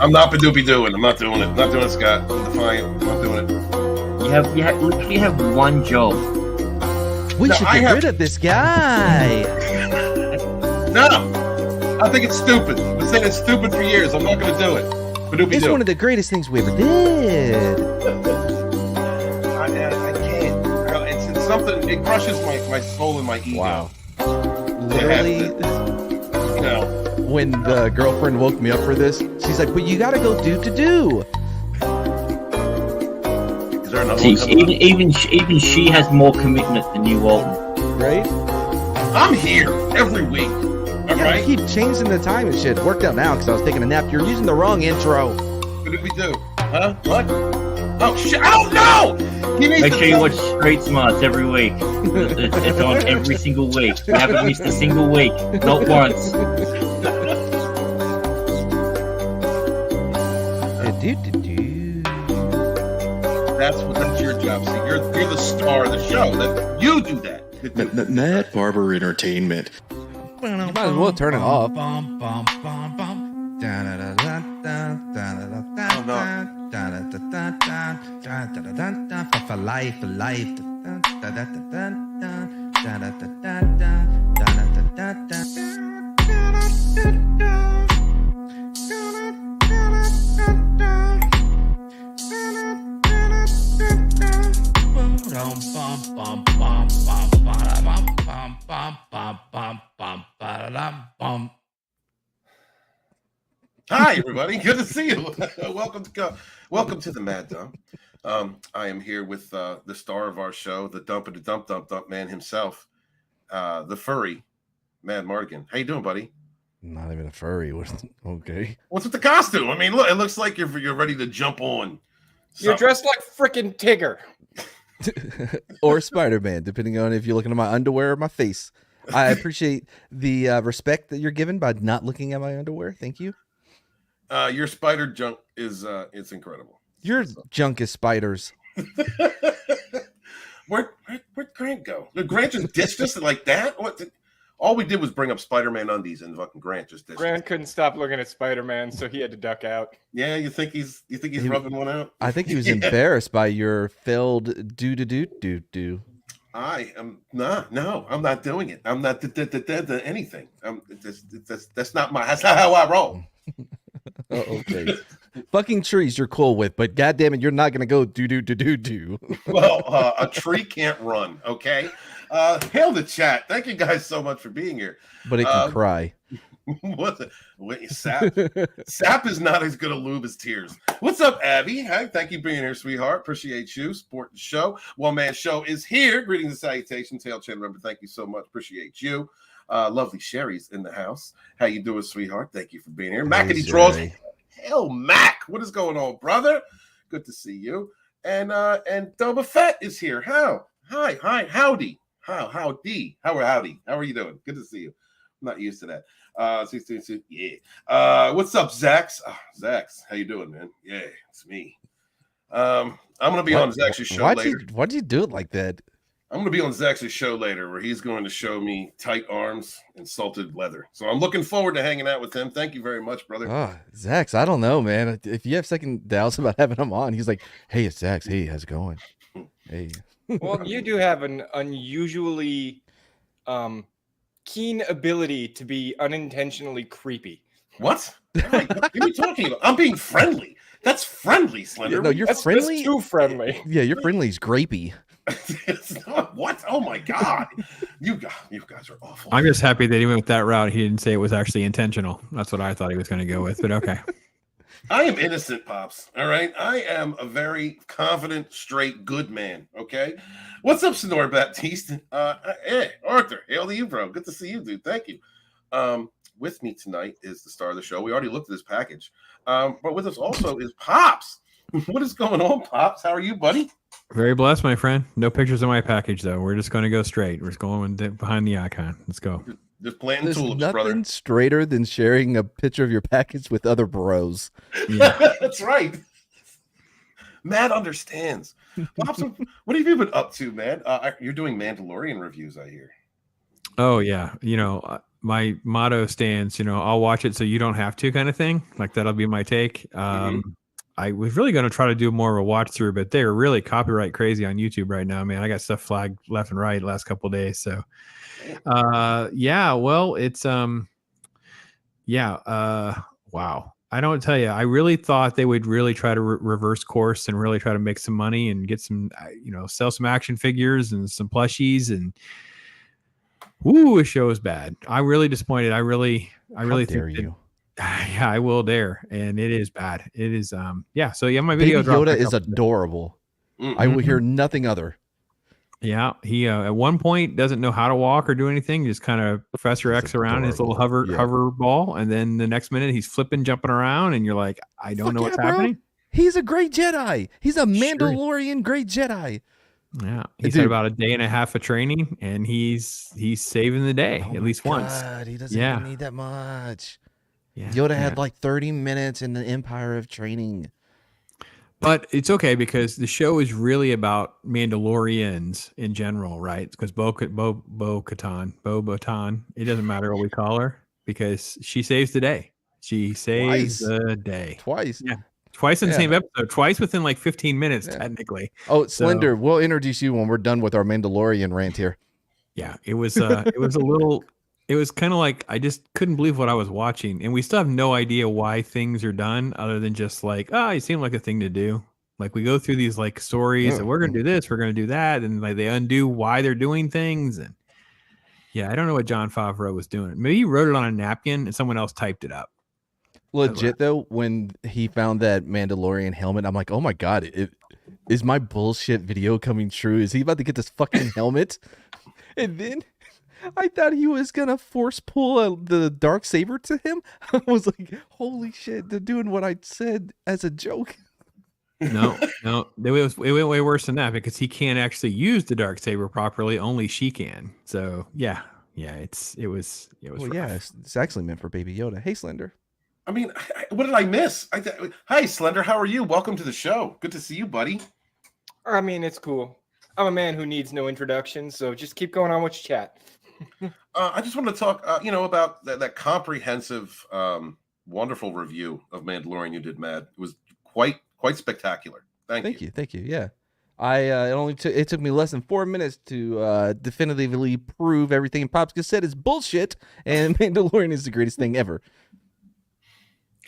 I'm not doing it. I'm not doing it. I'm not doing it, Scott. I'm defiant. I'm not doing it. You have one job. We should get rid of this guy. No, I think it's stupid. I've been saying it's stupid for years. I'm not going to do it. It's one of the greatest things we ever did. I can't. It's something. It crushes my soul and my ego. Wow. Literally, when the girlfriend woke me up for this, she's like, "But you got to go do." Is there another one? Even she has more commitment than you, Walton. Right? I'm here every week. I keep changing the time and shit. It worked out now because I was taking a nap. You're using the wrong intro. What did we do? Huh? What? Oh shit! Oh no! Make sure you watch Street Smarts every week. It's on every single week. We haven't missed a single week, not once. That's your job. See, you're the star of the show. You do that. Matt Barber Entertainment. You might as well turn it off. For life. Hi, everybody. Good to see you. Welcome to the Mad Dump. I am here with the star of our show, the dump man himself, the furry, Mad Mardigan. How you doing, buddy? Not even a furry. Okay. What's with the costume? I mean, look, it looks like you're ready to jump on. You're dressed like frickin' Tigger. Or Spider-Man, depending on if you're looking at my underwear or my face. I appreciate the respect that you're given by not looking at my underwear. Thank you. Your spider junk is it's incredible. Your junk is spiders. Where'd Grant go? Did Grant just ditched us like that? All we did was bring up Spider-Man undies, and fucking Grant just ditched Grant us. couldn't stop looking at Spider-Man, so he had to duck out. Yeah, you think he's rubbing one out? I think he was embarrassed by your failed do. I am no, I'm not doing it. I'm not anything. That's not how I roll. Oh, okay. Fucking trees you're cool with, but goddamn it, you're not gonna go do. Well, a tree can't run. Okay. Hail the chat. Thank you guys so much for being here. But it can cry. Sap? Sap is not as good a lube as tears. What's up, Abby? Hi, thank you for being here, sweetheart. Appreciate you. Support the show. One Man Show is here. Greetings and salutations. Tail Chan, remember, thank you so much. Appreciate you. Lovely Sherry's in the house. How you doing, sweetheart? Thank you for being here. Mackety Draws. Hell, Mac. What is going on, brother? Good to see you. And Doba Fett is here. How? Hi. Howdy. Howdy. How are you doing? Good to see you. I'm not used to that. Yeah. What's up, Zax? Zax, how you doing, man? Yeah, it's me. I'm gonna be on Zax's show later. Why'd you do it like that? I'm gonna be on Zax's show later, where he's going to show me tight arms and salted leather. So I'm looking forward to hanging out with him. Thank you very much, brother. Zax, I don't know, man. If you have second doubts about having him on, he's like, "Hey, it's Zax. Hey, how's it going? Hey." Well, you do have an unusually keen ability to be unintentionally creepy. What? What are you talking about? I'm being friendly. That's friendly, Slender. No, you're friendly. That's too friendly. Yeah, your friendly's grapey. It's not, what? Oh my God. You guys are awful. I'm just happy that he went that route. He didn't say it was actually intentional. That's what I thought he was going to go with, but okay. I am innocent, Pops. All right. I am a very confident, straight, good man. Okay. What's up, Sonora Baptiste? Hey, Arthur. Hail to you, bro. Good to see you, dude. Thank you. With me tonight is the star of the show. We already looked at this package. But with us also is Pops. What is going on, Pops? How are you, buddy? Very blessed, my friend. No pictures of my package, though. We're just going to go straight. We're just going behind the icon. Let's go. Just planting There's tulips, nothing brother. straighter than sharing a picture of your package with other bros. Yeah. That's right. Matt understands. Pops, what have you been up to, man? You're doing Mandalorian reviews, I hear. Oh yeah, my motto stands. I'll watch it so you don't have to, kind of thing. Like that'll be my take. I was really going to try to do more of a watch through, but they're really copyright crazy on YouTube right now, man. I got stuff flagged left and right last couple of days. So, yeah, well, it's, wow. I don't tell you, I really thought they would really try to reverse course and really try to make some money and get some, sell some action figures and some plushies and, the show is bad. I'm really disappointed. I really think you. Yeah, I will dare, and it is bad. It is, yeah. So yeah, my Baby video Yoda is adorable. I will hear nothing other. Yeah, he at one point doesn't know how to walk or do anything. Just kind of Professor X around his little hover ball, and then the next minute he's flipping, jumping around, and you're like, I don't know what's happening. He's a great Jedi. He's a Mandalorian great Jedi. Yeah, he's had about a day and a half of training, and he's saving the day at least once. He doesn't even need that much. Yeah, Yoda had like 30 minutes in the Empire of training. But it's okay because the show is really about Mandalorians in general, right? Because Bo-Katan, it doesn't matter what we call her because she saves the day. She saves the day. Twice. Yeah. Twice in the same episode. Twice within like 15 minutes, technically. Oh, Slender, we'll introduce you when we're done with our Mandalorian rant here. Yeah, it was a little... It was kind of like I just couldn't believe what I was watching, and we still have no idea why things are done, other than just like, it seemed like a thing to do. Like we go through these like stories, and we're gonna do this, we're gonna do that, and like they undo why they're doing things, and I don't know what Jon Favreau was doing. Maybe he wrote it on a napkin, and someone else typed it up. Legit though, when he found that Mandalorian helmet, I'm like, oh my god, is my bullshit video coming true? Is he about to get this fucking helmet? And then I thought he was gonna force pull the dark saber to him. I was like, "Holy shit!" They're doing what I said as a joke. No, it went way worse than that because he can't actually use the dark saber properly. Only she can. So yeah, it was. Well, yeah, it's actually meant for Baby Yoda. Hey, Slender. I mean, what did I miss? Hi, Slender. How are you? Welcome to the show. Good to see you, buddy. I mean, it's cool. I'm a man who needs no introduction, so just keep going on with your chat. I just want to talk, about that comprehensive, wonderful review of Mandalorian you did, Matt. It was quite spectacular. Thank you. Thank you. Yeah, it took me less than 4 minutes to definitively prove everything Popska said is bullshit, and Mandalorian is the greatest thing ever.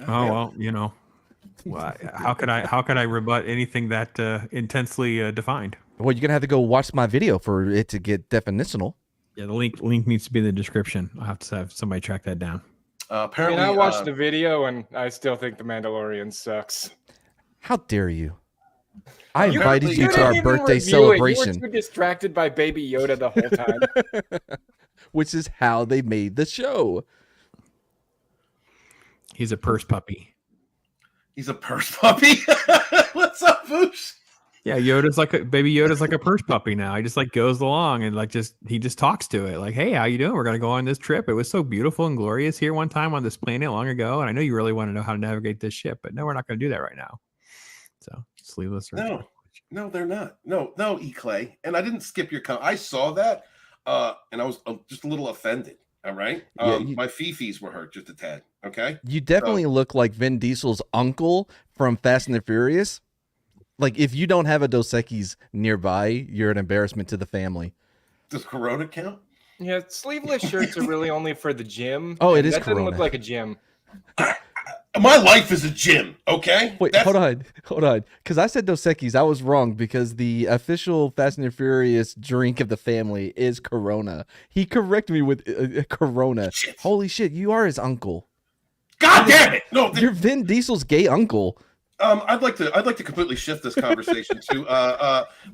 Oh well, how could I rebut anything that intensely defined? Well, you're gonna have to go watch my video for it to get definitional. Yeah, the link needs to be in the description. I'll have to have somebody track that down. Apparently, I watched the video and I still think The Mandalorian sucks. How dare you? I invited you to our birthday celebration. You were too distracted by Baby Yoda the whole time. Which is how they made the show. He's a purse puppy. He's a purse puppy? What's up, Boosh? Yeah, Baby Yoda's like a purse puppy now. He just like goes along and he just talks to it like, "Hey, how you doing? We're gonna go on this trip. It was so beautiful and glorious here one time on this planet long ago, and I know you really want to know how to navigate this ship, but no, we're not gonna do that right now." So sleeveless. No, they're not. No, E-Clay. And I didn't skip your comment. I saw that, and I was just a little offended. All right, my fifis were hurt just a tad. Okay, you definitely look like Vin Diesel's uncle from Fast and the Furious. Like, if you don't have a Dos Equis nearby, you're an embarrassment to the family. Does Corona count? Yeah, sleeveless shirts are really only for the gym. Oh, it is That Corona. doesn't look like a gym. My life is a gym, okay? Wait, hold on. Because I said Dos Equis. I was wrong because the official Fast and the Furious drink of the family is Corona. He corrected me with Corona. Shit. Holy shit, you are his uncle. God damn it! No, you're Vin Diesel's gay uncle. I'd like to completely shift this conversation to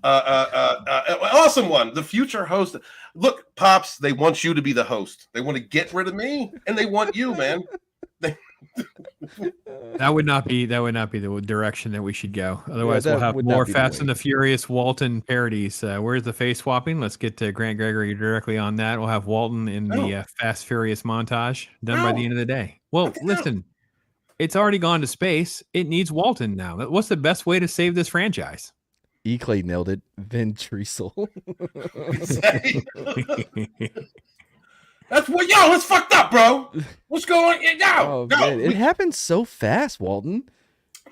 awesome one, the future host. Look, Pops, they want you to be the host. They want to get rid of me, and they want you, man. That would not be the direction that we should go. Otherwise, we'll have more Fast and the Furious Walton parodies. Where's the face swapping? Let's get to Grant Gregory directly on that. We'll have Walton in the Fast Furious montage done by the end of the day. Well, listen. It's already gone to space. It needs Walton now. What's the best way to save this franchise? E-Clay nailed it. Vin Diesel. That's what, yo, it's fucked up, bro. What's going on? Oh No, man, it happened so fast, Walton.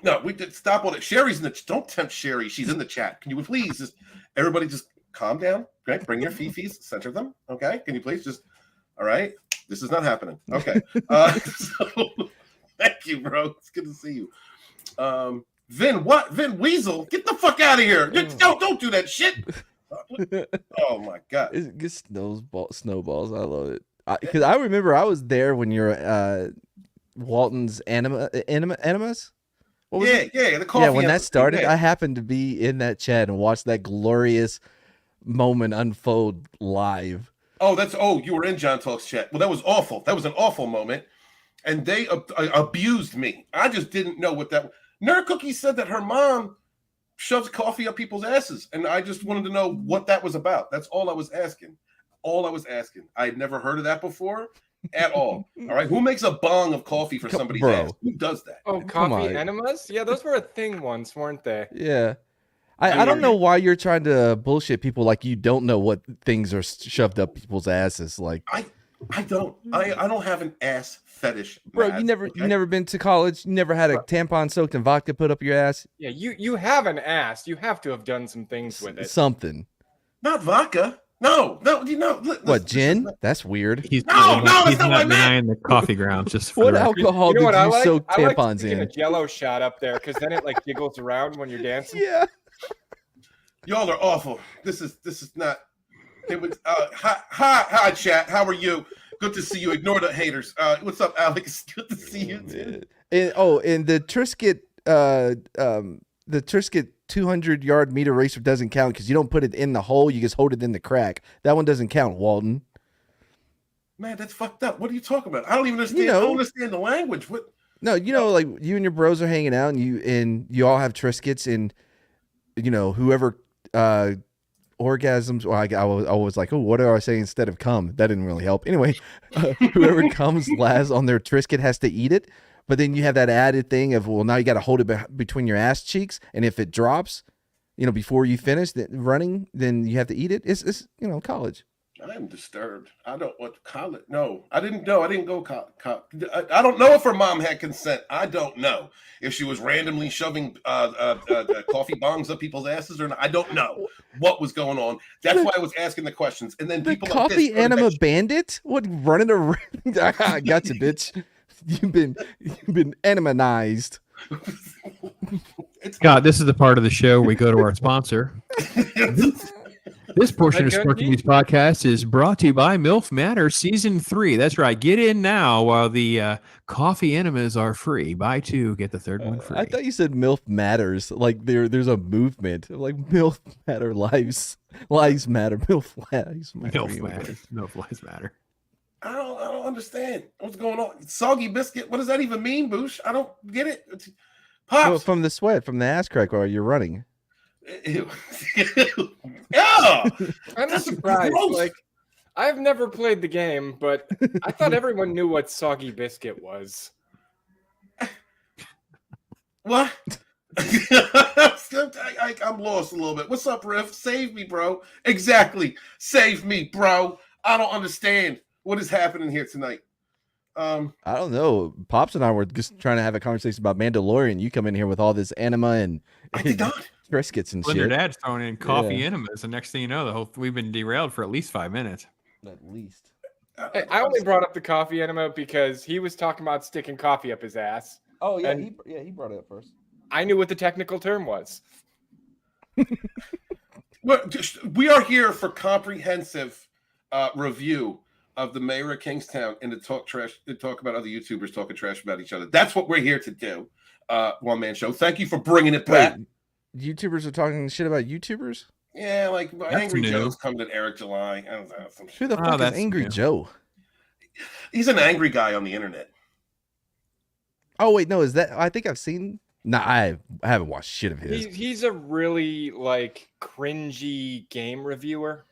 no, we did stop all that. Sherry's in the, don't tempt Sherry. She's in the chat. Can you please just, everybody just calm down, okay? Bring your fifis, center them, okay? Can you please just, all right? This is not happening. Okay. So, thank you, bro. It's good to see you. Vin Weasel, get the fuck out of here. Don't do that shit. Oh my god. It gets snowballs. I love it. Because I remember I was there when you're Walton's animas. What was it? Yeah, the coffee. Yeah, when that started, yeah. I happened to be in that chat and watched that glorious moment unfold live. Oh, you were in John Talk's chat. Well, that was awful. That was an awful moment. And they abused me. I just didn't know what that. Nerd Cookie said that her mom shoves coffee up people's asses, and I just wanted to know what that was about. That's all I was asking. I had never heard of that before at all. All right, who makes a bong of coffee for somebody's ass? Who does that? Oh, Come coffee on. enemas? Yeah, those were a thing once, weren't they? Yeah. I don't know why you're trying to bullshit people like you don't know what things are shoved up people's asses. Like I don't have an ass fetish, bro, Matt, you never been to college. You never had a tampon soaked in vodka put up your ass. Yeah, you have an ass. You have to have done some things with it. Something. Not vodka. No. What, gin? That's weird. He's No, he's that's not what I not denying the coffee grounds. Just for What the record. alcohol You know what did I you like? soak I like tampons sticking a in? Jello shot up there because then it like jiggles around when you're dancing. Yeah. Y'all are awful. This is not. It was hi chat. How are you? Good to see you. Ignore the haters. What's up, Alex? Good to see you too. And the Triscuit 200-yard meter racer doesn't count because you don't put it in the hole. You just hold it in the crack. That one doesn't count, Walton. Man, that's fucked up. What are you talking about? I don't even understand. You know, I don't understand the language. What? No, like you and your bros are hanging out, and you all have Triscuits, and whoever orgasms. Well, I was like, oh, what do I say instead of come? That didn't really help. Anyway, whoever comes last on their Triscuit has to eat it. But then you have that added thing of, well, now you got to hold it between your ass cheeks, and if it drops, before you finish running, then you have to eat it. It's college. I am disturbed. I don't want college. No, I didn't know. I didn't go. I don't know if her mom had consent. I don't know if she was randomly shoving coffee bongs up people's asses or not. I don't know what was going on. That's why I was asking the questions. And then The people coffee like this enema bandit? What, running around? I got you, bitch. You've been enemanized. God, this is the part of the show where we go to our sponsor. This portion of Sporking News Podcast is brought to you by MILF Matter Season 3. That's right. Get in now while the coffee enemas are free. Buy two, get the third one free. I thought you said MILF Matters. Like there's a movement. Like MILF Matter lives matter. MILF lives matter. MILF Matter. MILF lives matter. I don't understand what's going on. Soggy biscuit. What does that even mean, Boosh? I don't get it. Pops. Well, from the sweat, from the ass crack while you're running. Ew. Yeah. I'm surprised. gross. Like, I've never played the game, but I thought everyone knew what soggy biscuit was. What? I'm lost a little bit. What's up, Riff? Save me, bro. Exactly. Save me, bro. I don't understand what is happening here tonight. I don't know. Pops and I were just trying to have a conversation about Mandalorian. You come in here with all this anima and I did not. Triscuits and When their shit. dad's throwing in coffee enemas, the next thing you know, we've been derailed for at least 5 minutes. At least. Hey, I only brought up the coffee enema because he was talking about sticking coffee up his ass. Oh yeah, And- he brought it up first. I knew what the technical term was. We are here for comprehensive review of the mayor of Kingstown and to talk about other YouTubers talking trash about each other. That's what we're here to do. One man show. Thank you for bringing it back. Wait, YouTubers are talking shit about YouTubers? Yeah, like Angry new. Joe's coming to Eric July. I don't know, some Who shit. the fuck is that's Angry new. Joe? He's an angry guy on the internet. Oh wait, no, is that? I think I've seen. Nah, I haven't watched shit of his. He's a really like cringy game reviewer.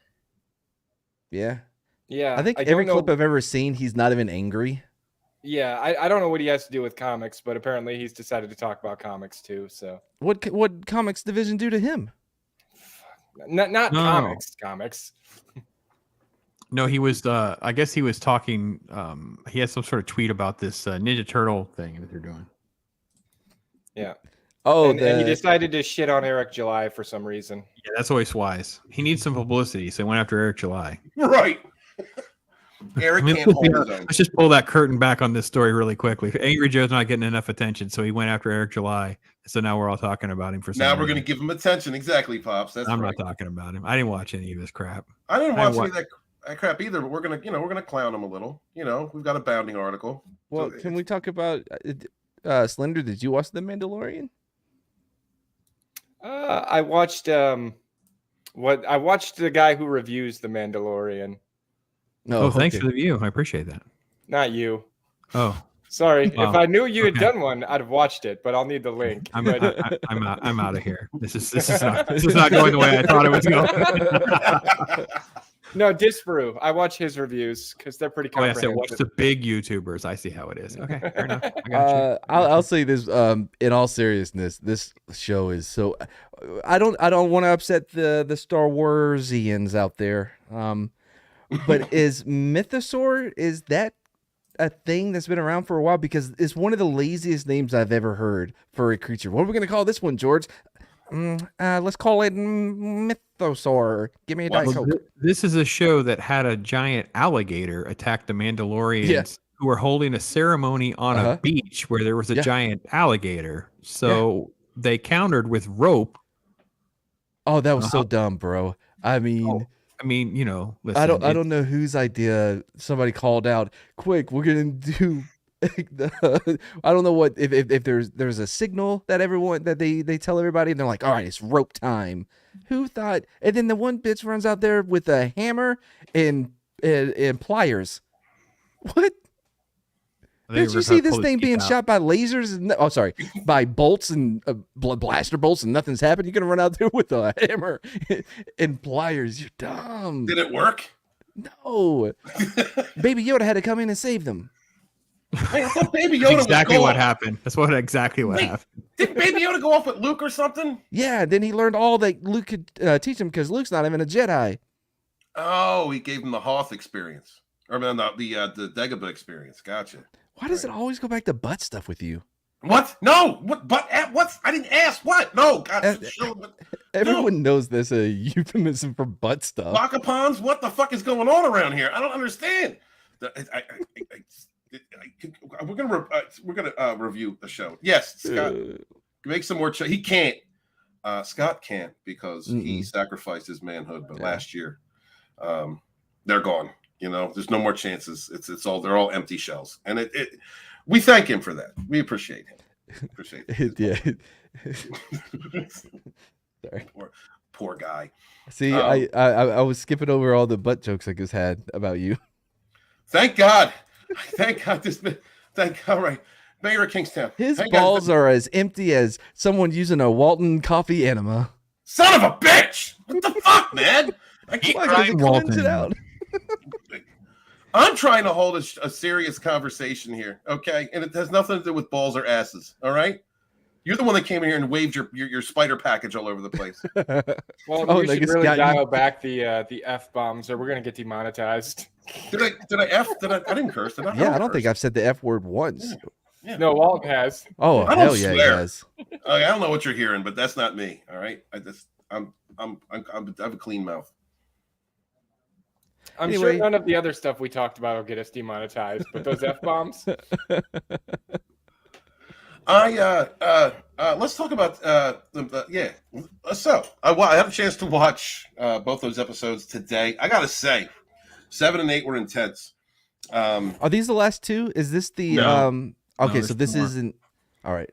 Yeah, Yeah, I think don't every know- clip I've ever seen, he's not even angry. Yeah, I don't know what he has to do with comics, but apparently he's decided to talk about comics too. So What comics division do to him? not No. comics. No, he was. I guess he was talking. He had some sort of tweet about this Ninja Turtle thing that they're doing. Yeah. Oh, and he decided to shit on Eric July for some reason. Yeah, that's always wise. He needs some publicity, so he went after Eric July. Right. Eric can't hold his own. Let's just pull that curtain back on this story really quickly. Angry Joe's not getting enough attention, so he went after Eric July. So now we're all talking about him for some Now we're reason. going to give him attention. Exactly, Pops. That's I'm right. not talking about him. I didn't watch any of his crap. I didn't watch any of that crap either, but we're gonna clown him a little. We've got a bounding article. Well, So can we talk about Slender? Did you watch The Mandalorian? I watched I watched the guy who reviews The Mandalorian. No, Oh, thanks for the view. I appreciate that. Not you. Oh, Sorry. Wow. If I knew you had Okay. done one, I'd have watched it, but I'll need the link. I'm out of here. This is not going the way I thought it was going. No, Disparu. I watch his reviews because they're pretty Oh, yes, comprehensive. watch the big YouTubers. I see how it is. Okay, fair enough. I got you. I'll say this. In all seriousness, this show is so. I don't want to upset the Star Warsians out there. But is Mythosaur, is that a thing that's been around for a while? Because it's one of the laziest names I've ever heard for a creature. What are we gonna call this one, George? Let's call it Mythosaur. Give me a Diet Coke. This is a show that had a giant alligator attack the Mandalorians who were holding a ceremony on a beach where there was a giant alligator. So they countered with rope. Oh, that was so dumb, bro. I mean, listen, I don't know whose idea. Somebody called out, quick, we're gonna do. I don't know what if there's a signal that they tell everybody, and they're like, all right, it's rope time. Who thought? And then the one bitch runs out there with a hammer and pliers. What? Did you see this thing being shot by lasers? By bolts and blaster bolts, and nothing's happened. You're gonna run out there with a hammer and pliers. You're dumb. Did it work? No. Baby Yoda had to come in and save them. Hey, I thought Baby Yoda exactly was what happened. That's exactly what happened. Did Baby Yoda go off with Luke or something? Yeah, then he learned all that Luke could teach him because Luke's not even a Jedi. Oh, he gave him the Hoth experience. Or the Dagobah experience. Gotcha. Why does it always go back to butt stuff with you? What? No. What? But what? I didn't ask. What? No. God, everyone knows there's a euphemism for butt stuff. Lacapons? What the fuck is going on around here? I don't understand. We're gonna review the show. Yes, Scott, make some more. He can't. Scott can't because he sacrificed his manhood. But last year, they're gone. There's no more chances. They're all empty shells, and we thank him for that. We appreciate him. Appreciate it. Yeah. Sorry. Poor guy. See, I was skipping over all the butt jokes I just had about you. Thank God. Thank God. Thank God. Right. Mayor of Kingstown. His balls are as empty as someone using a Walton coffee enema. Son of a bitch! What the fuck, man? I keep trying to cleanse it out. I'm trying to hold a serious conversation here, okay? And it has nothing to do with balls or asses, all right? You're the one that came in here and waved your spider package all over the place. Well, you should really dial back the F-bombs or we're going to get demonetized. Did I F? I didn't curse. Did I? Yeah, I don't think I've said the F word once. Yeah. No, Walt has. Oh, hell yeah, he has. I don't know what you're hearing, but that's not me, all right? I have a clean mouth. I'm sure none of the other stuff we talked about will get us demonetized, but those F-bombs. Let's talk about So I had a chance to watch both those episodes today. I gotta say, 7 and 8 were intense. Are these the last two? Is this the Okay, so this isn't. All right.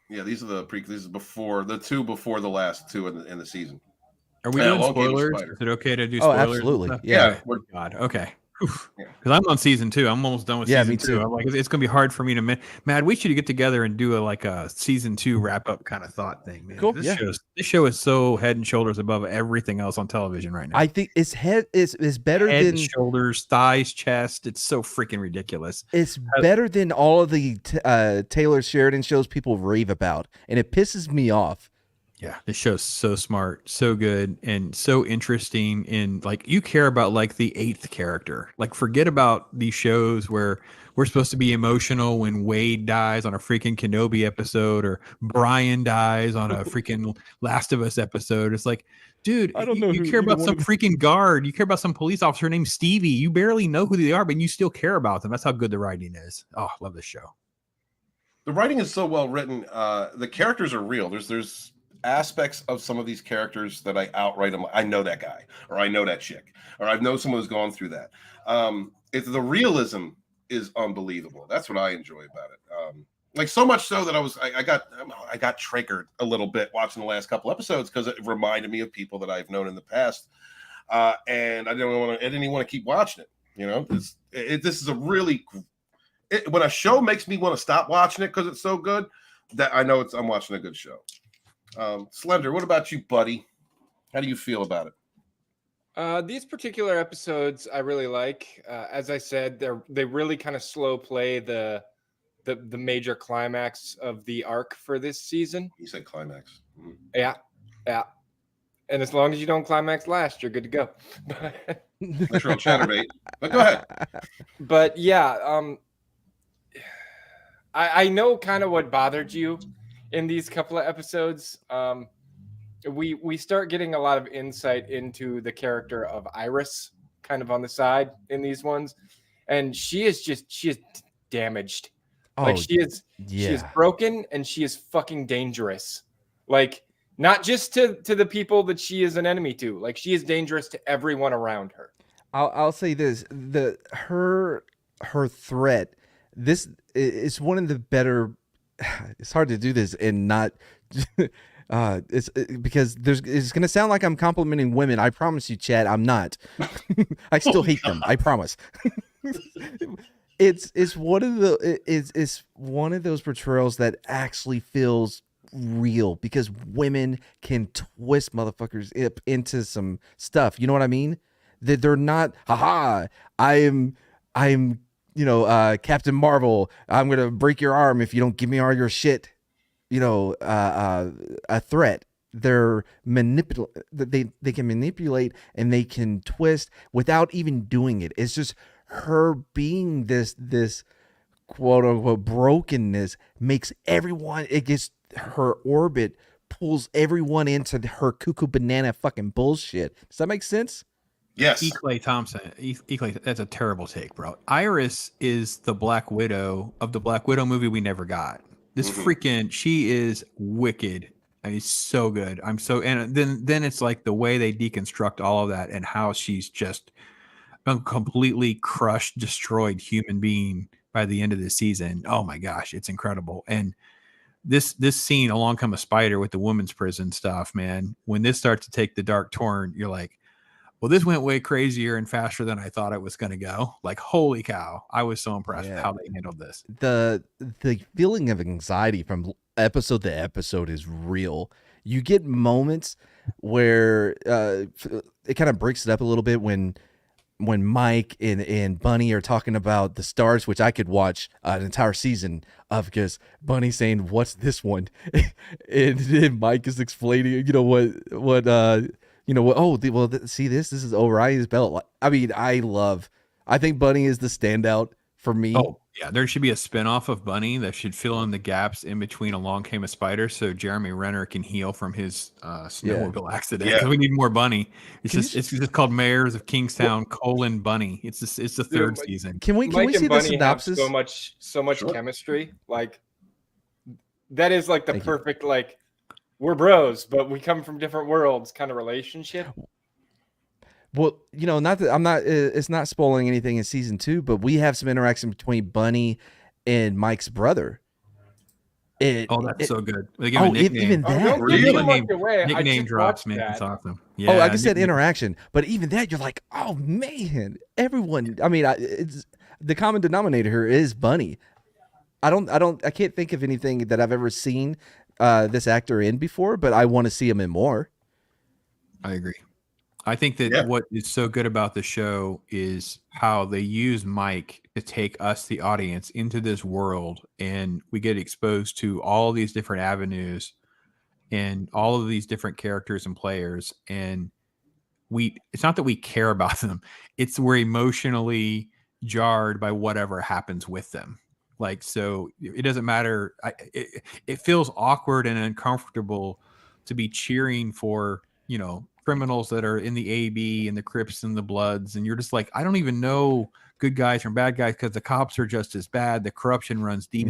Yeah, these are this is before the two before the last two in the season. Are we doing spoilers? Is it okay to do spoilers? Oh, absolutely. Yeah. God. Okay. Because I'm on season 2. I'm almost done with season 2. I'm like, it's gonna be hard for me to. Matt, we should get together and do a season 2 wrap up kind of thought thing, man. Cool. This show is so head and shoulders above everything else on television right now. I think it's better head, than shoulders, thighs, chest. It's so freaking ridiculous. It's better than all of the Taylor Sheridan shows people rave about, and it pisses me off. Yeah, this show's so smart, so good, and so interesting. And like, you care about like the eighth character. Like, forget about these shows where we're supposed to be emotional when Wade dies on a freaking Kenobi episode or Brian dies on a freaking Last of Us episode. It's like, dude, I don't know you who care either about one some of freaking guard. You care about some police officer named Stevie. You barely know who they are, but you still care about them. That's how good the writing is. Oh, I love this show. The writing is so well written. The characters are real. There's aspects of some of these characters that I outright am. I know that guy, or I know that chick, or I know someone who's gone through that. It's the realism is unbelievable. That's what I enjoy about it. Like, so much so that I got triggered a little bit watching the last couple episodes because it reminded me of people that I've known in the past, and I didn't even want to keep watching it. You know, this is a really when a show makes me want to stop watching it because it's so good, that I know I'm watching a good show. Slender, what about you, buddy? How do you feel about it? These particular episodes I really like. As I said, they really kind of slow play the major climax of the arc for this season. You said climax. Mm-hmm. Yeah. And as long as you don't climax last, you're good to go. Literal chatterbait. But go ahead. But yeah, I know kind of what bothered you in these couple of episodes. We start getting a lot of insight into the character of Iris kind of on the side in these ones, and she is damaged. Like, she is broken, and she is fucking dangerous. Like, not just to the people that she is an enemy to. Like, she is dangerous to everyone around her. I'll say this: her threat. This is one of the better. It's hard to do this and not. It's because it's going to sound like I'm complimenting women. I promise you, Chad, I'm not. I still hate them. I promise. It's one of those portrayals that actually feels real, because women can twist motherfuckers into some stuff. You know what I mean? That they're not, haha, I'm Captain Marvel. I'm going to break your arm if you don't give me all your shit. A threat. They're they can manipulate and they can twist without even doing it. It's just her being this quote unquote brokenness makes everyone, it gets her orbit, pulls everyone into her cuckoo banana fucking bullshit. Does that make sense? Yes. E. Clay Thompson. Clay, that's a terrible take, bro. Iris is the Black Widow of the Black Widow movie we never got. This she is wicked. And it's so good. And then it's like the way they deconstruct all of that and how she's just a completely crushed, destroyed human being by the end of the season. Oh my gosh, it's incredible. And this scene, Along Come a Spider with the women's prison stuff, man, when this starts to take the dark turn, you're like, well, this went way crazier and faster than I thought it was going to go. Like, holy cow. I was so impressed with how they handled this. The feeling of anxiety from episode to episode is real. You get moments where it kind of breaks it up a little bit when Mike and Bunny are talking about the stars, which I could watch an entire season of, because Bunny's saying, what's this one? and Mike is explaining, see, this is Orion's belt. I mean, I think Bunny is the standout for me. Oh, yeah. There should be a spinoff of Bunny that should fill in the gaps in between Along Came a Spider so Jeremy Renner can heal from his snowmobile accident. Yeah. We need more Bunny. It's just called Mayors of Kingstown : Bunny. It's the third season. Can we Mike see and the Bunny synopsis? have so much chemistry. Like, that is like the perfect, like, we're bros, but we come from different worlds kind of relationship. Well, not that it's not spoiling anything in season 2, but we have some interaction between Bunny and Mike's brother. That's so good. They give him a nickname. Even that, nickname drops, man. It's awesome. Yeah. I just said interaction, but even that, you're like, oh man, everyone. I mean, it's the common denominator here is Bunny. I can't think of anything that I've ever seen this actor in before, but I want to see him in more. I agree. I think that what is so good about the show is how they use Mike to take us, the audience, into this world, and we get exposed to all these different avenues and all of these different characters and players, and it's not that we care about them, it's we're emotionally jarred by whatever happens with them. Like, so it doesn't matter. It feels awkward and uncomfortable to be cheering for, criminals that are in the AB and the Crips and the Bloods, and you're just like, I don't even know good guys from bad guys because the cops are just as bad. The corruption runs deep.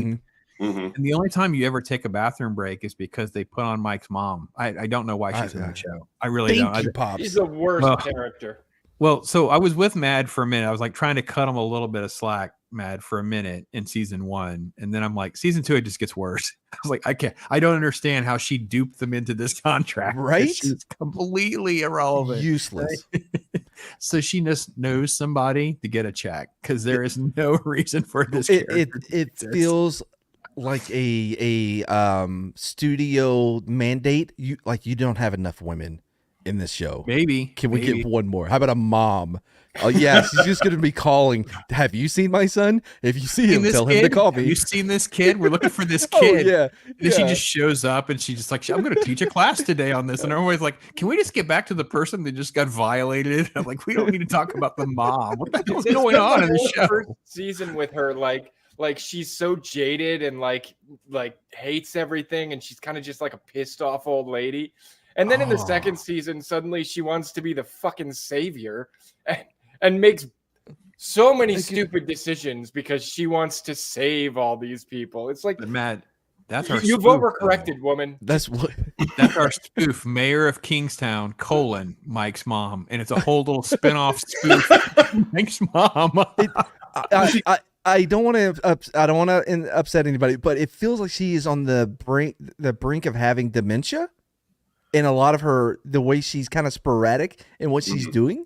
And the only time you ever take a bathroom break is because they put on Mike's mom. I don't know why she's in the show. I really don't. Pops. He's the worst character. Well, so I was with Mad for a minute. I was like trying to cut him a little bit of slack, Mad, for a minute in season 1. And then I'm like, season 2, it just gets worse. I was like, I don't understand how she duped them into this contract. Right? She's completely irrelevant. Useless. So she just knows somebody to get a check because there is no reason for this. It feels like a studio mandate. You don't have enough women in this show. Maybe. Can we get one more? How about a mom? Oh yeah, she's just gonna be calling. Have you seen my son? If you see him, tell him to call me. Have you seen this kid? We're looking for this kid. Oh, yeah. And then she just shows up and she's just like, I'm going to teach a class today on this. And everybody's like, can we just get back to the person that just got violated? I'm like, we don't need to talk about the mom. What the hell's going on in the show? First season with her, like she's so jaded and like hates everything, and she's kind of just like a pissed off old lady. And then in the second season, suddenly she wants to be the fucking savior and makes so many stupid decisions because she wants to save all these people. It's like, Matt, that's our you've spoof, overcorrected, woman. That's what. That's our spoof, Mayor of Kingstown, Mike's mom. And it's a whole little spin-off spoof, Mike's mom. I don't want to upset anybody, but it feels like she is on the brink of having dementia. And a lot of the way she's kind of sporadic in what she's doing.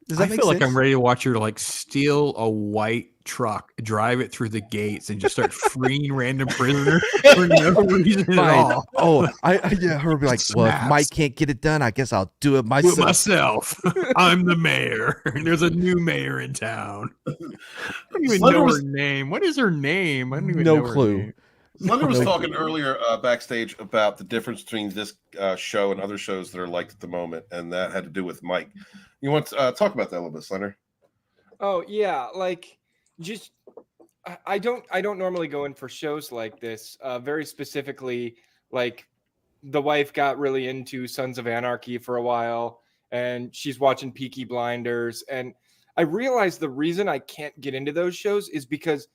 Does that I make feel sense? like I'm ready to watch her like steal a white truck, drive it through the gates, and just start freeing random prisoners for no reason at all. Oh, her be like, well, if Mike can't get it done, I guess I'll do it myself. I'm the mayor. There's a new mayor in town. I don't even know her name. What is her name? I don't even know her clue. name. Slender was talking earlier backstage about the difference between this show and other shows that are liked at the moment, and that had to do with Mike. You want to talk about that a little bit, Slender? Oh yeah, like just I don't normally go in for shows like this. Very specifically, like the wife got really into Sons of Anarchy for a while, and she's watching Peaky Blinders, and I realized the reason I can't get into those shows is because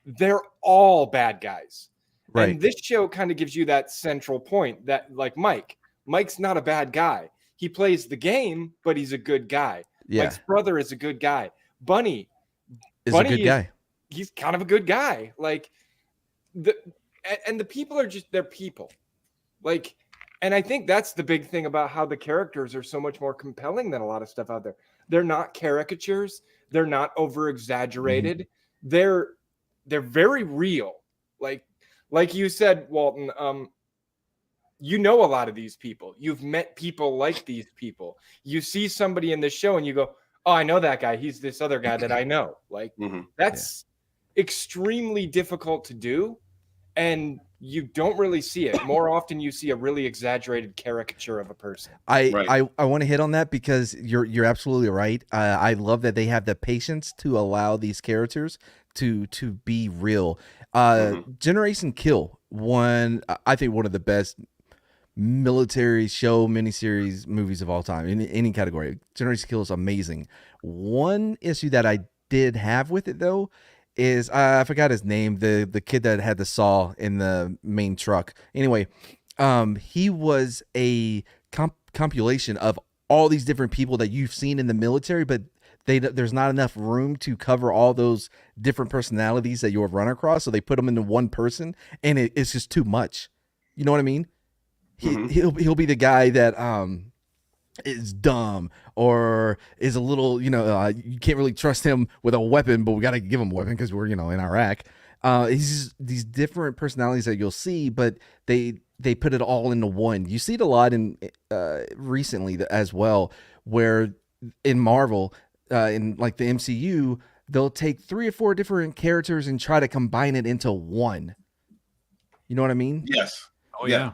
they're all bad guys. Right. And this show kind of gives you that central point that, like, Mike's not a bad guy. He plays the game, but he's a good guy. Yeah. Mike's brother is a good guy. Bunny is a good guy. He's kind of a good guy. Like the people are just, they're people. Like, and I think that's the big thing about how the characters are so much more compelling than a lot of stuff out there. They're not caricatures. They're not over exaggerated. Mm-hmm. They're very real. Like you said, Walton, you know a lot of these people. You've met people like these people. You see somebody in the show and you go, oh, I know that guy. He's this other guy that I know. Like that's extremely difficult to do. And you don't really see it. More often you see a really exaggerated caricature of a person. I want to hit on that because you're absolutely right. I love that they have the patience to allow these characters to be real. Generation Kill, I think one of the best military show miniseries movies of all time in any category. Generation Kill is amazing. One issue that I did have with it though is I forgot his name, the kid that had the saw in the main truck. Anyway, he was a compilation of all these different people that you've seen in the military, but there's not enough room to cover all those different personalities that you've run across, so they put them into one person, and it's just too much. You know what I mean? He'll be the guy that is dumb or is a little, you can't really trust him with a weapon, but we got to give him a weapon because we're, in Iraq. He's just these different personalities that you'll see, but they put it all into one. You see it a lot in recently as well, where in Marvel, in like the MCU, they'll take 3 or 4 different characters and try to combine it into one. You know what I mean? Yes. Oh Yeah.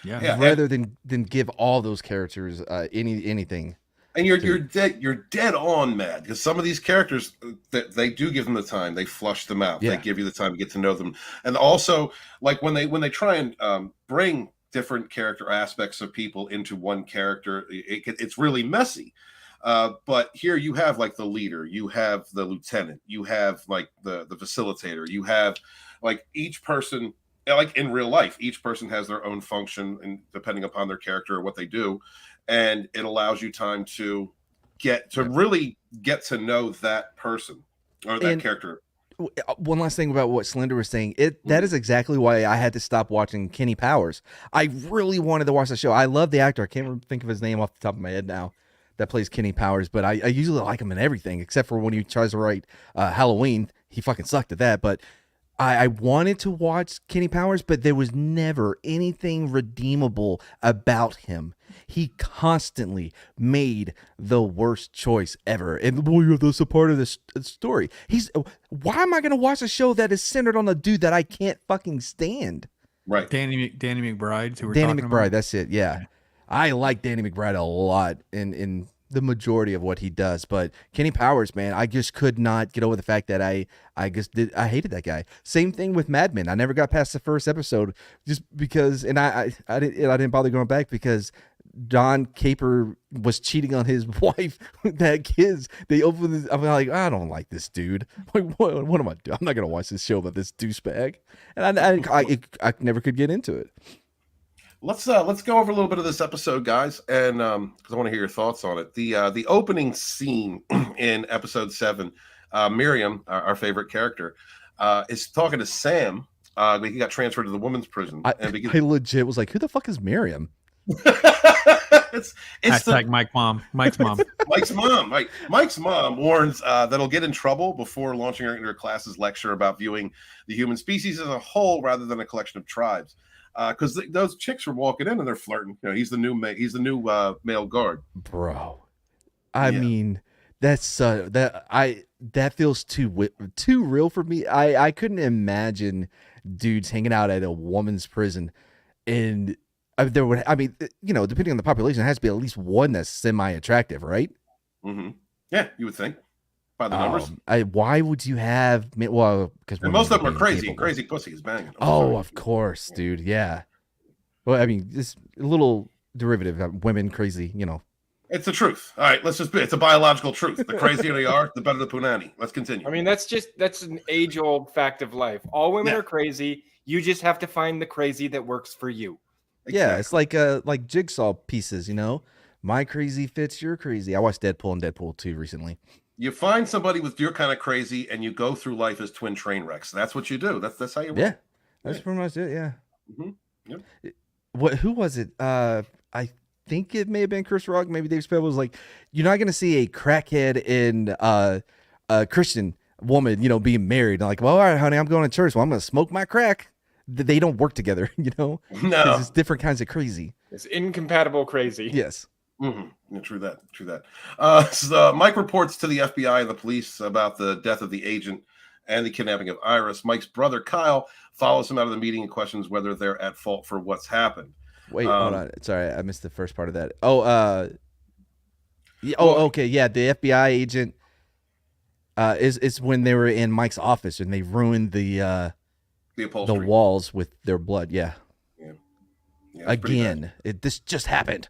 yeah. Yeah, rather than give all those characters anything. and you're dead on, Mad, because some of these characters that they do give them the time, they flush them out, Yeah. they give you the time to get to know them, and also like when they try and bring different character aspects of people into one character, it's really messy. But here you have like the leader, you have the lieutenant, you have like the facilitator, you have like each person, like in real life, each person has their own function, and depending upon their character or what they do, and it allows you time to really get to know that person or that character. One last thing about what Slender was saying, that is exactly why I had to stop watching Kenny Powers. I really wanted to watch the show. I love the actor. I can't think of his name off the top of my head now that plays Kenny Powers, but I usually like him in everything except for when he tries to write Halloween. He fucking sucked at that, but I wanted to watch Kenny Powers, but there was never anything redeemable about him. He constantly made the worst choice ever. And boy, that's a part of this story. Why am I going to watch a show that is centered on a dude that I can't fucking stand? Right. Danny McBride. Danny McBride, that's it. Yeah. I like Danny McBride a lot in the majority of what he does, but Kenny Powers, man, I just could not get over the fact that I hated that guy. Same thing with Mad Men. I never got past the first episode just because, and I didn't bother going back because Don Caper was cheating on his wife with that kids. They opened this, I'm like, I don't like this dude. Like, what am I doing? I'm not gonna watch this show about this douchebag, and I never could get into it. Let's go over a little bit of this episode, guys, and because I want to hear your thoughts on it. The opening scene in episode 7, Miriam, our favorite character, is talking to Sam. He got transferred to the women's prison, I legit was like, who the fuck is Miriam? it's Hashtag Mike's mom. Mike's mom. Right. Mike's mom warns that he'll get in trouble before launching her into her class's lecture about viewing the human species as a whole rather than a collection of tribes. Because those chicks were walking in and they're flirting. You know, he's the new male guard, bro. I mean, that feels too real for me. I couldn't imagine dudes hanging out at a woman's prison, and there would. I mean, you know, depending on the population, there has to be at least one that's semi-attractive, right? Mm-hmm. Yeah, you would think by the numbers. Why would you have? Well, because most of them are crazy. And crazy pussy is banging. Of course, dude. Yeah. Well, I mean, this little derivative of women crazy. You know, it's the truth. All right, it's a biological truth. The crazier they are, the better the punani. Let's continue. I mean, that's an age-old fact of life. All women are crazy. You just have to find the crazy that works for you. Exactly. Yeah, it's like jigsaw pieces. You know, my crazy fits your crazy. I watched Deadpool and Deadpool 2 recently. You find somebody with your kind of crazy, and you go through life as twin train wrecks. That's what you do. That's how you work. Yeah, that's pretty much it. Yeah. Mm-hmm. Yep. Who was it? I think it may have been Chris Rock. Maybe Dave Chappelle was like, "You're not going to see a crackhead and a Christian woman, you know, being married." I'm like, well, all right, honey, I'm going to church. Well, I'm going to smoke my crack. They don't work together, you know. No, it's different kinds of crazy. It's incompatible crazy. Yes. Mm-hmm. Yeah, true that. So Mike reports to the FBI and the police about the death of the agent and the kidnapping of Iris. Mike's brother Kyle follows him out of the meeting and questions whether they're at fault for what's happened. Wait, hold on. Sorry, I missed the first part of that. Okay, yeah, the FBI agent is when they were in Mike's office and they ruined the walls with their blood. Yeah. Again, this just happened.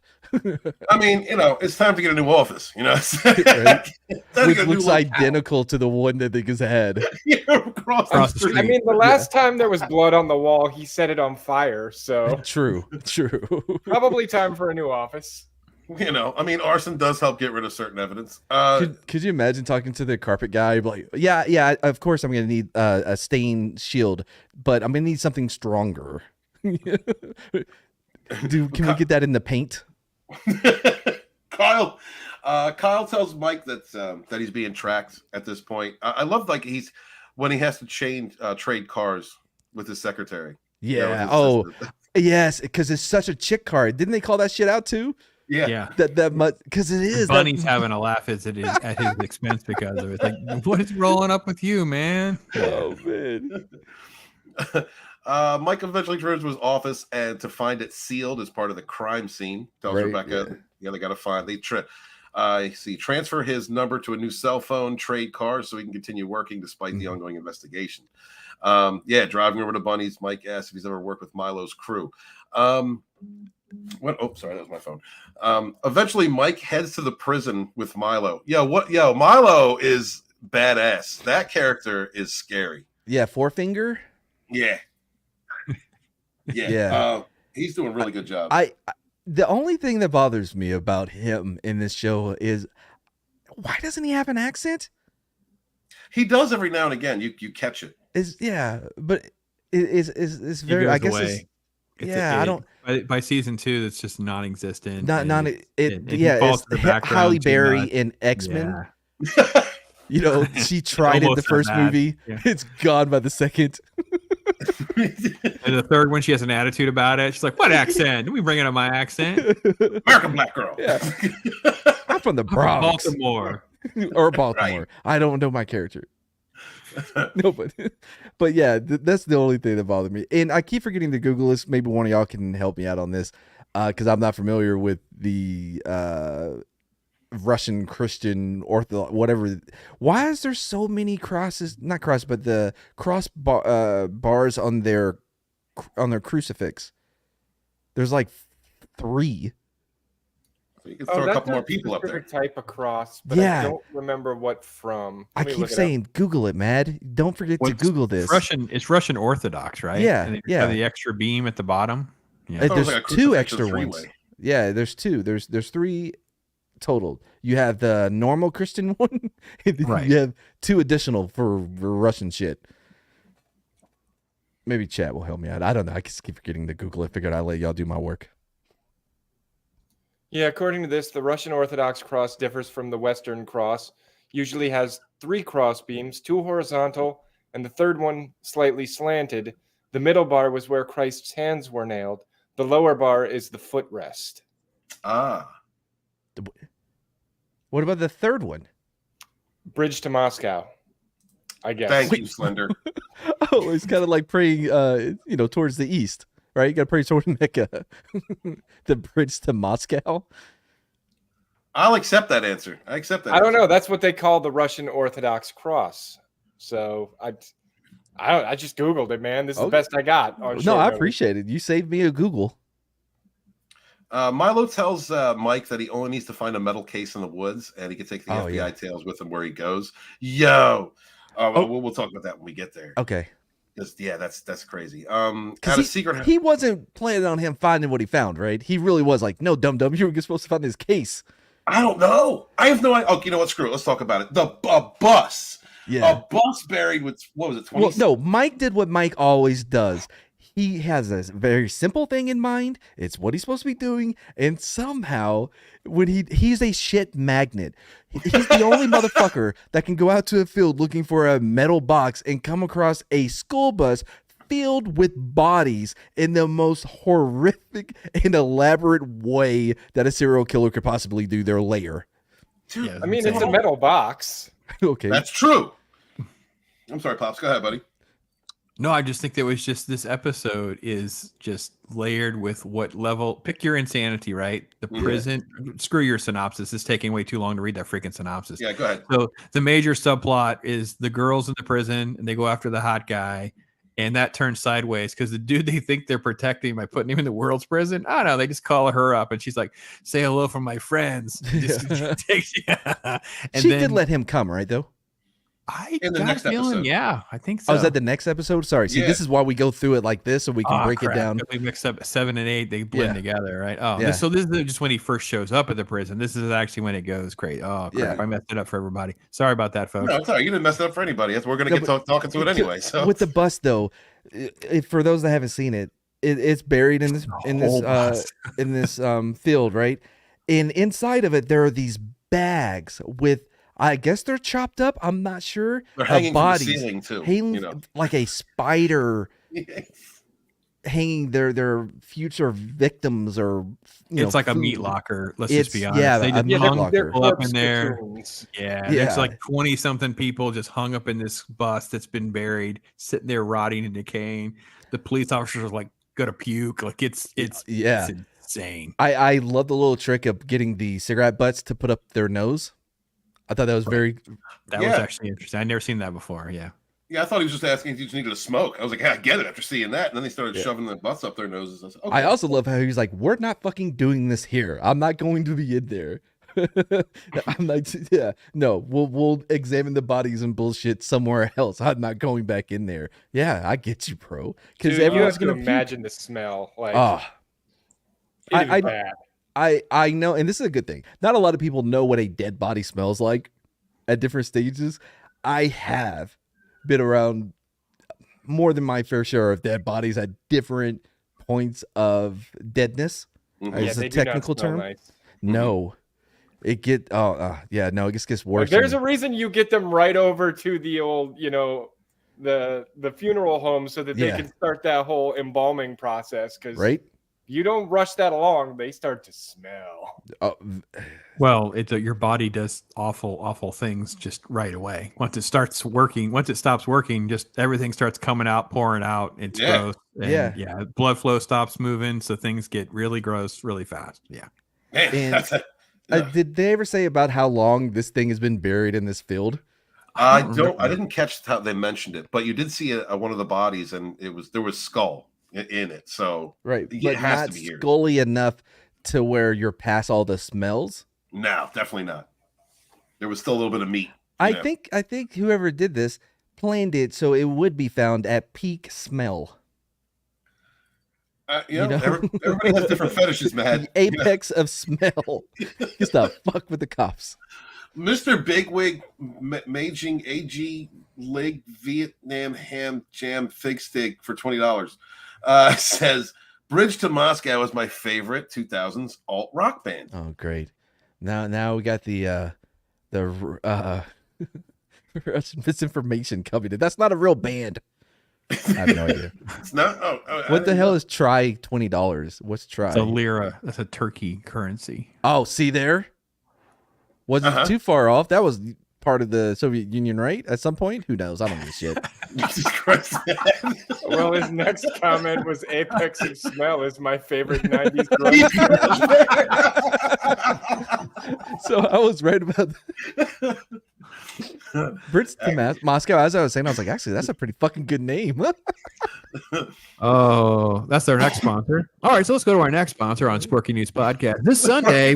I mean, you know, it's time to get a new office. You know, right? Which looks identical to the one that they just had. Across the street. I mean, the last time there was blood on the wall, he set it on fire. So true. Probably time for a new office. You know, I mean, arson does help get rid of certain evidence. Could you imagine talking to the carpet guy? Like, yeah, of course I'm going to need a stain shield, but I'm going to need something stronger. Can we get that in the paint? Kyle tells Mike that he's being tracked at this point. I love like when he has to trade cars with his secretary. Yeah. Yes, because it's such a chick car. Didn't they call that shit out too? Yeah. That much because it is. Bunny's having a laugh at his expense because of it. Like, what is rolling up with you, man? Oh man. Mike eventually returns to his office and to find it sealed as part of the crime scene. Tells Right, Rebecca, they got to find. Transfer his number to a new cell phone, trade cars, so he can continue working despite the ongoing investigation. Driving over to Bunny's, Mike asks if he's ever worked with Milo's crew. Sorry, that was my phone. Eventually, Mike heads to the prison with Milo. Milo is badass. That character is scary. Yeah, Forefinger. Yeah. Yeah. He's doing a really good job. The only thing that bothers me about him in this show is why doesn't he have an accent? He does every now and again. You catch it. But it's very. I guess away. I don't. By season 2, it's just non-existent. It's Halle Berry in X-Men. Yeah. You know, she tried it Almost the first that bad. movie. Yeah. It's gone by the second. And the third one, she has an attitude about it. She's like, "What accent? Don't we bring it on my accent? American black girl. Yeah. I'm from the I'm from Bronx. Baltimore." Or Baltimore. Right. I don't know my character. No, but yeah, that's the only thing that bothered me. And I keep forgetting to Google this. Maybe one of y'all can help me out on this, because I'm not familiar with the Russian Christian Orthodox, whatever. Why is there so many crosses? Not cross, but the cross bars on their crucifix. There's like 3. So you can throw a couple more people up there. Specific type of cross, but Yeah. I don't remember what from. I Let me keep look it up. saying Google it, Mad. Don't forget to Google this. It's Russian Orthodox, right? Yeah, And they yeah. have the extra beam at the bottom. Yeah. Oh, There's it's like a 2 crucifix extra and ones. three-way. Yeah, there's 2. There's 3 total. You have the normal Christian one, and then Right. you have 2 additional for Russian shit. Maybe chat will help me out. I don't know. I just keep forgetting to Google it. Figured I'd let y'all do my work. Yeah, according to this, the Russian Orthodox cross differs from the Western cross. Usually has 3 cross beams, 2 horizontal, and the third one slightly slanted. The middle bar was where Christ's hands were nailed. The lower bar is the footrest. What about the third one? Bridge to Moscow, I guess. Thank you, Slender. Oh, it's kind of like praying, towards the east, right? You got to pray toward Mecca. The bridge to Moscow. I'll accept that answer. I don't know. That's what they call the Russian Orthodox cross. So I just Googled it, man. This is the best I got. No, I appreciate it. You saved me a Google. Milo tells Mike that he only needs to find a metal case in the woods, and he can take the FBI tails with him where he goes. We'll talk about that when we get there. Okay. That's crazy. He wasn't planning on him finding what he found, right? He really was like, no, dum, you were supposed to find this case. I don't know. I have no idea. Oh, you know what? Screw it. Let's talk about it. A bus. Yeah. A bus buried with, what was it, 20? Well, no, Mike did what Mike always does. He has a very simple thing in mind. It's what he's supposed to be doing. And somehow, when he's a shit magnet. He's the only motherfucker that can go out to a field looking for a metal box and come across a school bus filled with bodies in the most horrific and elaborate way that a serial killer could possibly do their lair. Dude, I mean, it's a metal box. Okay. That's true. I'm sorry, Pops. Go ahead, buddy. No, I just think that was just this episode is just layered with what level. Pick your insanity, right? The prison. Screw your synopsis. It's taking way too long to read that freaking synopsis. Yeah, go ahead. So the major subplot is the girls in the prison and they go after the hot guy. And that turns sideways because the dude they think they're protecting by putting him in the world's prison. I don't know. They just call her up and she's like, say hello from my friends. And she did let him come, right, though? In the next episode. Yeah, I think so. Oh, is that the next episode? Sorry. See, this is why we go through it like this so we can break it down. We mixed up 7 and 8. They blend together, right? Oh, Yeah. so this is just when he first shows up at the prison. This is actually when it goes great. Oh, crap. Yeah. I messed it up for everybody. Sorry about that, folks. No, it's all right. You didn't mess it up for anybody. We're going to get talking to it anyway. So with the bus, though, for those that haven't seen it, it's buried in this field, right? And inside of it, there are these bags with, I guess they're chopped up. I'm not sure. they're hanging from the bodies ceiling too. hanging like a spider. hanging their future victims or It's like a meat food. locker. Let's It's- just be honest. yeah, they a just meat hung locker. people up in there. Cocoons. Yeah, Yeah. there's like 20 something people just hung up in this bus that's been buried, sitting there rotting and decaying. The police officers are like gonna puke. Like it's Yeah. insane. I love the little trick of getting the cigarette butts to put up their nose. I thought that was very That was Yeah. actually interesting. I'd never seen that before. Yeah. Yeah, I thought he was just asking if you just needed to smoke. I was like, yeah, I get it after seeing that. And then they started shoving the butts up their noses. I said, okay. I also love how he's like, we're not fucking doing this here. I'm not going to be in there. I'm like, yeah, no, we'll examine the bodies and bullshit somewhere else. I'm not going back in there. Yeah, I get you, bro. Because Dude, you everyone's have to gonna imagine the smell. Like, I it is bad. I know, and this is a good thing. Not a lot of people know what a dead body smells like at different stages. I have been around more than my fair share of dead bodies at different points of deadness. Mhm. Is a they do not technical smell term. nice. No, it get yeah, no, it just gets worse. Like, there's a and- reason you get them right over to the old, the funeral home so that they Yeah. can start that whole embalming process. Because right. you don't rush that along, they start to smell. Well, your body does awful things just right away. Once it stops working, just everything starts coming out, pouring out. It's Yeah. gross. And Yeah. blood flow stops moving, so things get really gross really fast. Yeah. Man, And- that's a- Did they ever say about how long this thing has been buried in this field? I don't don't. I remember. didn't catch how they mentioned it, but you did see one of the bodies, and there was skull in it. So Right, It but has not to be here. scully enough to where you're past all the smells. no, definitely not. There was still a little bit of meat. I Yeah. think whoever did this planned it so it would be found at peak smell. You know, everybody has different fetishes, man. The apex of smell. Just to fuck with the cops. Mr. Bigwig Maging AG Leg Vietnam Ham Jam Fig Steak for $20 says Bridge to Moscow is my favorite 2000s alt rock band. Oh, great! Now we got the Russian misinformation coming in. That's not a real band. I have no idea. It's not. What the hell is try $20? What's try? It's a lira. That's a Turkey currency. Oh, see there? Wasn't too far off. That was part of the Soviet Union, right? At some point? Who knows? I don't give a shit. Jesus Christ. Well, his next comment was Apex of Smell is my favorite 90s grunge. So I was right about Brits to Moscow. As I was saying, I was like, actually, that's a pretty fucking good name. Oh, that's our next sponsor. All right, so let's go to our next sponsor on Sporking News Podcast. This Sunday,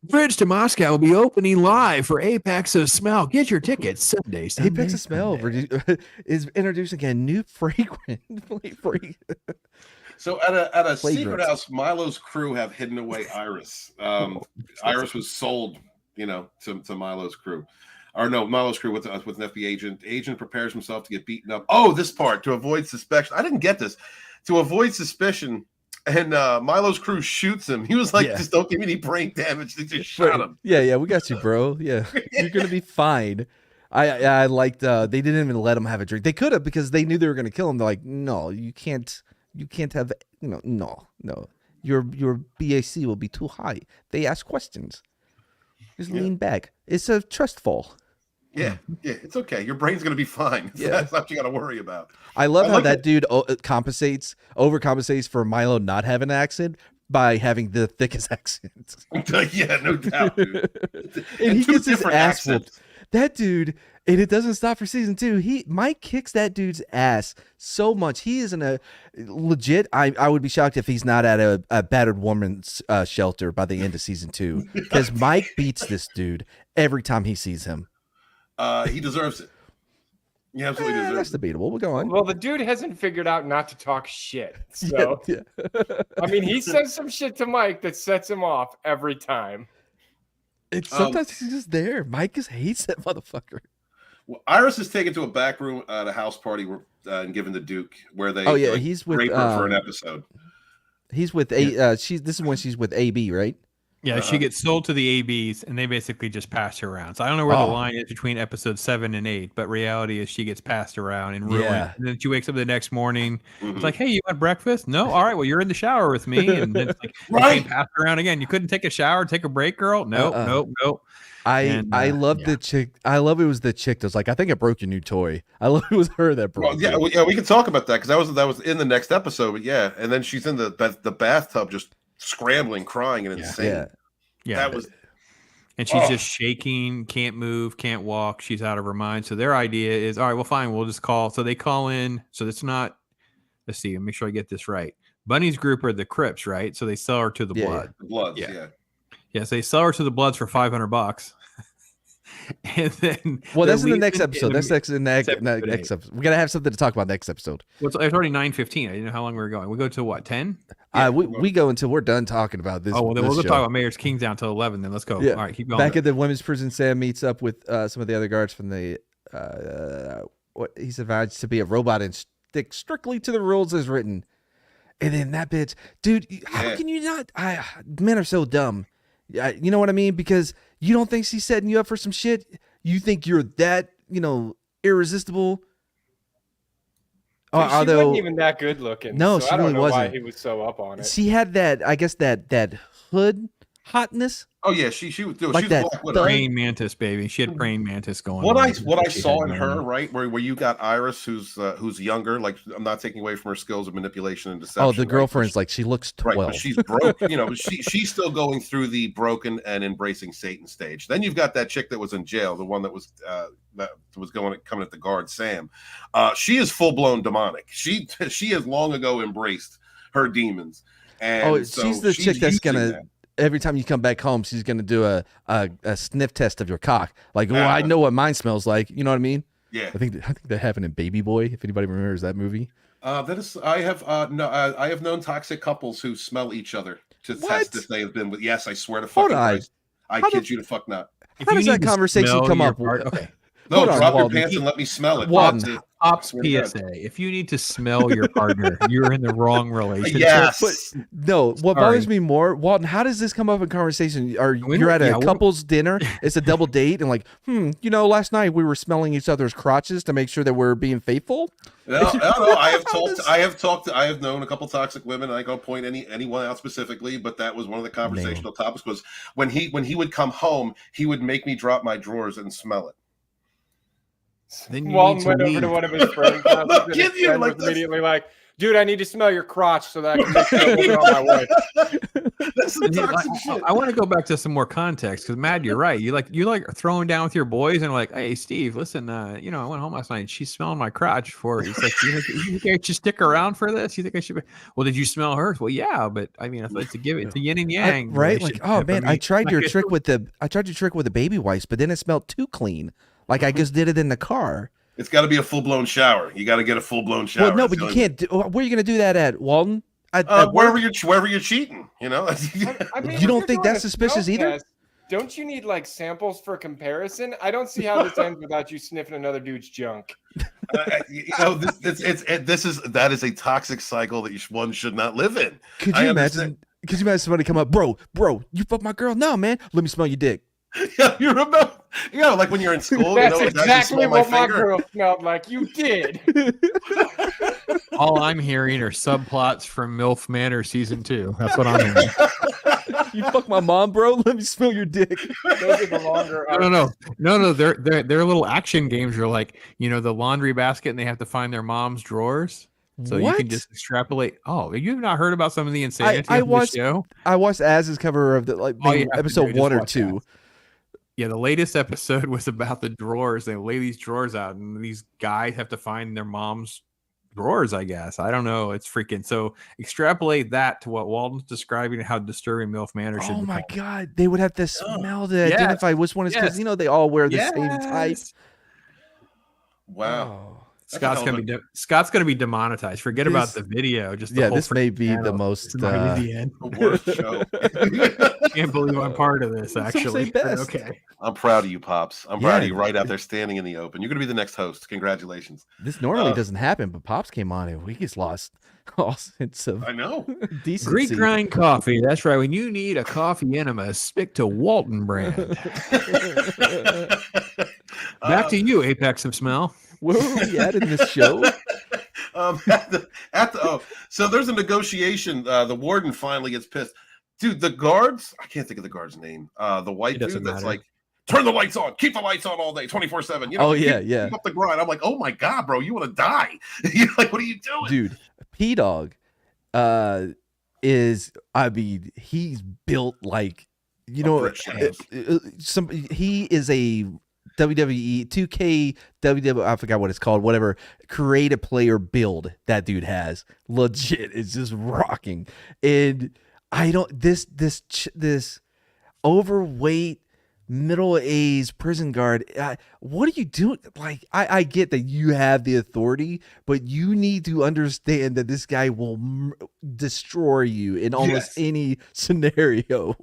Bridge to Moscow will be opening live for Apex of Smell. Get your tickets Sunday. Apex of Smell is introducing a new fragrance. So at a secret Flagrant. house, Milo's crew have hidden away Iris. Iris was sold, to Milo's crew. Or no, Milo's crew with an FBI agent. The agent prepares himself to get beaten up. Oh, this part, to avoid suspicion. I didn't get this. To avoid suspicion, and Milo's crew shoots him. He was like, just don't give me any brain damage. They just shot him. Yeah, we got you, bro. Yeah, you're gonna be fine. I liked. They didn't even let him have a drink. They could have because they knew they were gonna kill him. They're like, no, you can't have. No. Your BAC will be too high. They ask questions. Just lean back. It's a trust fall. Yeah, it's okay. Your brain's gonna be fine. That's not what you got to worry about. I love how like that dude overcompensates for Milo not having an accent by having the thickest accent. Yeah, no doubt, dude. And he two gets his different ass accents. whooped. That dude, and it doesn't stop for season 2. Mike kicks that dude's ass so much. He is in a legit. I would be shocked if he's not at a battered woman's shelter by the end of season 2 because Mike beats this dude every time he sees him. He deserves it. He absolutely That's deserves it. debatable. We'll go on. Well, the dude hasn't figured out not to talk shit. So, Yeah. I mean, he says some shit to Mike that sets him off every time. Sometimes he's just there. Mike just hates that motherfucker. Well, Iris is taken to a back room at a house party and given the Duke, where they He's with rape her for an episode. He's with This is when she's with AB, right? Yeah, she gets sold to the ABs, and they basically just pass her around. So I don't know where the line is between episode 7 and 8, but reality is she gets passed around and ruined. Yeah. And then she wakes up the next morning. It's like, hey, you want breakfast? No, all right. Well, you're in the shower with me, and then it's like, right, passed around again. You couldn't take a shower, take a break, girl. Nope, nope. I love the chick. I love it was the chick that's like, I think I broke your new toy. I love it was her that broke. Well, yeah, we can talk about that because that was in the next episode. But yeah, and then she's in the bathtub just scrambling, crying, and insane. Yeah, that was. And she's just shaking, can't move, can't walk. She's out of her mind. So their idea is, all right, well, fine, we'll just call. So they call in. So it's not. Let's see. Make sure I get this right. Bunny's group are the Crips, right? So they sell her to the Blood. The Bloods, yeah. Yes, they sell her to the Bloods for $500. And then, well, that's in the next episode. That's next episode. We gotta have something to talk about next episode. Well, it's already 9:15. I didn't know how long we were going. We go to what, 10? We go until we're done talking about this. Oh, well, then we'll show. talk about Mayor's King's until 11. Then let's go. Yeah. All right, keep going. Back at the women's prison, Sam meets up with some of the other guards from the what he's advised to be a robot and stick strictly to the rules as written. And then that bitch, dude, how can you not? Men are so dumb. You know what I mean? Because you don't think she's setting you up for some shit. You think you're that, irresistible. She wasn't even that good looking. No, so she I don't really know wasn't. why he was so up on it. She had that, I guess that hood hotness. Oh yeah, she was like she's that praying mantis, baby. She had praying mantis going. What I saw in her, right, where you got Iris, who's younger. Like, I'm not taking away from her skills of manipulation and deception. Oh, the girlfriend's like she looks 12. Right, but she's broke. She's still going through the broken and embracing Satan stage. Then you've got that chick that was in jail, the one that was coming at the guard, Sam. She is full blown demonic. She has long ago embraced her demons. And she's the chick that's gonna. Every time you come back home, she's gonna do a sniff test of your cock. Like, I know what mine smells like. You know what I mean? Yeah. I think they're having a Baby Boy. If anybody remembers that movie. I have known toxic couples who smell each other to test if they have been with. Yes, I swear to fucking Christ. I kid you to fuck not. How does that conversation come up? Okay. No, drop your pants and let me smell it. Ops PSA. If you need to smell your partner, you're in the wrong relationship. Yes. But no, what bothers me more, Walton, how does this come up in conversation? You're at a couple's dinner, it's a double date, and like, last night we were smelling each other's crotches to make sure that we're being faithful. No, I have known a couple toxic women. I don't point anyone out specifically, but that was one of the conversational topics. Was when he would come home, he would make me drop my drawers and smell it. Then Walton went over to one of his friends. Immediately like, dude, I need to smell your crotch so that I can make sure on my way. That's some toxic shit. I want to go back to some more context because Mad, you're right. You like throwing down with your boys and like, hey, Steve, listen, I went home last night and she's smelling my crotch for. He's like, you think I should stick around for this? You think I should? Well, did you smell hers? Well, yeah, but I mean, it's a yin and yang, right? Like, oh man, I tried your trick with the baby wipes, but then it smelled too clean. Like I just did it in the car. It's got to be a full-blown shower. You got to get a full-blown shower. Well, no, but you can't. Where are you going to do that at, Walton? Wherever you're cheating, I mean, you don't think that's suspicious either? Don't you need like samples for comparison? I don't see how this ends without you sniffing another dude's junk. That is a toxic cycle that one should not live in. Could you imagine somebody come up, bro? You fuck my girl? No, man. Let me smell your dick. Yeah, you remember? Like when you're in school. That's exactly what my girl smelled like. You did. All I'm hearing are subplots from MILF Manor season 2. That's what I'm hearing. You fuck my mom, bro. Let me smell your dick. Those are the longer. No. Their little action games are like the laundry basket, and they have to find their mom's drawers. So you can just extrapolate. Oh, you've not heard about some of the insanity of the show? I watched Az's cover of episode 1 or 2. That. Yeah, the latest episode was about the drawers. They lay these drawers out, and these guys have to find their mom's drawers, I guess. I don't know. It's freaking. So extrapolate that to what Walton's describing, how disturbing MILF Manor should be. Oh my God. They would have to smell to identify which one is, because they all wear the same type. Wow. Scott's gonna be demonetized. Forget about the video. Just the whole this may be channel. the most This might be the end. The worst show. Can't believe I'm part of this. Some say Actually, but best. okay. I'm proud of you, Pops. I'm proud Yeah. of you right out there standing in the open. You're going to be the next host. Congratulations. This normally doesn't happen, but Pops came on and we just lost all sense of I know. decency. Greek grind coffee. That's right. When you need a coffee enema, stick to Walton brand. Back to you, Apex of Smell. Where were we at in this show? So there's a negotiation. The warden finally gets pissed. Dude, the guards, I can't think of the guard's name. The white dude that's matter. like, turn the lights on, keep the lights on all day, 24/7. Oh, yeah. Keep up the grind. I'm like, oh my God, bro, you want to die. You're like, what are you doing? Dude, P-Dog he's built like, you know, he is a WWE 2K WWE, I forgot what it's called, whatever, create a player build that dude has. Legit, it's just rocking. And I don't this overweight middle-aged prison guard, what are you doing? Like, I get that you have the authority, but you need to understand that this guy will destroy you in almost any scenario.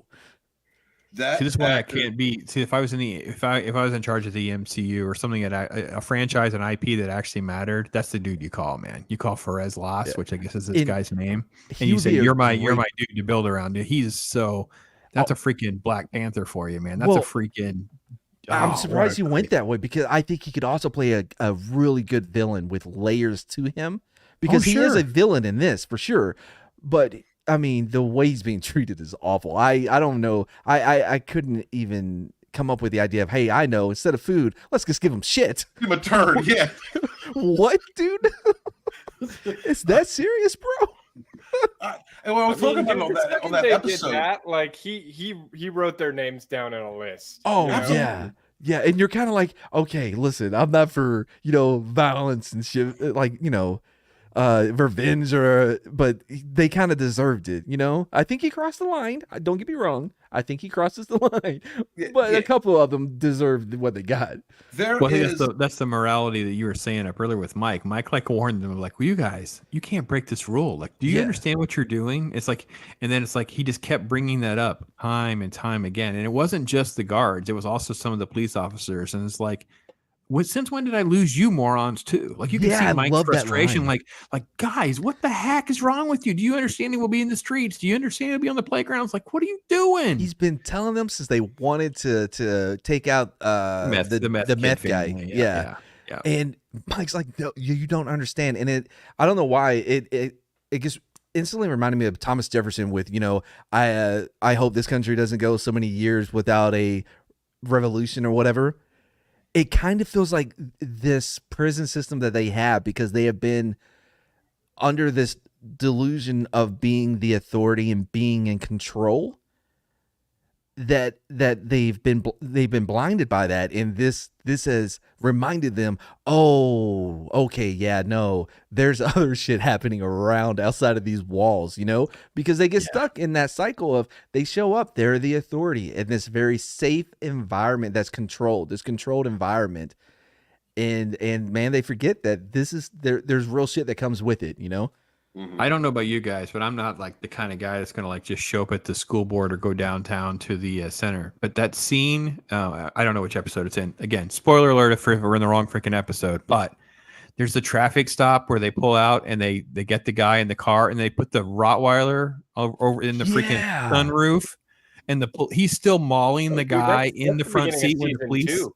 See, this is why I can't be. See, if I was in charge of the MCU or something that a franchise, an IP that actually mattered, that's the dude you call, man. You call Perez Las, which I guess is this guy's name, and you say you're my dude to build around. He's so. That's a freaking Black Panther for you, man. That's a freaking. I'm surprised you went that way, because I think he could also play a really good villain with layers to him, because he is a villain in this for sure. But I mean, the way he's being treated is awful. I don't know. I couldn't even come up with the idea of, hey, I know, instead of food, let's just give him shit. Give him a turn, yeah. What, dude? Is that serious, bro? And when I was talking about on that episode, like he wrote their names down in a list. Oh, you know? yeah. And you're kind of like, okay, listen, I'm not for, violence and shit, like, revenge, but they kind of deserved it. I think he crossed the line. Don't get me wrong. I think he crosses the line, but a couple of them deserved what they got. That's the morality that you were saying up earlier with Mike. Mike warned them, like, well, you guys, you can't break this rule. Like, do you understand what you're doing? It's like, and then it's like he just kept bringing that up time and time again. And it wasn't just the guards; it was also some of the police officers. And it's like, since when did I lose you morons too? Like, you can see Mike's frustration. Like guys, what the heck is wrong with you? Do you understand he will be in the streets? Do you understand he'll be on the playgrounds? Like, what are you doing? He's been telling them since they wanted to take out the meth guy. Yeah. And Mike's like, no, you don't understand. And I don't know why it just instantly reminded me of Thomas Jefferson with, I hope this country doesn't go so many years without a revolution or whatever. It kind of feels like this prison system that they have, because they have been under this delusion of being the authority and being in control, that they've been blinded by that, and this has reminded them, oh, okay, yeah, no, there's other shit happening around outside of these walls, because they get stuck in that cycle of, they show up, they're the authority in this very safe environment that's controlled, this controlled environment, and man, they forget that there's real shit that comes with it, I don't know about you guys, but I'm not like the kind of guy that's going to like just show up at the school board or go downtown to the center. But that scene, I don't know which episode it's in. Again, spoiler alert if we're in the wrong freaking episode. But there's the traffic stop where they pull out and they get the guy in the car and they put the Rottweiler over in the freaking sunroof, and he's still mauling the guy in the front seat when the police.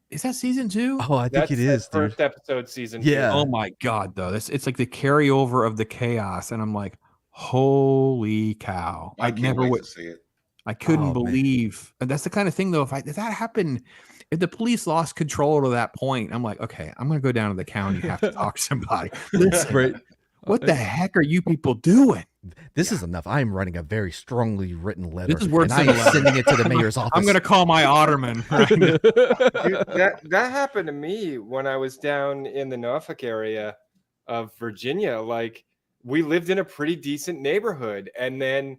Is that season 2? Oh, I think it is, dude. First episode, season 2. Yeah. Oh my God, though. It's like the carryover of the chaos, and I'm like, holy cow! I never would see it. I couldn't believe, and that's the kind of thing, though. If that happened, if the police lost control to that point, I'm like, okay, I'm gonna go down to the county and have to talk to somebody. Listen, what the heck are you people doing? This is enough. I am writing a very strongly written letter. This is worse and than I am sending it to the mayor's office. I'm going to call my Otterman. Right? Dude, that happened to me when I was down in the Norfolk area of Virginia. Like, we lived in a pretty decent neighborhood, and then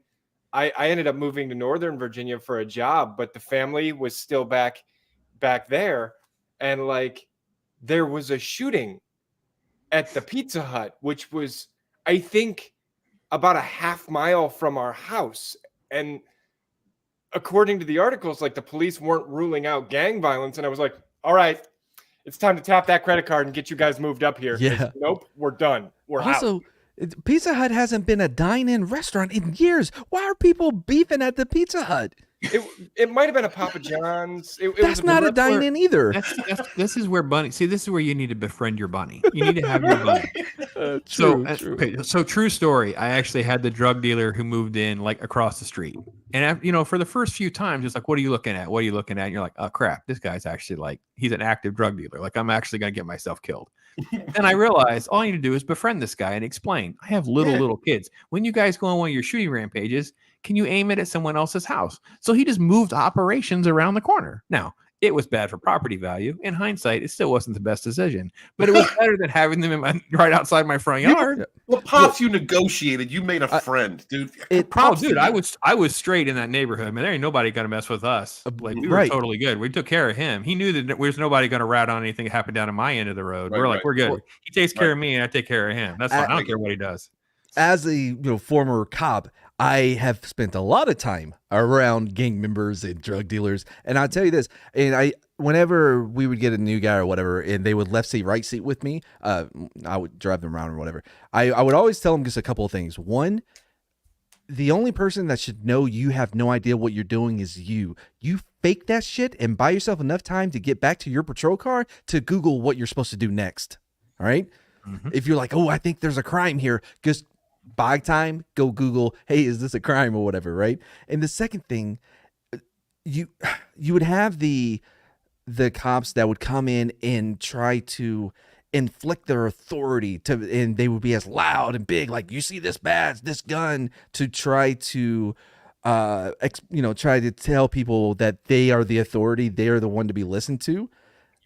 I ended up moving to Northern Virginia for a job, but the family was still back there, and like, there was a shooting at the Pizza Hut, which was, I think, about a half mile from our house. And according to the articles, like the police weren't ruling out gang violence. And I was like, all right, it's time to tap that credit card and get you guys moved up here. 'Cause Yeah. Nope, we're done. We're out. Also, Pizza Hut hasn't been a dine-in restaurant in years. Why are people beefing at the Pizza Hut? It might have been a Papa John's. That's not a dine-in either. This is where bunny. See, this is where you need to befriend your bunny. You need to have your bunny. True. Okay, so true story. I actually had the drug dealer who moved in like across the street, and for the first few times, it's like, "What are you looking at? What are you looking at?" And you're like, "Oh crap, this guy's actually like he's an active drug dealer. Like I'm actually gonna get myself killed." Then I realized all I need to do is befriend this guy and explain. I have little kids. When you guys go on one of your shooting rampages, can you aim it at someone else's house? So he just moved operations around the corner. Now, it was bad for property value. In hindsight, it still wasn't the best decision, but it was better than having them right outside my front yard. Well, Pops, you negotiated. You made a friend, dude. Dude, I was straight in that neighborhood. Man, there ain't nobody gonna mess with us. Like we were totally good. We took care of him. He knew that there was nobody gonna rat on anything that happened down at my end of the road. We're good. Well, he takes care of me, and I take care of him. That's fine. I don't care what he does. As a former cop, I have spent a lot of time around gang members and drug dealers, and I'll tell you this. And whenever we would get a new guy or whatever, and they would left seat, right seat with me, I would drive them around or whatever. I would always tell them just a couple of things. One, the only person that should know you have no idea what you're doing is you. You fake that shit and buy yourself enough time to get back to your patrol car to Google what you're supposed to do next. All right. Mm-hmm. If you're like, oh, I think there's a crime here, just buy time, go Google, hey, is this a crime or whatever, right? And the second thing, you would have the cops that would come in and try to inflict their authority and they would be as loud and big, like, you see this badge, this gun, to try to try to tell people that they are the authority, they are the one to be listened to.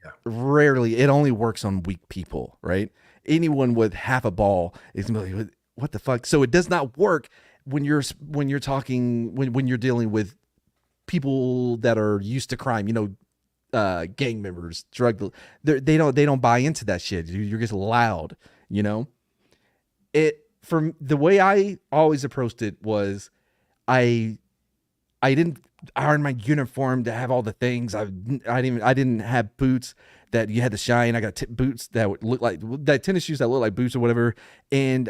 Yeah. Rarely, it only works on weak people, right? Anyone with half a ball is gonna be like, what the fuck? So it does not work when you're talking when you're dealing with people that are used to crime, gang members, they don't buy into that shit. You're just loud, From the way I always approached it was I didn't iron my uniform to have all the things. I didn't have boots that you had to shine. I got boots that would look like tennis shoes that look like boots or whatever. And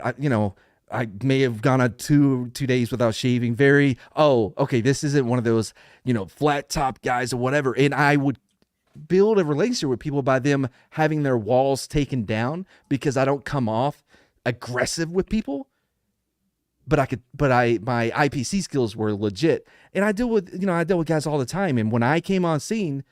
I may have gone on two days without shaving. Okay, this isn't one of those, flat top guys or whatever. And I would build a relationship with people by them having their walls taken down because I don't come off aggressive with people. But my IPC skills were legit. And I deal with guys all the time. And when I came on scene,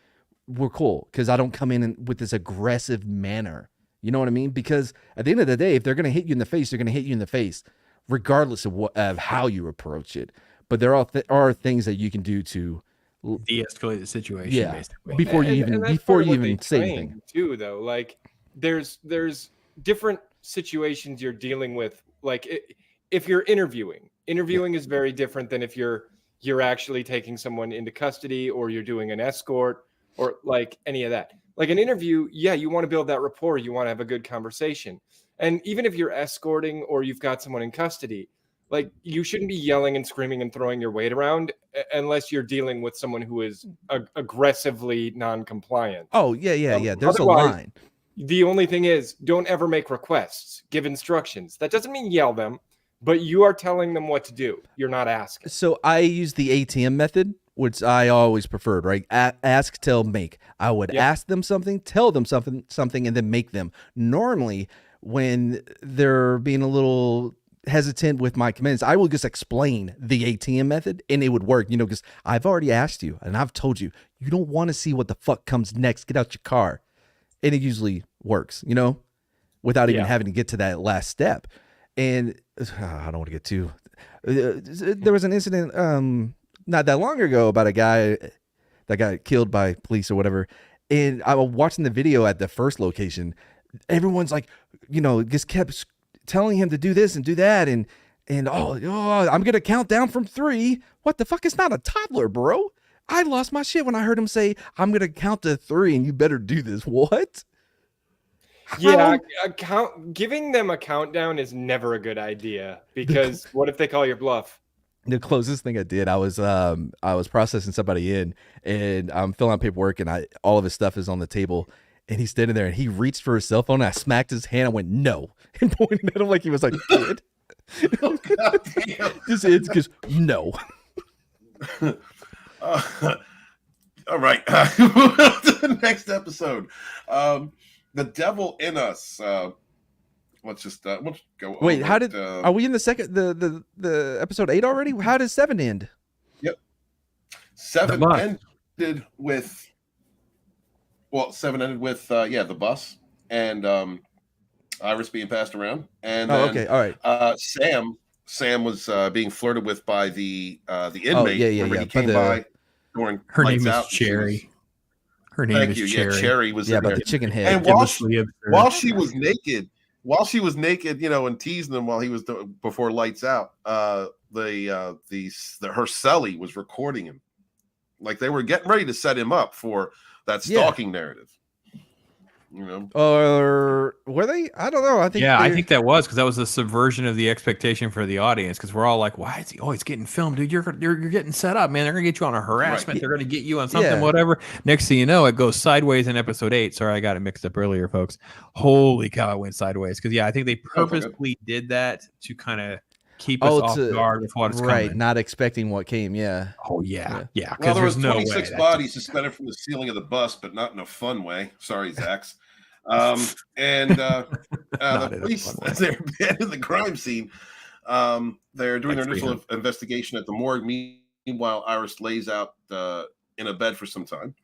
we're cool because I don't come in with this aggressive manner. You know what I mean? Because at the end of the day, if they're going to hit you in the face, they're going to hit you in the face, regardless of how you approach it. But there are things that you can do to de-escalate the situation, basically. Before you even say anything. Too, though, like there's different situations you're dealing with. Like if you're interviewing is very different than if you're actually taking someone into custody or you're doing an escort or like any of that. Like an interview, you want to build that rapport. You want to have a good conversation. And even if you're escorting or you've got someone in custody, like you shouldn't be yelling and screaming and throwing your weight around unless you're dealing with someone who is aggressively non-compliant. Oh, yeah. There's a line. The only thing is don't ever make requests, give instructions. That doesn't mean yell them, but you are telling them what to do. You're not asking. So I use the ATM method, which I always preferred, right? Ask, tell, make. I would ask them something, tell them something, and then make them. Normally, when they're being a little hesitant with my commands, I will just explain the ATM method, and it would work, because I've already asked you, and I've told you, you don't want to see what the fuck comes next. Get out your car. And it usually works, without even having to get to that last step. And I don't want to get too... there was an incident... not that long ago about a guy that got killed by police or whatever. And I was watching the video at the first location. Everyone's like, just kept telling him to do this and do that. And I'm going to count down from 3. What the fuck? It's not a toddler, bro. I lost my shit when I heard him say, I'm going to count to 3 and you better do this. What? Yeah, giving them a countdown is never a good idea because what if they call your bluff? The closest thing I did, I was processing somebody in, and I'm filling out paperwork, and all of his stuff is on the table, and he's standing there, and he reached for his cell phone, and I smacked his hand. I went no, and pointed at him like he was like, "Good." Oh, God damn. It's because no. All right. Move on to the next episode. The Devil in Us. Let's go. Wait, over how it. did? Are we in the second the episode 8 already? How does 7 end? Yep. 7 bus. ended with. Well, 7 ended with the bus and Iris being passed around, and then, okay, all right. Sam was being flirted with by the inmate. Oh, yeah. He came by during Her lights name is out, and she Cherry. Her name Thank is you. Cherry. Yeah, Cherry was in But there. the chicken head. And Ridiculously absurd. while she was naked, and teasing him while he was before lights out, her cellie was recording him, like they were getting ready to set him up for that stalking narrative. You know, Or were they? I don't know. I think. I think that was because that was a subversion of the expectation for the audience. Because we're all like, "Why is he? Oh, he's getting filmed, dude. You're getting set up, man. They're gonna get you on a harassment. Right. They're gonna get you on something, Yeah. whatever." Next thing you know, it goes sideways in episode 8. Sorry, I got it mixed up earlier, folks. Holy cow, it went sideways. Because I think they purposely did that to kind of keep us off guard with what's coming. Not expecting what came. Yeah. Oh yeah. well, Because there was there's no 26 way bodies suspended from the ceiling of the bus, but not in a fun way. Sorry, Zax. And the police, as they're in the crime scene, they're doing their initial investigation at the morgue. Meanwhile, Iris lays out in a bed for some time.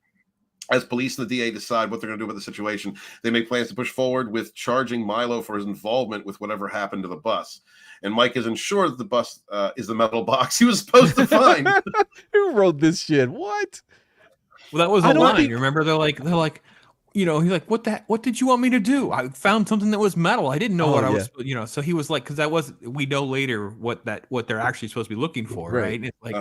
As police and the DA decide what they're going to do with the situation, they make plans to push forward with charging Milo for his involvement with whatever happened to the bus. And Mike isn't sure that the bus is the metal box he was supposed to find. Who wrote this shit? What? Well, that was a I don't line. think- You remember? They're like, he's like, what did you want me to do? I found something that was metal. I didn't know what I was, so he was like, because we know later what they're actually supposed to be looking for. Right. And it's like,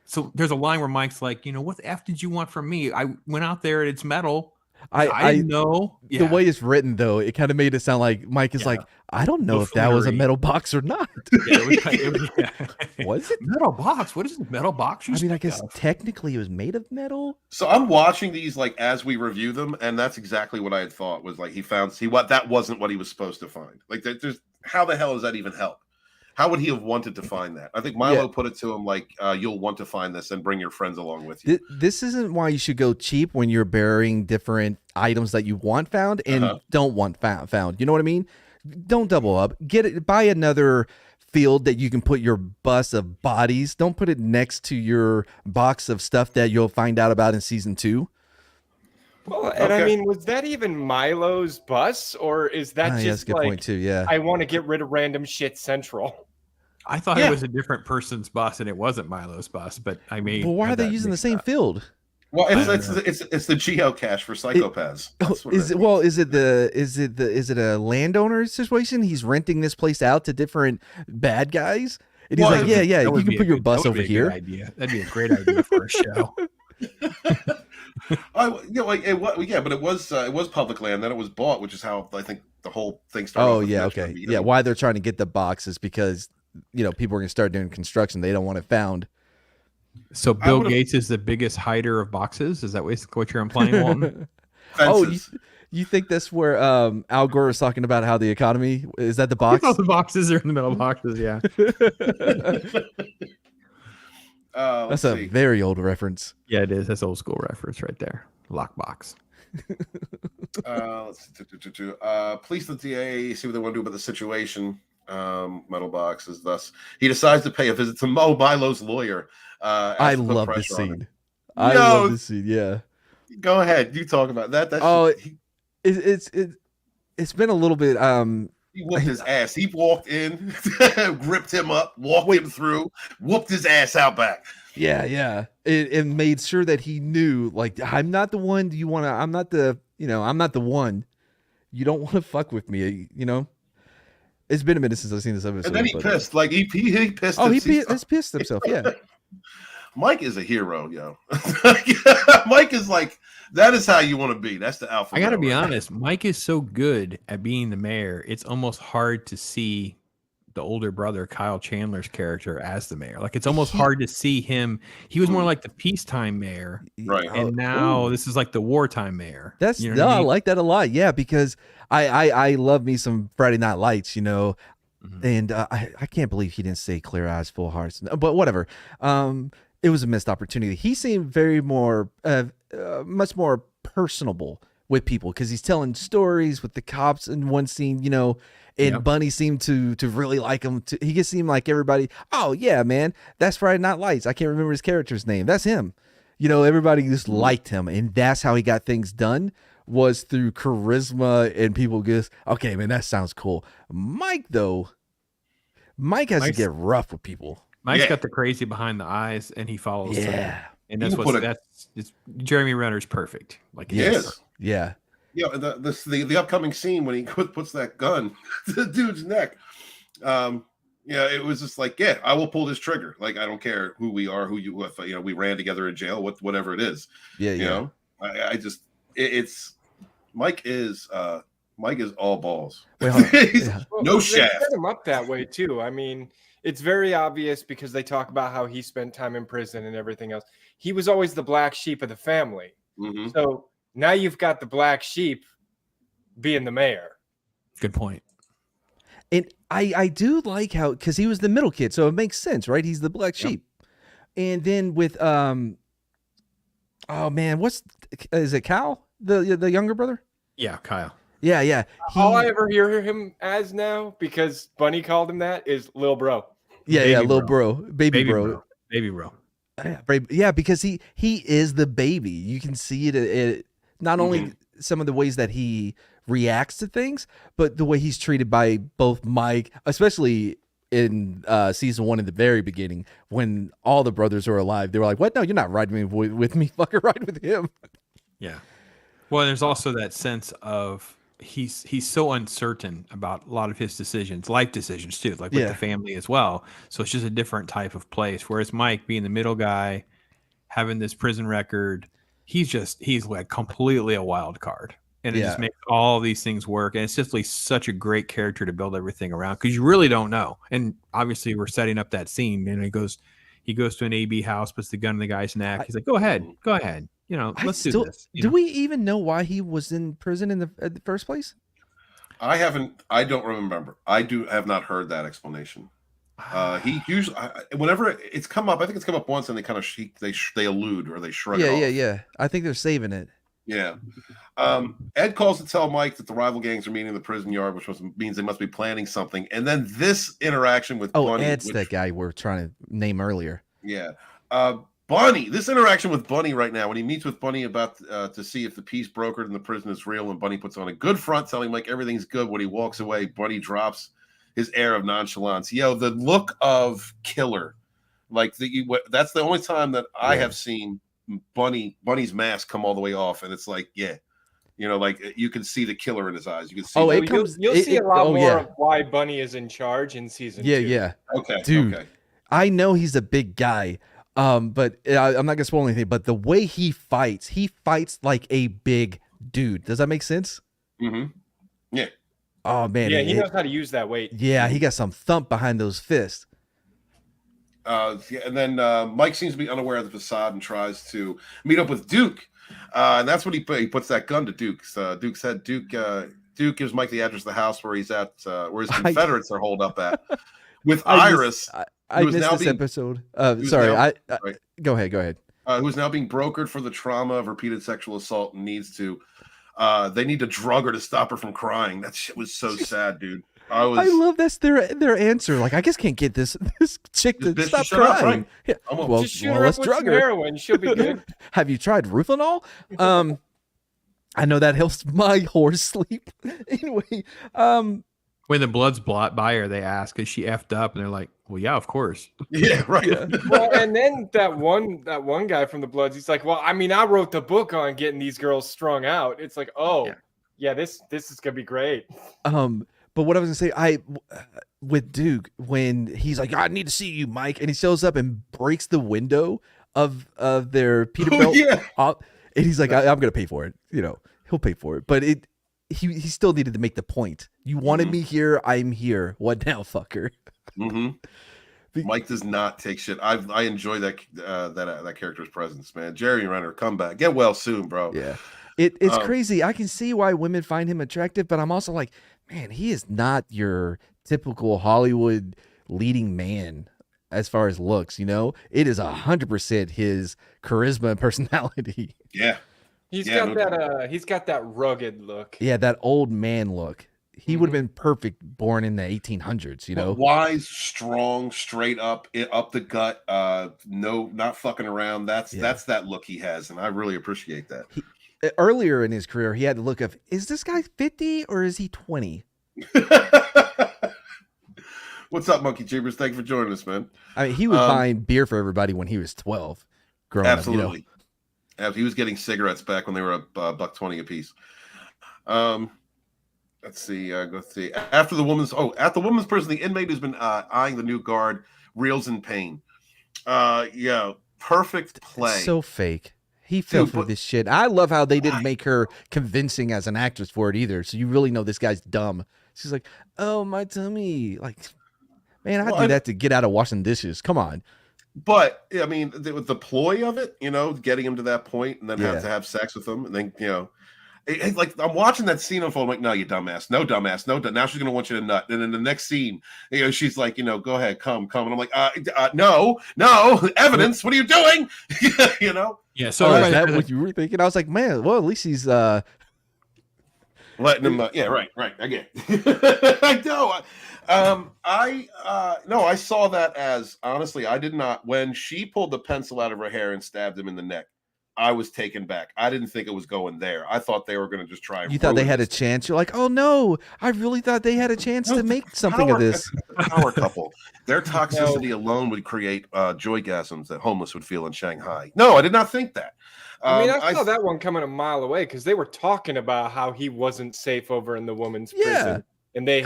so there's a line where Mike's like, what the F did you want from me? I went out there and it's metal. I didn't know. The way it's written, though, it kind of made it sound like Mike is like, I don't know if that was a metal box or not. Was it metal box? What is the metal box? I guess technically it was made of metal. So I'm watching these like as we review them, and that's exactly what I had thought was like that wasn't what he was supposed to find. Like there's how the hell does that even help? How would he have wanted to find that? I think Milo put it to him like, you'll want to find this and bring your friends along with you. This isn't why you should go cheap when you're burying different items that you want found and don't want found. You know what I mean? Don't double up. Buy another field that you can put your bus of bodies. Don't put it next to your box of stuff that you'll find out about in season 2. Well, and I mean, was that even Milo's bus, or is that that's just a good like, point too, yeah. I want to get rid of random shit central? I thought it was a different person's bus and it wasn't Milo's bus, but I mean, But why are they using the same field? Well, it's the geocache for psychopaths. Is it a landowner situation? He's renting this place out to different bad guys, and he's you can put your bus over here. That'd be a great idea for a show. But it was public land. Then it was bought, which is how I think the whole thing started. Oh yeah, okay, yeah. Why they're trying to get the box is because people are going to start doing construction. They don't want it found. So Bill Gates is the biggest hider of boxes. Is that what you're implying, Walton? You think that's where Al Gore was talking about how the economy is that the box? All the boxes are in the middle boxes. Yeah. That's a very old reference. Yeah, it is. That's old school reference right there. Lockbox. Let's see. Police and the DA see what they want to do about the situation. Metal boxes. Thus, he decides to pay a visit to Milo's lawyer. I love this scene. I love this scene. Yeah. Go ahead. You talk about that. It's been a little bit. He whooped his ass. He walked in, gripped him up, walked him through, whooped his ass out back. Yeah. And made sure that he knew, like, I'm not the one you want to. I'm not the one. You don't want to fuck with me. It's been a minute since I've seen this episode. And then he pissed. Like he pissed. Oh, he's pissed himself. Yeah. Mike is a hero, yo. Mike is like, that is how you want to be. That's the alpha. I got to male, be right? honest. Mike is so good at being the mayor. It's almost hard to see the older brother, Kyle Chandler's character, as the mayor. Like, it's almost hard to see him. He was more like the peacetime mayor. Right. And now this is like the wartime mayor. That's You know what I I mean? like that a lot. Yeah, because I love me some Friday Night Lights, you know, and I can't believe he didn't say clear eyes, full hearts, but whatever. It was a missed opportunity. He seemed very more, much more personable with people because he's telling stories with the cops in one scene, you know. And Bunny seemed to really like him. He just seemed like everybody. Oh yeah, man, that's Friday Night Lights. I can't remember his character's name. That's him. You know, everybody just liked him, and that's how he got things done. Was through charisma and people just, okay, man, that sounds cool. Mike has to get rough with people. Mike's got the crazy behind the eyes, and he follows. Yeah, and that's what it's Jeremy Renner's perfect. Like, yes, yeah. Yeah, the upcoming scene when he puts that gun to the dude's neck. Yeah, it was just like, yeah, I will pull this trigger. Like, I don't care who we are, who you with. You know, we ran together in jail, whatever it is. Yeah, you know, I just it's Mike is all balls. No shaft. They set him up that way too. I mean, it's very obvious because they talk about how he spent time in prison and everything else. He was always the black sheep of the family. Mm-hmm. So now you've got the black sheep being the mayor. Good point. And I do like how, because he was the middle kid, so it makes sense, right? He's the black sheep. And then with oh man, is it Cal, the younger brother? Yeah, Kyle. Yeah. All I ever hear him as now, because Bunny called him that, is Lil Bro. Yeah, little bro, baby bro. Yeah, because he is the baby. You can see it not only some of the ways that he reacts to things, but the way he's treated by both Mike, especially in season 1 in the very beginning when all the brothers are alive. They were like, "What? No, you're not riding with me. Fucking ride with him." Yeah. Well, there's also that sense of he's so uncertain about a lot of his decisions, life decisions too, like with the family as well. So it's just a different type of place. Whereas Mike being the middle guy, having this prison record, he's like completely a wild card. And it just makes all these things work. And it's just like such a great character to build everything around because you really don't know. And obviously we're setting up that scene. And he goes to an AB house, puts the gun in the guy's neck. He's like, go ahead. You know, let's do this. Do we even know why he was in prison in the first place? I don't remember. I have not heard that explanation. He usually, whenever it's come up, I think it's come up once, and they kind of they allude or they shrug it off. Yeah. I think they're saving it. Yeah. Ed calls to tell Mike that the rival gangs are meeting in the prison yard, which means they must be planning something. And then this interaction with Bunny. Ed's that guy we're trying to name earlier. Yeah. Bunny, this interaction with Bunny right now, when he meets with Bunny about to see if the peace brokered in the prison is real, and Bunny puts on a good front, telling Mike everything's good. When he walks away, Bunny drops his air of nonchalance. Yo, the look of killer, like that's the only time that I have seen Bunny's mask come all the way off, and it's like, you know, like you can see the killer in his eyes. You can see. You'll see a lot more of why Bunny is in charge in season 2. Yeah. Okay, dude. Okay. I know he's a big guy. But I'm not gonna spoil anything. But the way he fights like a big dude. Does that make sense? Mm-hmm. Yeah. Oh man. Yeah, he knows how to use that weight. Yeah, he got some thump behind those fists. And then Mike seems to be unaware of the facade and tries to meet up with Duke, and that's when he puts that gun to Duke's. Duke said Duke gives Mike the address of the house where he's at, where his Confederates are holed up at, with Iris. I missed this episode. Sorry. Go ahead. Who's now being brokered for the trauma of repeated sexual assault and needs to. They need to drug her to stop her from crying. That shit was so sad, dude. I love that's their answer. Like, I just can't get this chick to stop crying. Up, right? Yeah. Well, just shoot her up with some heroin. She'll be good. Have you tried Rufenol? I know that helps my horse sleep. Anyway, when the blood's by her, they ask, is she effed up? And they're like, well, yeah, of course. Yeah, right. Yeah. Well, and then that one guy from the Bloods, he's like, well, I mean, I wrote the book on getting these girls strung out. It's like, this is gonna be great. But what I was gonna say, with Duke, when he's like, I need to see you, Mike, and he shows up and breaks the window of their Peterbilt. Yeah. And he's like, I'm gonna pay for it. He'll pay for it. But he still needed to make the point. You wanted me here, I'm here. What now, fucker? Mike does not take shit. I enjoy that character's presence, man. Jerry Renner, come back. Get well soon, bro. Yeah. It's crazy. I can see why women find him attractive, but I'm also like, man, he is not your typical Hollywood leading man as far as looks, It is 100% his charisma and personality. Yeah. He's got that rugged look. Yeah, that old man look. He would have been perfect born in the 1800s, But wise, strong, straight up the gut. No, not fucking around. That's that look he has, and I really appreciate that. Earlier in his career, he had the look of, is this guy 50 or is he 20? What's up, Monkey Cheapers? Thank you for joining us, man. I mean, he was buying beer for everybody when he was 12. Growing absolutely. Up, He was getting cigarettes back when they were $1.20 a piece. Let's see. Go see. At the woman's prison, the inmate who's been eyeing the new guard reels in pain. Perfect play. So fake. He fell for this shit. I love how they didn't make her convincing as an actress for it either. So you really know this guy's dumb. She's like, "Oh, my tummy." Like, man, I do that to get out of washing dishes. Come on. But I mean, the ploy of it, getting him to that point and then have to have sex with him, and then like I'm watching that scene unfold. I'm like, no, you dumbass, no dumbass, no. Now she's gonna want you to nut, and then the next scene, she's like, go ahead, come, and I'm like, no, evidence. What are you doing? Yeah. So is that what you were thinking? I was like, man, well, at least he's letting him. Yeah, right. I get. I know. I saw that as, honestly, I did not. When she pulled the pencil out of her hair and stabbed him in the neck, I was taken back. I didn't think it was going there. I thought they were going to just try. You thought they had a chance. You're like, oh no, I really thought they had a chance to make something of this. Power couple. Their toxicity alone would create joygasms that homeless would feel in Shanghai. No, I did not think that. I saw that one coming a mile away because they were talking about how he wasn't safe over in the woman's prison, and they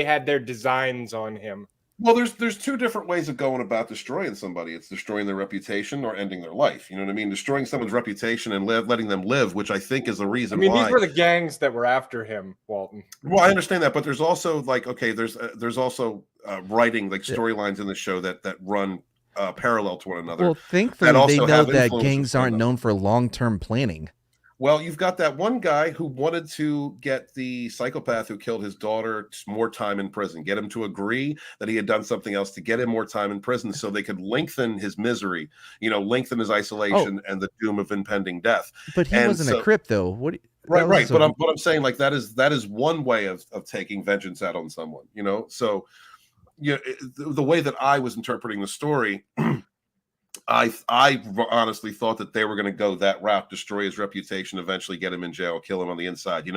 had their designs on him. Well, there's two different ways of going about destroying somebody. It's destroying their reputation or ending their life. You know what I mean? Destroying someone's reputation and letting them live, which I think is the reason why. These were the gangs that were after him, Walton. Well, I understand that, but there's also there's also writing storylines in the show that run parallel to one another. Well, thankfully they know that gangs aren't known for long-term planning. Well, you've got that one guy who wanted to get the psychopath who killed his daughter more time in prison, get him to agree that he had done something else to get him more time in prison so they could lengthen his misery, lengthen his isolation and the doom of impending death. But he wasn't a Crip, though. Right. But I'm saying, like, that is one way of taking vengeance out on someone, So, the way that I was interpreting the story, I honestly thought that they were going to go that route, destroy his reputation, eventually get him in jail, kill him on the inside,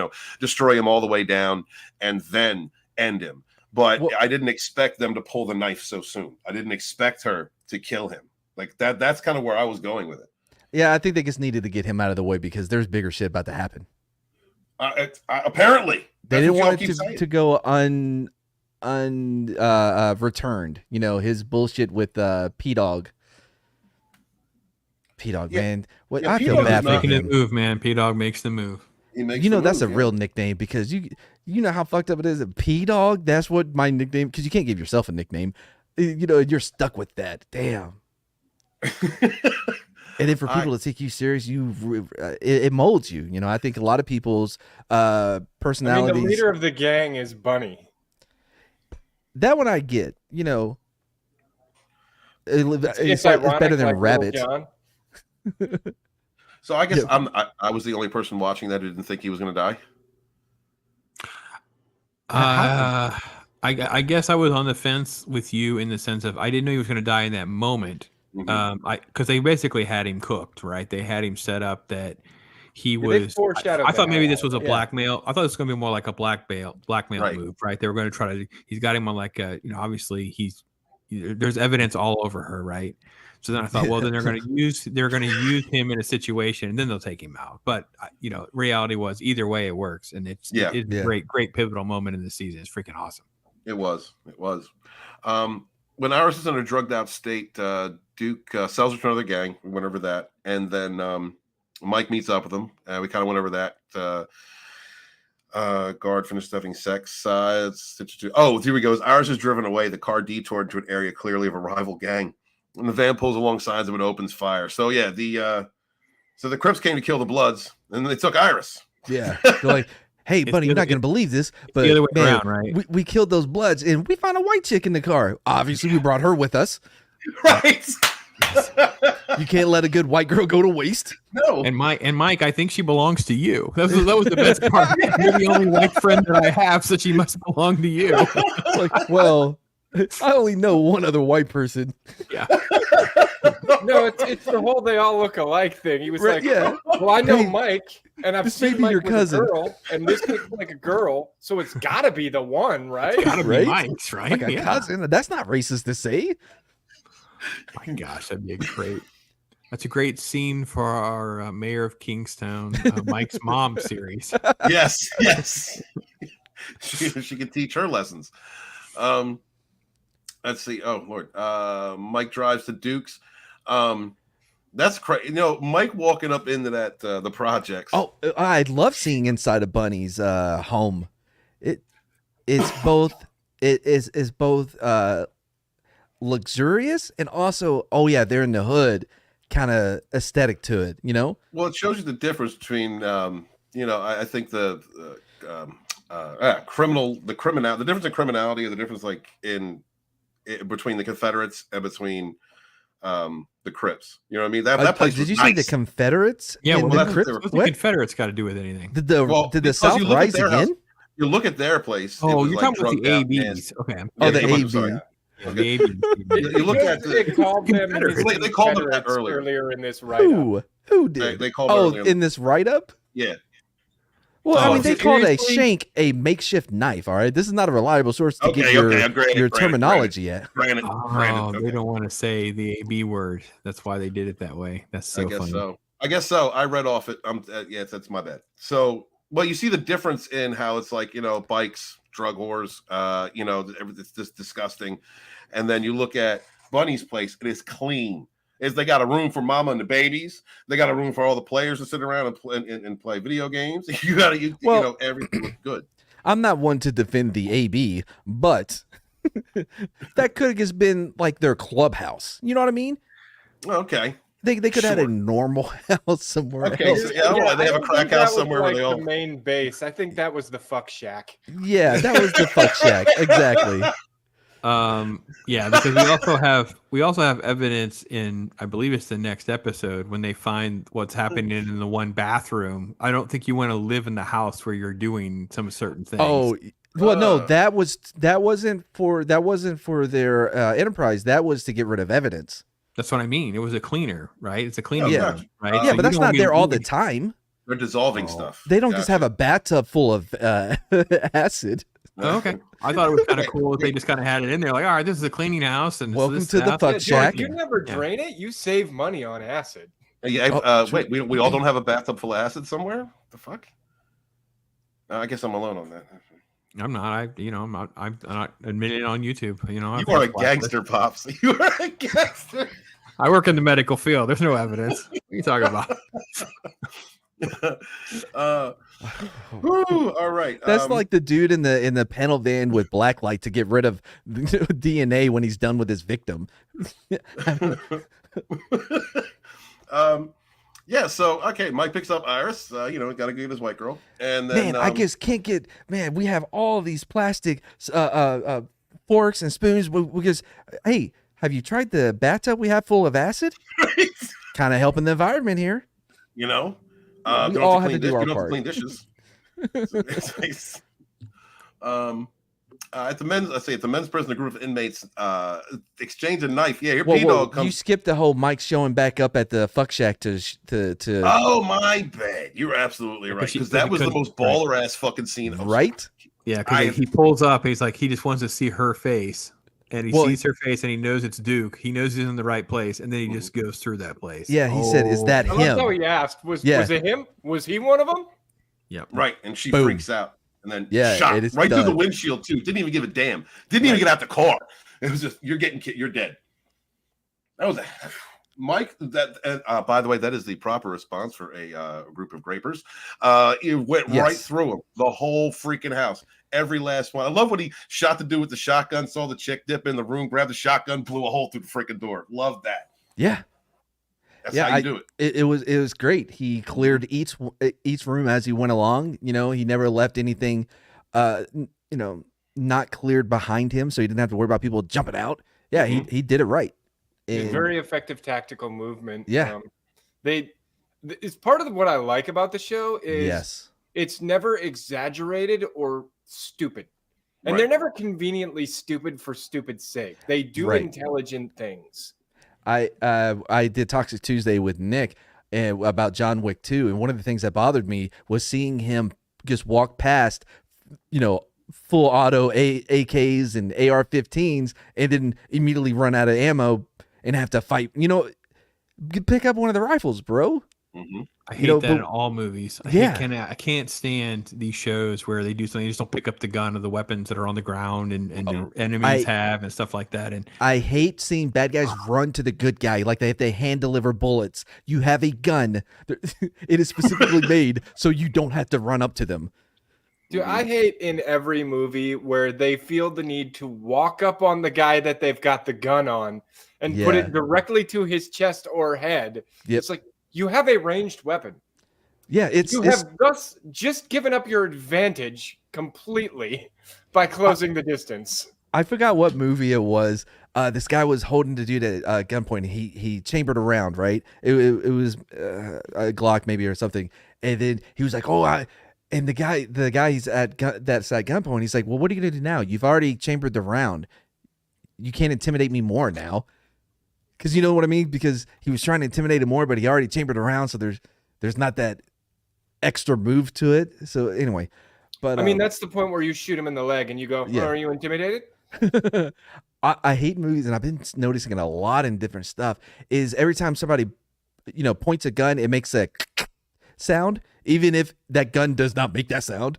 destroy him all the way down and then end him. But I didn't expect them to pull the knife so soon. I didn't expect her to kill him like that. That's kind of where I was going with it. Yeah, I think they just needed to get him out of the way because there's bigger shit about to happen. Apparently. They didn't want it to go returned. His bullshit with P-Dog. P-Dog, man. I feel bad for making him. the move, man. P-Dog makes the move. That's a real nickname because you know how fucked up it is. P-Dog, that's what my nickname, because you can't give yourself a nickname. You're stuck with that. Damn. And then for people to take you serious, it molds you. I think a lot of people's personalities. The leader of the gang is Bunny. That one I get. It's better than Rabbit. So I guess I was the only person watching that who didn't think he was going to die. I guess I was on the fence with you in the sense of I didn't know he was going to die in that moment. Because they basically had him cooked, right? They had him set up that he was. I thought maybe this was a blackmail. I thought it was going to be more like a blackmail move, right? They were going to try to. He's got him on like a, obviously there's evidence all over her, right? So then I thought, well, then they're going to use him in a situation, and then they'll take him out. But reality was either way it works, and it's a great pivotal moment in the season. It's freaking awesome. It was. when Iris is in a drugged out state, Duke sells her to another gang. We went over that, and then Mike meets up with him. We kind of went over that. Guard finished having sex. Here we go. As Iris is driven away, the car detoured to an area clearly of a rival gang, and the van pulls alongside them and opens fire. So yeah, the Crips came to kill the Bloods, and they took Iris. Yeah, they're like, hey, buddy, you're not gonna believe this, but the other way man, around, right? we killed those Bloods, and we found a white chick in the car. Obviously, we brought her with us. Right. You can't let a good white girl go to waste. No. And Mike, I think she belongs to you. That was the best part. You're the only white friend that I have, so she must belong to you. Like, well, I only know one other white person. Yeah. No, it's the whole they all look alike thing. He was Right, like, yeah. well, I know Hey, Mike, and I've this may seen be Mike your with cousin." a girl, and this looks like a girl, so it's got to be the one, right? Gotta be Right? Mike's, right? Like a cousin. That's not racist to say. My gosh, that'd be that's a great scene for our Mayor of Kingstown, Mike's Mom series. Yes. She could teach her lessons. Let's see. Oh Lord. Mike drives to Duke's. That's crazy. Mike walking up into that the projects. Oh, I love seeing inside of Bunny's home. It's both luxurious and also, oh yeah, they're in the hood, kind of aesthetic to it. Well, it shows you the difference between I think the difference in criminality, or the difference between the Confederates and between the Crips. You know what I mean? That place. Did you was say the nice. Confederates? Yeah, and well, the that's Crips? what What's the What? Confederates got to do with anything? Did the because South you look at rise their again? house, you look at their place. Oh, it was you're like talking about the drugged out, ABs. Okay. Oh, the I'm AB. sorry. Yeah, Okay. the ABs. You look at They the. called them Confederates. They called them that Confederates earlier. in this write-up. Who did? They called Oh, earlier. in this write-up? Yeah. Well, I Oh, mean, they called a seriously? shank a makeshift knife. All right, this is not a reliable source to Okay, get your granted, terminology yet. Granted, Oh, okay. they don't want to say the AB word. That's why they did it that way. That's so I guess funny. so. I read off it. That's my bad. So, well, you see the difference in how it's like, bikes, drug whores, it's just disgusting. And then you look at Bunny's place, it is clean. They got a room for mama and the babies. They got a room for all the players to sit around and play video games. Everything looks good. I'm not one to defend the AB, but that could have just been like their clubhouse. You know what I mean? Okay. They could have had a Sure. normal house somewhere Okay, else. so, yeah, they have a I don't crack think that house was somewhere where like they all. the main base. I think that was the fuck shack. Yeah, that was the fuck shack. Exactly. Yeah, because we also have evidence in, I believe it's the next episode, when they find what's happening in the one bathroom. I don't think you want to live in the house where you're doing some certain things. Oh, well, no, that wasn't for their enterprise. That was to get rid of evidence. That's what I mean. It was a cleaner, right? It's a cleaner Yeah. room, right? Yeah, Yeah, So but you that's don't not be there all the moving- time. They're dissolving Oh. stuff. They don't just have a Gotcha. bathtub full of acid. Oh, okay. I thought it was kind of cool if they just kind of had it in there, like, all right, this is a cleaning house, and Welcome this to the stuff. fuck Yeah, shack. If you never Yeah. drain it, you save money on acid. Yeah. Oh, Wait, we all don't have a bathtub full of acid somewhere? The fuck? I guess I'm alone on that. I'm not. I'm not admitting it on YouTube. You I've are a got gangster, Pops. You are a gangster. I work in the medical field. There's no evidence. What are you talking about? All right. That's like the dude in the panel van with blacklight to get rid of DNA when he's done with his victim. Yeah. So okay, Mike picks up Iris. Got to give his white girl, and then Man, I just can't get. Man, we have all these plastic forks and spoons because, hey, have you tried the bathtub we have full of acid? Kind of helping the environment here. we we all have to do our you don't have part. to clean dishes. It's nice. At the men's prison, a group of inmates exchange a knife. Yeah, your P-Dog comes. You skipped the whole Mike showing back up at the fuck shack to. Oh my bad. You're absolutely right, because that was the most baller ass fucking scene. Right? Yeah, because he pulls up. He's like, he just wants to see her face, and he Well, sees her face, and he knows it's Duke. He knows he's in the right place, and then he just goes through that place. Yeah, he said, "Is that I love how him?" he asked. Was Yeah. it him? Was he one of them? Yep. Right, and she Boom. freaks out, and then Yeah, shot it is right through the done. windshield too. Didn't even give a damn. Didn't even get out the car. It was just you're dead. That was Mike. That by the way, that is the proper response for a group of grapers. It went right through him, the whole freaking house, every last one. I love when he shot the dude with the shotgun, saw the chick dip in the room, grabbed the shotgun, blew a hole through the freaking door. Love that. Yeah. That's how you do it. It was great. He cleared each room as he went along. You know, he never left anything, not cleared behind him, so he didn't have to worry about people jumping out. Yeah, he did it right. It's very effective tactical movement. Yeah, it's part of what I like about the show is it's never exaggerated or stupid, and they're never conveniently stupid for stupid's sake. They do intelligent things. I did Toxic Tuesday with Nick about John Wick 2, and one of the things that bothered me was seeing him just walk past, full auto AKs and AR-15s, and then immediately run out of ammo and have to fight. Pick up one of the rifles, bro. Mm-hmm. I hate that in all movies. I can't stand these shows where they do something. You just don't pick up the gun or the weapons that are on the ground and your enemies have and stuff like that. And I hate seeing bad guys run to the good guy like they have to hand deliver bullets. You have a gun. It is specifically made so you don't have to run up to them. Dude, I hate in every movie where they feel the need to walk up on the guy that they've got the gun on and put it directly to his chest or head. Yep. It's like, you have a ranged weapon. Yeah, you have thus just given up your advantage completely by closing the distance. I forgot what movie it was. This guy was holding the dude at gunpoint. He chambered a round, right? It was a Glock maybe or something. And then he was like, and the guy he's that's at gunpoint. He's like, well, what are you gonna do now? You've already chambered the round. You can't intimidate me more now. Because you know what I mean? Because he was trying to intimidate him more, but he already chambered around, so there's not that extra move to it. So anyway, but I mean that's the point where you shoot him in the leg and you go, "Are you intimidated?" I hate movies, and I've been noticing it a lot in different stuff. Is every time somebody, points a gun, it makes a sound, even if that gun does not make that sound.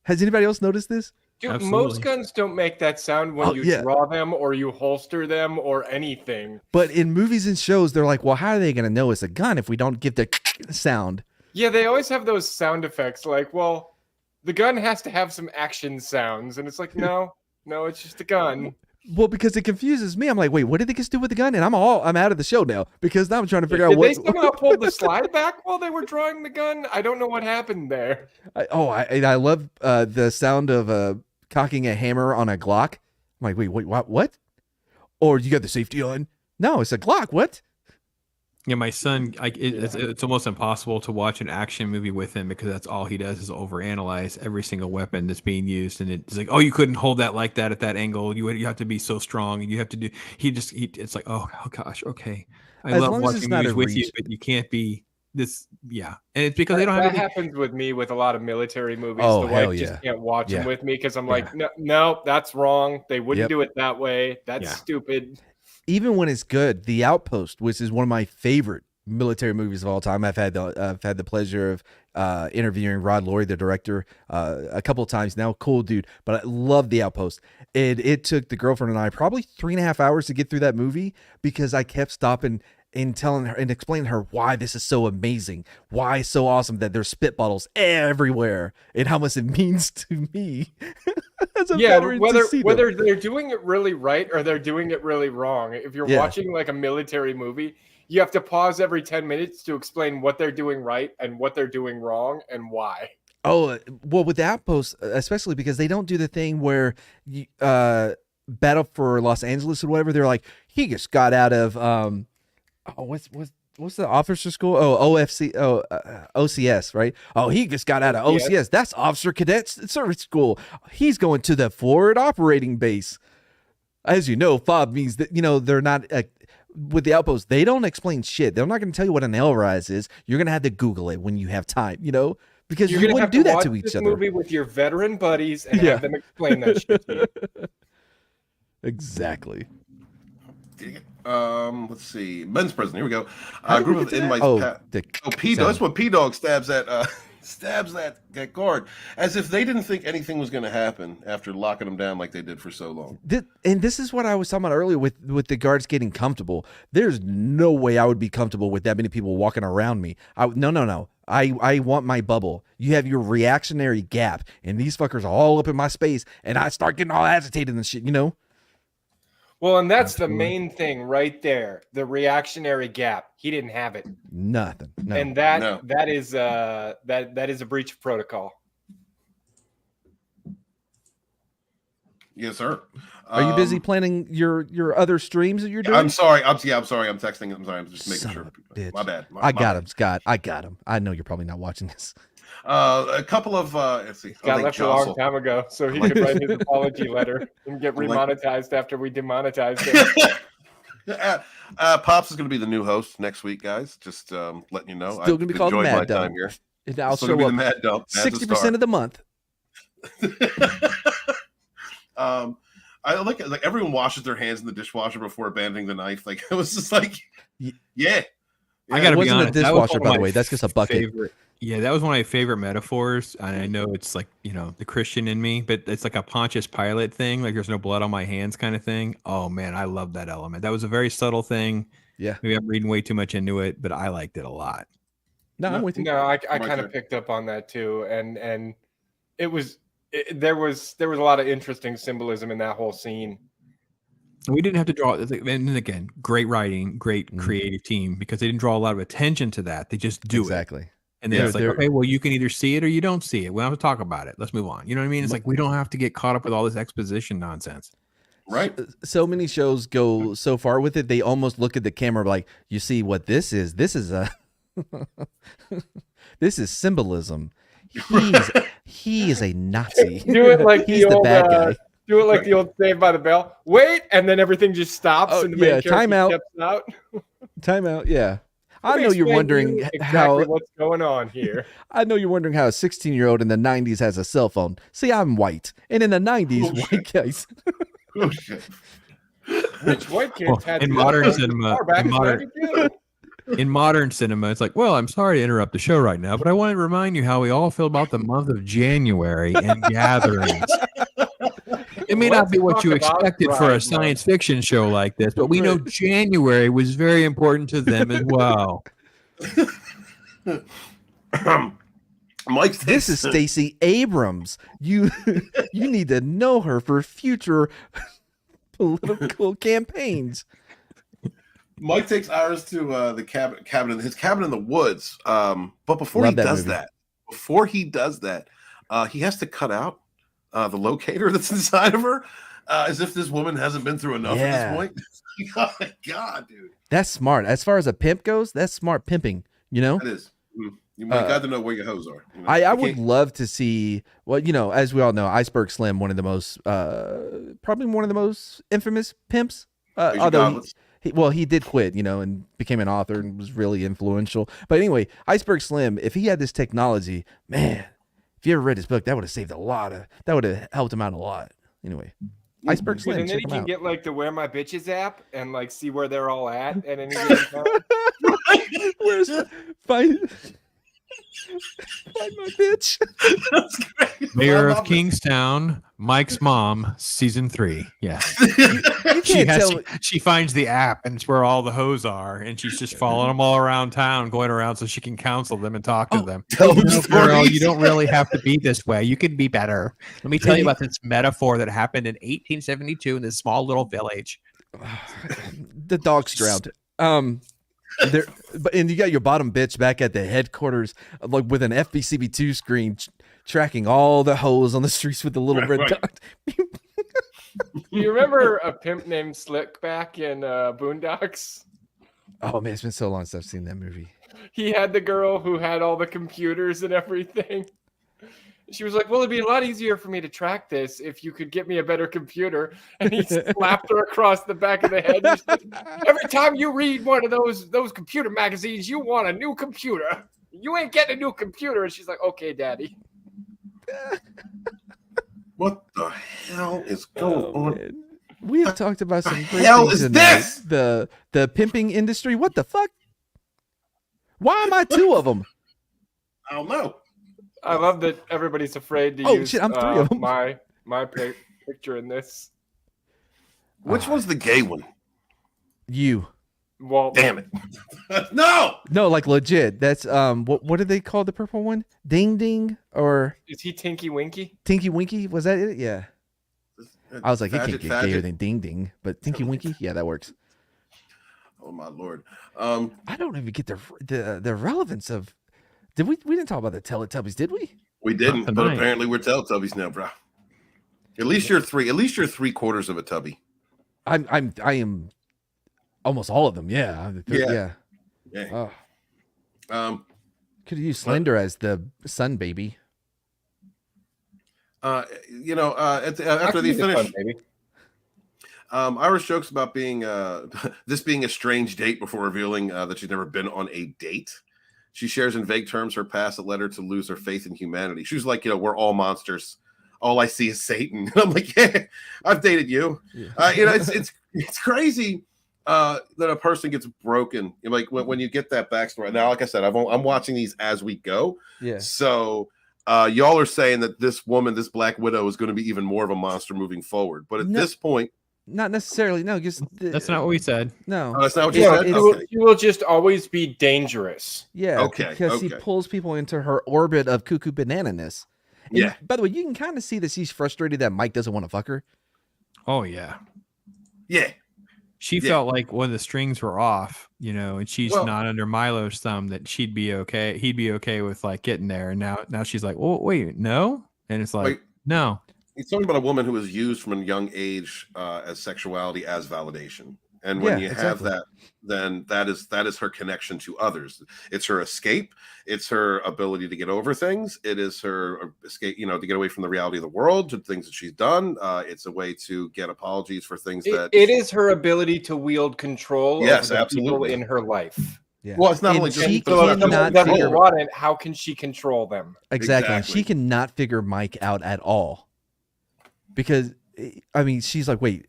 Has anybody else noticed this? Dude, Absolutely. most guns don't make that sound when you draw them or you holster them or anything. But in movies and shows, they're like, well, how are they going to know it's a gun if we don't give the sound? Yeah, they always have those sound effects like, well, the gun has to have some action sounds. And it's like, no, it's just a gun. Well, because it confuses me. I'm like, wait, what did they just do with the gun? And I'm out of the show now because now I'm trying to figure out what. Did they somehow pull the slide back while they were drawing the gun? I don't know what happened there. I love the sound of cocking a hammer on a Glock. I'm like, wait, what? Or you got the safety on? No, it's a Glock. What? Yeah, my son, it's almost impossible to watch an action movie with him because that's all he does is overanalyze every single weapon that's being used, and it's like, oh, you couldn't hold that like that at that angle. You have to be so strong, and you have to do. It's like, oh gosh, okay. I love watching movies with you, but you can't be this. Yeah, and it's because they don't have. That happens with me with a lot of military movies. The wife just can't watch them with me because I'm like, no, that's wrong. They wouldn't do it that way. That's stupid. Even when it's good, The Outpost, which is one of my favorite military movies of all time. I've had the pleasure of interviewing Rod Laurie, the director, a couple of times now. Cool dude, but I love The Outpost. It took the girlfriend and I probably 3.5 hours to get through that movie because I kept stopping and telling her and explaining to her why this is so amazing, why it's so awesome that there's spit bottles everywhere, and how much it means to me. Whether they're doing it really right or they're doing it really wrong. If you're watching like a military movie, you have to pause every 10 minutes to explain what they're doing right and what they're doing wrong and why. Oh, well, with the Outpost, especially because they don't do the thing where you, Battle for Los Angeles or whatever, they're like, he just got out of what's the officer school? OCS, right? Oh, he just got out of OCS. That's Officer Cadet Service School. He's going to the forward operating base. As you know, FOB means that, they're not with the Outpost. They don't explain shit. They're not going to tell you what an LRIS is. You're going to have to Google it when you have time, because you wouldn't do that to each other. Movie with your veteran buddies and have them explain that shit to you. Exactly. Let's see. Men's prison. Here we go. A group of inmates. P-Dog. sound. That's what P-Dog stabs at Stabs that guard as if they didn't think anything was going to happen after locking them down like they did for so long. And this is what I was talking about earlier with the guards getting comfortable. There's no way I would be comfortable with that many people walking around me. No. I want my bubble. You have your reactionary gap, and these fuckers are all up in my space, and I start getting all agitated and shit, you know? Well, and that's the main thing right there. The reactionary gap. He didn't have it. Nothing. No. And that is a breach of protocol. Yes, sir. Are you busy planning your other streams that you're doing? I'm sorry. I'm sorry. I'm texting. I'm sorry. I'm just making sure. Bitch. My bad. I got him, Scott. I got him. I know you're probably not watching this. A couple of let's see. Got left a long time ago, so he could write his apology letter and get remonetized after we demonetized him. Pops is going to be the new host next week, guys. Just letting you know. Still going to be called Mad Dump. And I'll show up Mad Dump 60% of the month. I like everyone washes their hands in the dishwasher before abandoning the knife. Like it was just like, yeah. I gotta be honest. It wasn't a dishwasher, by the way. That's just a bucket. Yeah, that was one of my favorite metaphors. And I know it's like, the Christian in me, but it's like a Pontius Pilate thing. Like there's no blood on my hands kind of thing. Oh, man, I love that element. That was a very subtle thing. Yeah. Maybe I'm reading way too much into it, but I liked it a lot. No, I'm with you. No, I kind of picked up on that too. And there was a lot of interesting symbolism in that whole scene. We didn't have to draw, and again, great writing, great creative team, because they didn't draw a lot of attention to that. They just do it. Exactly. And then it's like, okay, well, you can either see it or you don't see it. We don't have to talk about it. Let's move on. You know what I mean? It's like we don't have to get caught up with all this exposition nonsense. Right. So many shows go so far with it, they almost look at the camera like, you see what this is? This is a this is symbolism. He is a Nazi. Do it like he's the bad guy. Do it like the old Saved by the Bell. Wait, and then everything just stops. And the main character time out. steps out. Time out. Yeah. I know you're wondering exactly what's going on here. I know you're wondering how a 16-year-old in the 90s has a cell phone. See, I'm white. And in the 90s, white guys. Oh, shit. Rich white kids had in modern cinema. In modern cinema, it's like, well, I'm sorry to interrupt the show right now, but I want to remind you how we all feel about the month of January and gatherings. It may not be what you expected for a science fiction show like this, but we know January was very important to them as well. Mike, this is Stacey Abrams. You need to know her for future political campaigns. Mike takes Iris to the cabin, his cabin in the woods. But before he does that, he has to cut out the locator that's inside of her, as if this woman hasn't been through enough at this point. Oh my God, dude. That's smart. As far as a pimp goes, that's smart pimping, you know? It is. You got to know where your hoes are. You know? I would love to see, well, as we all know, Iceberg Slim, one of the most, probably one of the most infamous pimps. Although he did quit, and became an author and was really influential. But anyway, Iceberg Slim, if he had this technology, man, if you ever read his book, that would have saved that would have helped him out a lot. Anyway, Iceberg Slim, and then check he him can out. get like the Where My Bitches app and like see where they're all at at any given time. Where's find my bitch? That's great. Mayor of Kingstown, Mike's mom, season 3. Yeah. She finds the app, and it's where all the hoes are, and she's just following them all around town, going around so she can counsel them and talk to them. Girl, you don't really have to be this way. You can be better. Let me tell you about this metaphor that happened in 1872 in this small little village. The dog's drowned. And you got your bottom bitch back at the headquarters, like with an FBCB2 screen, tracking all the hoes on the streets with the little red dot. You remember a pimp named Slick back in Boondocks? Oh man, it's been so long since I've seen that movie. He had the girl who had all the computers and everything. She was like, well, it'd be a lot easier for me to track this if you could get me a better computer. And he slapped her across the back of the head. Like, every time you read one of those computer magazines, you want a new computer. You ain't getting a new computer. And she's like, okay, daddy. What the hell is going on? Man. We have talked about some great hell things is in this? The pimping industry. What the fuck? Why am I two of them? I don't know. I love that everybody's afraid to Oh, use shit, I'm 3 of 'em. my picture in this. Which one's the gay one? You. Walt. Damn it! No. No, like legit. That's what did they call the purple one? Ding ding or Is he Tinky Winky? Tinky Winky? Was that it? Yeah. I was like, it can't Fadget, get gayer Fadget. than Ding Ding, but Tinky Winky, yeah, that works. Oh my lord. I don't even get the relevance of. Did we didn't talk about the Teletubbies, did we? We didn't, but tonight. apparently we're Teletubbies now, bro. At least you're 3/4 of a tubby. I am almost all of them. Yeah. Yeah. Oh, Um, could have used Slender as the sun baby. after they finish, Iris jokes about being this being a strange date before revealing that she's never been on a date. She shares in vague terms her past that led her to lose her faith in humanity. She was like, we're all monsters. All I see is Satan. I'm like, yeah, I've dated you. Yeah. It's crazy that a person gets broken. Like when you get that backstory. Now, like I said, I'm watching these as we go. Yeah. So y'all are saying that this woman, this Black Widow, is going to be even more of a monster moving forward. But at this point, Not necessarily. No, just That's not what we said. no. that's not what you Yeah, said. she will just always be dangerous. Yeah, Okay, because she okay. pulls people into her orbit of cuckoo banananess. And Yeah. By the way, you can kind of see that she's frustrated that Mike doesn't want to fuck her. Oh yeah. Yeah. She Yeah. felt like when the strings were off, and she's Well- not under Milo's thumb, that she'd be okay. He'd be okay with like getting there. And now she's like, oh wait, no. And it's like, Wait. no. He's talking about a woman who was used from a young age as sexuality as validation. And when Yeah, you have exactly. that, then that is her connection to others. It's her escape. It's her ability to get over things. It is her escape, to get away from the reality of the world, to things that she's done. It's a way to get apologies for things that It is her ability to wield control Yes, over the people absolutely. in her life. Yeah. Well, it's not And only just she but it's not cannot just- That figure- don't want it, how can she control them? Exactly. Exactly. She cannot figure Mike out at all. Because I mean, she's like, wait,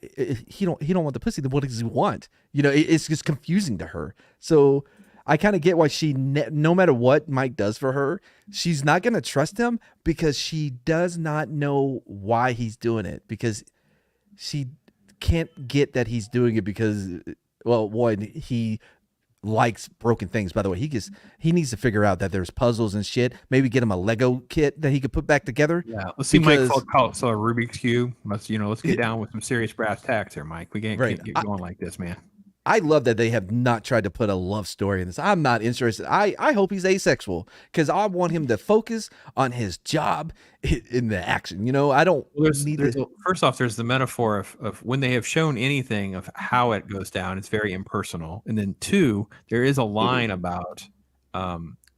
he don't want the pussy. Then what does he want? It's just confusing to her. So I kind of get why she, no matter what Mike does for her, she's not gonna trust him because she does not know why he's doing it. Because she can't get that he's doing it because, well, one, he likes broken things. By the way, he needs to figure out that there's puzzles and shit. Maybe get him a Lego kit that he could put back together. Yeah. Let's see Because- Mike call it a Rubik's Cube. Let's get down with some serious brass tacks here, Mike. We can't Right. get going like this, man. I love that they have not tried to put a love story in this. I'm not interested. I hope he's asexual because I want him to focus on his job in the action. I don't need to. First off, there's the metaphor of when they have shown anything of how it goes down, it's very impersonal. And then two, there is a line about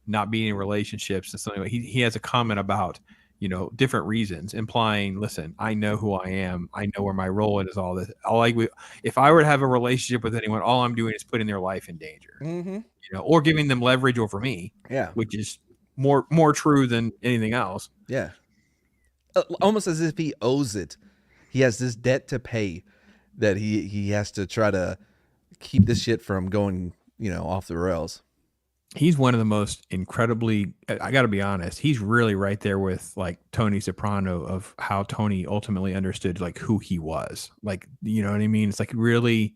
not being in relationships and something. He has a comment about different reasons, implying, listen, I know who I am. I know where my role is. All this. If I were to have a relationship with anyone, all I'm doing is putting their life in danger. Mm-hmm. Or giving them leverage over me, Yeah, which is more true than anything else. yeah. Almost as if he owes it. He has this debt to pay that he has to try to keep this shit from going off the rails. He's one of the most incredibly, I got to be honest, he's really right there with like Tony Soprano of how Tony ultimately understood like who he was. Like, you know what I mean? It's like really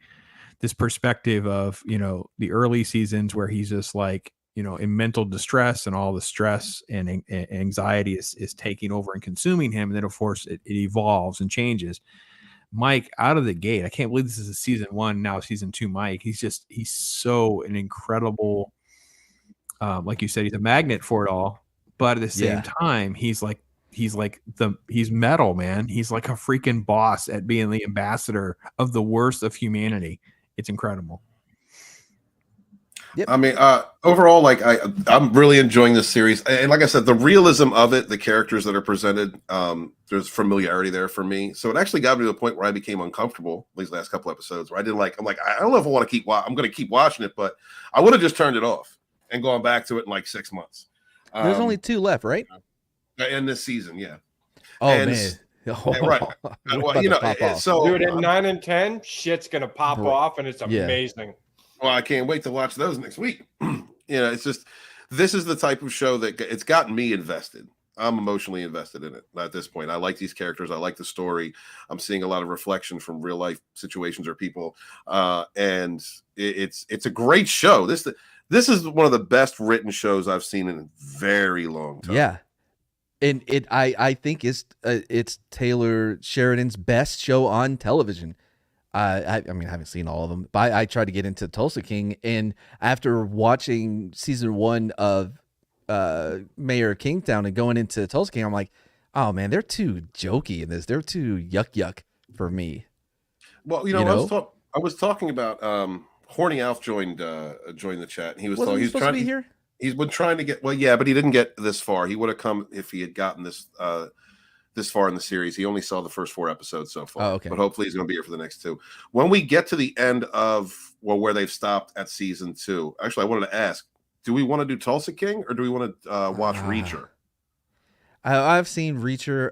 this perspective of, the early seasons where he's just like, in mental distress and all the stress and anxiety is taking over and consuming him. And then of course it evolves and changes. Mike out of the gate, I can't believe this is a season 1, now season 2 Mike. He's so an incredible, like you said, he's a magnet for it all, but at the same time, he's metal, man. He's like a freaking boss at being the ambassador of the worst of humanity. It's incredible. Yep. I mean, overall, like I'm really enjoying this series, and like I said, the realism of it, the characters that are presented, there's familiarity there for me. So it actually got me to the point where I became uncomfortable these last couple episodes, where I didn't like. I'm like, I don't know if I want to keep. I'm going to keep watching it, but I would have just turned it off and gone back to it in like 6 months. There's only 2 left, right? in this season, yeah. Oh And man, right. We're Well, about to pop off. so Dude, at 9 and 10, shit's gonna pop Bro. off, and it's Yeah. amazing. well, I can't wait to watch those next week. It's just this is the type of show that it's gotten me invested. I'm emotionally invested in it at this point. I like these characters. I like the story. I'm seeing a lot of reflection from real life situations or people, and it's a great show. This is one of the best written shows I've seen in a very long time. Yeah, and I think it's Taylor Sheridan's best show on television. I mean, I haven't seen all of them, but I tried to get into Tulsa King, and after watching season 1 of Mayor of Kingstown and going into Tulsa King, I'm like, oh man, they're too jokey in this. They're too yuck for me. Well, I was talking about Horny Alf joined the chat, and he was Wasn't he supposed to be here? He's been trying to get, well, yeah, but he didn't get this far. He would have come if he had gotten this far in the series. He only saw the first 4 episodes so far. Oh, okay. But hopefully he's going to be here for the next 2. When we get to the end of where they've stopped at season 2, actually, I wanted to ask, do we want to do Tulsa King or do we want to watch Reacher? I've seen Reacher.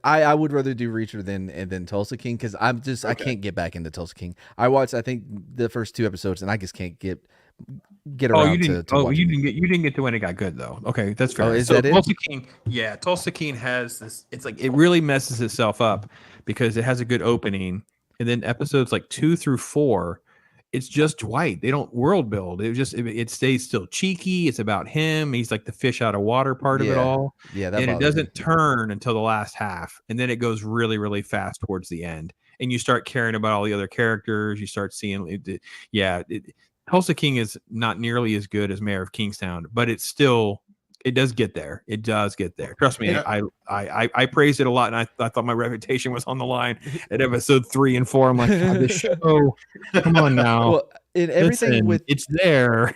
I would rather do Reacher than Tulsa King, because I can't get back into Tulsa King. I watched, I think, the first 2 episodes, and I just can't get around to watching it. You didn't get to when it got good though. Okay, that's fair. Oh, is that it? Tulsa King, yeah, Tulsa King has this. It's like it really messes itself up because it has a good opening, and then episodes like 2 through 4, it's just Dwight. They don't world build. It stays still cheeky. It's about him. He's like the fish out of water part of it all. Yeah, that and it bothers doesn't me. turn until the last half, and then it goes really, really fast towards the end, and you start caring about all the other characters. You start seeing, Tulsa King is not nearly as good as Mayor of Kingstown, but it does get there. It does get there. Trust me. Yeah. I praised it a lot, and I thought my reputation was on the line at episode 3 and 4. I'm like, God, this show, come on now. Well, in everything Listen, it's there.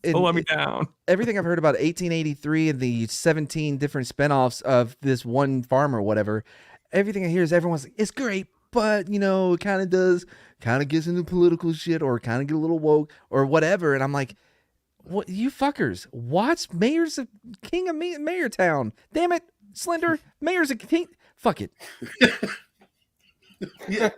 Don't let me in down. everything I've heard about 1883 and the 17 different spinoffs of this one farm or whatever, everything I hear is everyone's like, it's great, but it kind of gets into political shit or kind of get a little woke or whatever. And I'm like, what, you fuckers, watch Mayor's of King of Mayortown. Damn it, Slender, Mayor's of King. Fuck it. Yeah.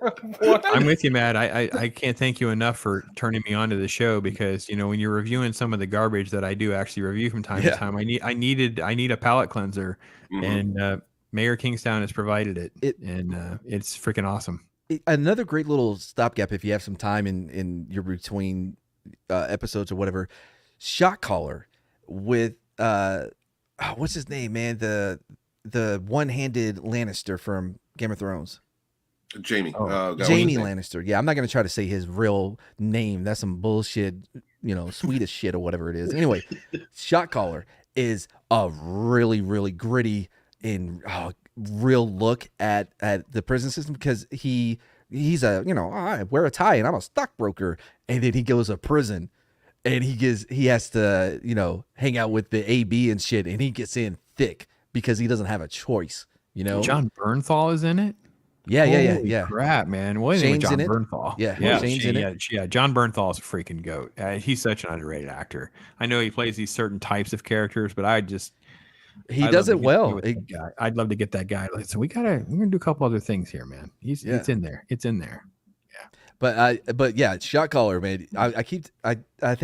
I'm with you, Matt. I can't thank you enough for turning me on to the show, because when you're reviewing some of the garbage that I do actually review from time to time, I need a palate cleanser, and Mayor Kingstown has provided it, and it's freaking awesome. Another great little stopgap if you have some time in your between episodes or whatever. Shot Caller with what's his name, man? The one-handed Lannister from Game of Thrones. Jamie. Jamie Lannister. Yeah, I'm not gonna try to say his real name. That's some bullshit, Swedish shit or whatever it is. Anyway, Shot Caller is a really, really gritty and real look at the prison system, because he's a I wear a tie and I'm a stockbroker, and then he goes to prison and he has to hang out with the AB and shit, and he gets in thick because he doesn't have a choice. John Bernthal is in it. Yeah. Crap, man. What is Shane's John in it. Bernthal? Yeah, Shane's in it. Yeah, John Bernthal is a freaking goat. He's such an underrated actor. I know he plays these certain types of characters, but he does it well. I'd love to get that guy. So we're gonna do a couple other things here, man. It's in there. It's in there. Yeah. But yeah, Shot Caller, man. I think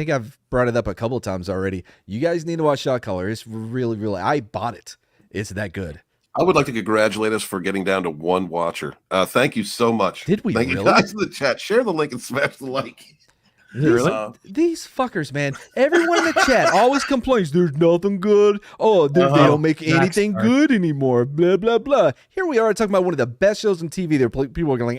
I've brought it up a couple of times already. You guys need to watch Shot Caller. It's really, really. I bought it. It's that good. I would like to congratulate us for getting down to 1 watcher. Thank you so much. Did we Thank really? you guys in the chat. Share the link and smash the like. These fuckers, man. Everyone in the chat always complains there's nothing good. Oh, they don't make anything good anymore. Blah, blah, blah. Here we are talking about one of the best shows on TV. There, people are going,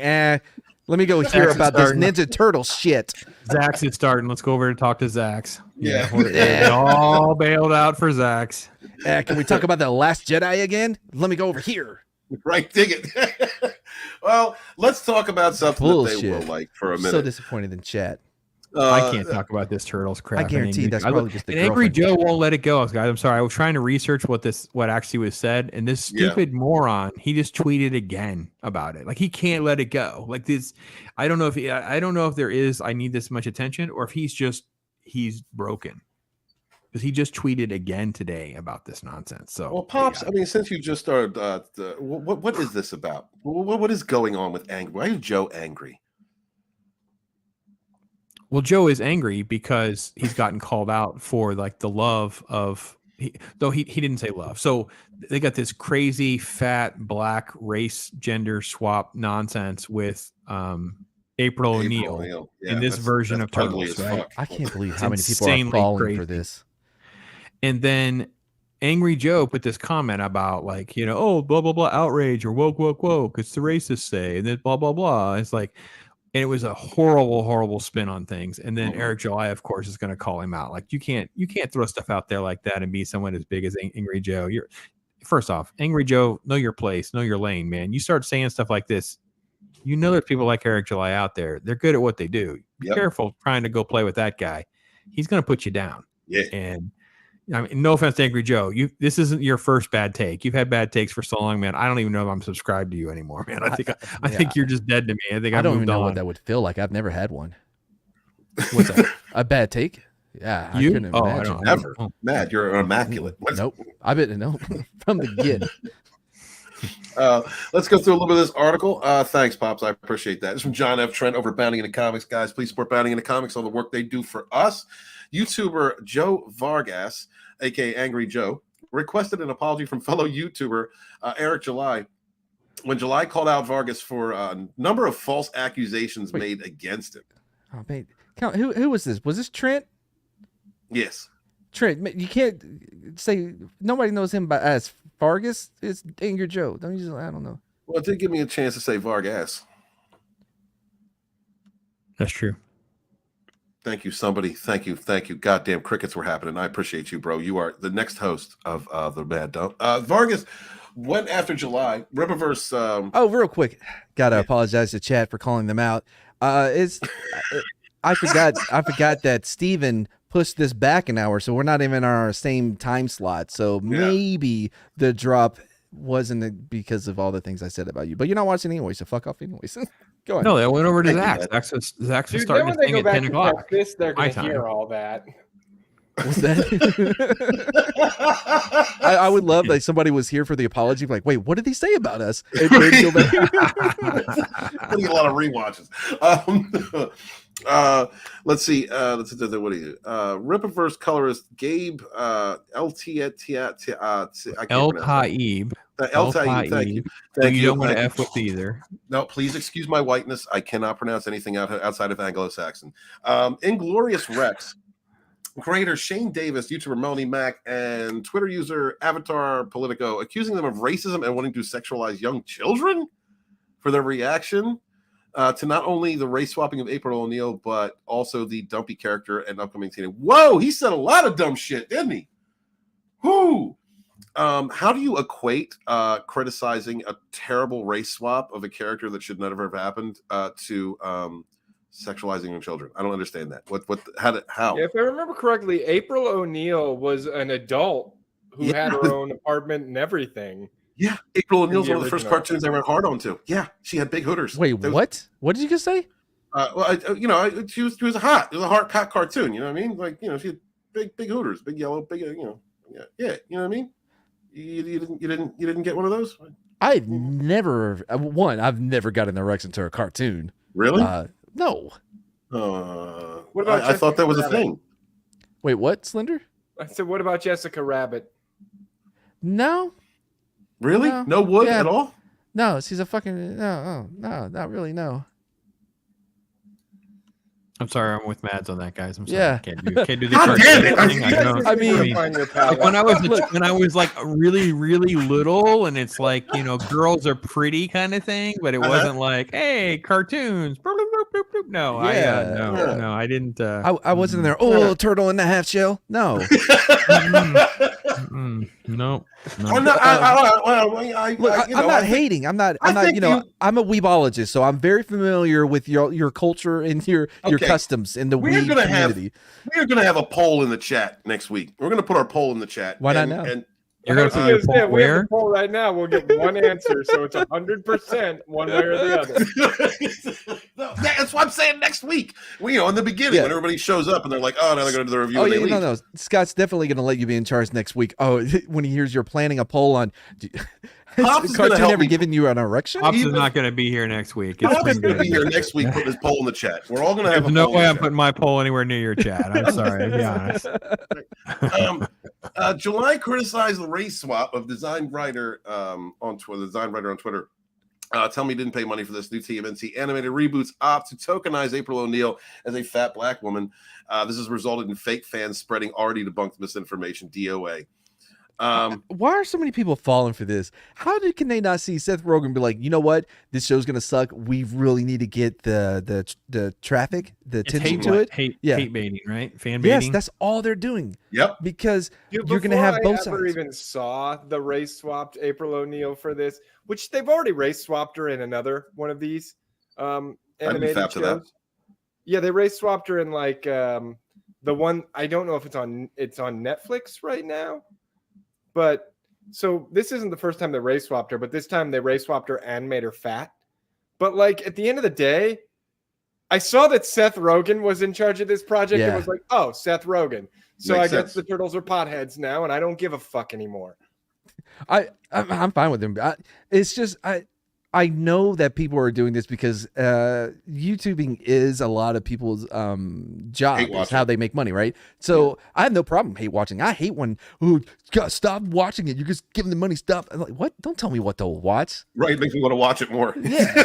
let me go hear about this Ninja Turtle shit. Zax is starting. Let's go over to talk to Zax. Yeah. We're all bailed out for Zax. Can we talk about The Last Jedi again? Let me go over here. Right, dig it. Well, let's talk about something that they will like for a minute. So disappointed in chat. I can't talk about this Turtles crap. I guarantee that's probably just the Angry girlfriend. Joe won't let it go, guys. I'm sorry. I was trying to research what actually was said, and this stupid moron, he just tweeted again about it. Like, he can't let it go. Like this, I don't know if there is I need this much attention, or if he's broken. Because he just tweeted again today about this nonsense. So, well, Pops, I mean, since you just started, what is this about? What is going on with angry? Why is Joe angry? Well, Joe is angry because he's gotten called out for like the love of he didn't say love. So they got this crazy fat black race gender swap nonsense with April O'Neil in this version of Turtles, right? Fuck. I can't believe It's how many people are insanely falling for crazy. this. And then Angry Joe put this comment about like, oh, blah, blah, blah, outrage or woke, it's the racists say, and then blah, blah, blah. It's like, and it was a horrible spin on things. And then Eric July, of course, is going to call him out. Like you can't throw stuff out there like that and be someone as big as Angry Joe. You're first off, Angry Joe, know your place, know your lane, man. You start saying stuff like this, there's people like Eric July out there. They're good at what they do. Be careful trying to go play with that guy. He's going to put you down. Yeah. And I mean, no offense to Angry Joe. This isn't your first bad take. You've had bad takes for so long, man. I don't even know if I'm subscribed to you anymore, man. I think you're just dead to me. I think I don't even moved know on. what that would feel like. I've never had one. What's that? A bad take? Yeah, I You? couldn't Oh, I imagine. don't- Never. Oh. Matt, you're immaculate. Nope. I bet no from the get. Let's go through a little bit of this article. Thanks, Pops. I appreciate that. It's from John F. Trent over at Bounding Into Comics. Guys, please support Bounding Into Comics, all the work they do for us. YouTuber Joe Vargas, aka Angry Joe, requested an apology from fellow YouTuber Eric July when July called out Vargas for a number of false accusations made against him. Oh man, who was this? Was this Trent? Yes. Trent, you can't say nobody knows him as Vargas. It's Angry Joe. I don't know. Well, it did give me a chance to say Vargas. That's true. Thank you, somebody. Thank you. Goddamn crickets were happening. I appreciate you, bro. You are the next host of the Mad Dump. Vargas went after July. Rippaverse. Oh, real quick, gotta apologize to chat for calling them out. I forgot that Steven pushed this back an hour, so we're not even on our same time slot. So maybe the drop wasn't because of all the things I said about you. But you're not watching anyway, so fuck off anyways. Go ahead. No, that went over to Thank you, Zach. Zach's Dude, starting then to when they sing go at back 10 to o'clock. Texas, they're My going to time. hear all that. What's that? I would love that somebody was here for the apology. Like, wait, what did he say about us? And then go back. Gonna get a lot of rewatches. Let's see. What do you do? Rippaverse colorist Gabe El Taib. El Taib. Thank you. Thank You you. don't want to Thank F you. with either. No, please excuse my whiteness. I cannot pronounce anything outside of Anglo-Saxon. Inglorious Rex, creator Shane Davis, YouTuber Melanie Mack, and Twitter user Avatar Politico accusing them of racism and wanting to sexualize young children for their reaction to not only the race swapping of April O'Neil, but also the dumpy character and upcoming teen. Whoa, he said a lot of dumb shit, didn't he? Whoo! How do you equate criticizing a terrible race swap of a character that should never have happened to sexualizing young children? I don't understand that. How? Yeah, if I remember correctly, April O'Neil was an adult who had her own apartment and everything. Yeah, April O'Neil's In the one of the first original. cartoons I went hard on to. Yeah, she had big hooters. Wait, what? What did you just say? She was hot. It was a hot cartoon. You know what I mean? Like, she had big hooters, big yellow, big. Yeah. You know what I mean? You didn't get one of those? I've never got an erection to a cartoon. Really? No. What about I thought that was a Jessica thing. Wait, what, Slender? I said, what about Jessica Rabbit? No. Really? No. No wood Yeah. at all? No, she's a fucking no, not really. No. I'm sorry, I'm with Mads on that, guys. I'm sorry. Yeah. Can't do the God damn it. cartoon thing. I know. I mean, Find your Like palette. when I was like really little, and it's like girls are pretty kind of thing, but it wasn't like, hey, cartoons. Boop, boop, boop, boop. No, Yeah. no, I didn't. I wasn't there. Oh, turtle in the half shell. No. No. I'm not hating. I'm not. think I'm a weebologist, so I'm very familiar with your culture and your Okay. customs in the We're weeb gonna have- community. We're going to have a poll in the chat next week. We're going to put our poll in the chat. Why not and, now? And You're gonna put your If poll we have where? the poll right now, we'll get one answer, so it's 100% one way or the other. No, that's what I'm saying next week. Well, in the beginning, when everybody shows up and they're like, oh, now they're going to do the review. Oh and yeah, they leave. no. Scott's definitely going to let you be in charge next week. Oh, when he hears you're planning a poll on, Pops has is gonna cartoon help ever me. given you an erection? Pops is Even- not going to be here next week. It's Pops is been going to be good. here next week putting his poll in the chat. We're all going to have There's a no poll way in I'm the putting my poll anywhere near your chat. I'm sorry, to be honest. chat. July criticized the race swap of design writer on Twitter. Design writer on Twitter. Tell me he didn't pay money for this. New TMNT animated reboots opt to tokenize April O'Neil as a fat black woman. This has resulted in fake fans spreading already debunked misinformation. DOA. Why are so many people falling for this? Can they not see Seth Rogen be like, you know what, this show's gonna suck. We really need to get the traffic, the attention to it. Hate baiting, right? Fan Yes, baiting. that's all they're doing. Yep. Because Dude, you're gonna have both I ever sides. even saw the race swapped April O'Neil for this, which they've already race swapped her in another one of these animated fab shows. to that. Yeah, they race swapped her in like the one. I don't know if it's on Netflix right now, but so this isn't the first time they race swapped her, but this time they race swapped her and made her fat. But like at the end of the day, I saw that Seth Rogen was in charge of this project and was like, "Oh, Seth Rogen." So Makes I guess sense. the turtles are potheads now, and I don't give a fuck anymore. I'm fine with them. It's just I know that people are doing this because YouTubing is a lot of people's job. Hate Is how watching. they make money, right? So I have no problem hate watching. I hate when God, stop watching it. You're just giving the money. Stop. I'm like, what? Don't tell me what to watch. Right, it makes me want to watch it more. Yeah.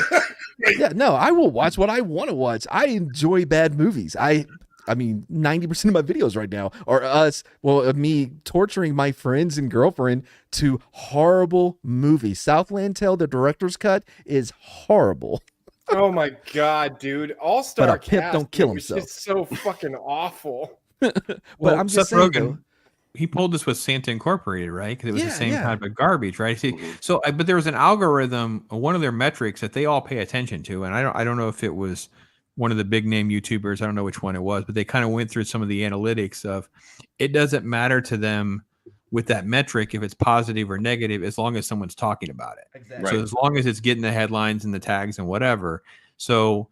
Yeah, no, I will watch what I want to watch. I enjoy bad movies. I mean, 90% of my videos right now are me torturing my friends and girlfriend to horrible movies. Southland Tale, the director's cut, is horrible. Oh my god, dude! All-star But a pimp cast, don't kill it was himself. just so fucking awful. But Well, I'm Seth just saying, Rogen, though, he pulled this with Santa Incorporated, right? Because it was the Yeah, same yeah. type of garbage, right? See, Mhm. so, but there was an algorithm, one of their metrics that they all pay attention to, and I don't know if it was one of the big name YouTubers. I don't know which one it was, but they kind of went through some of the analytics of it doesn't matter to them with that metric if it's positive or negative as long as someone's talking about it. Exactly. Right. So as long as it's getting the headlines and the tags and whatever. So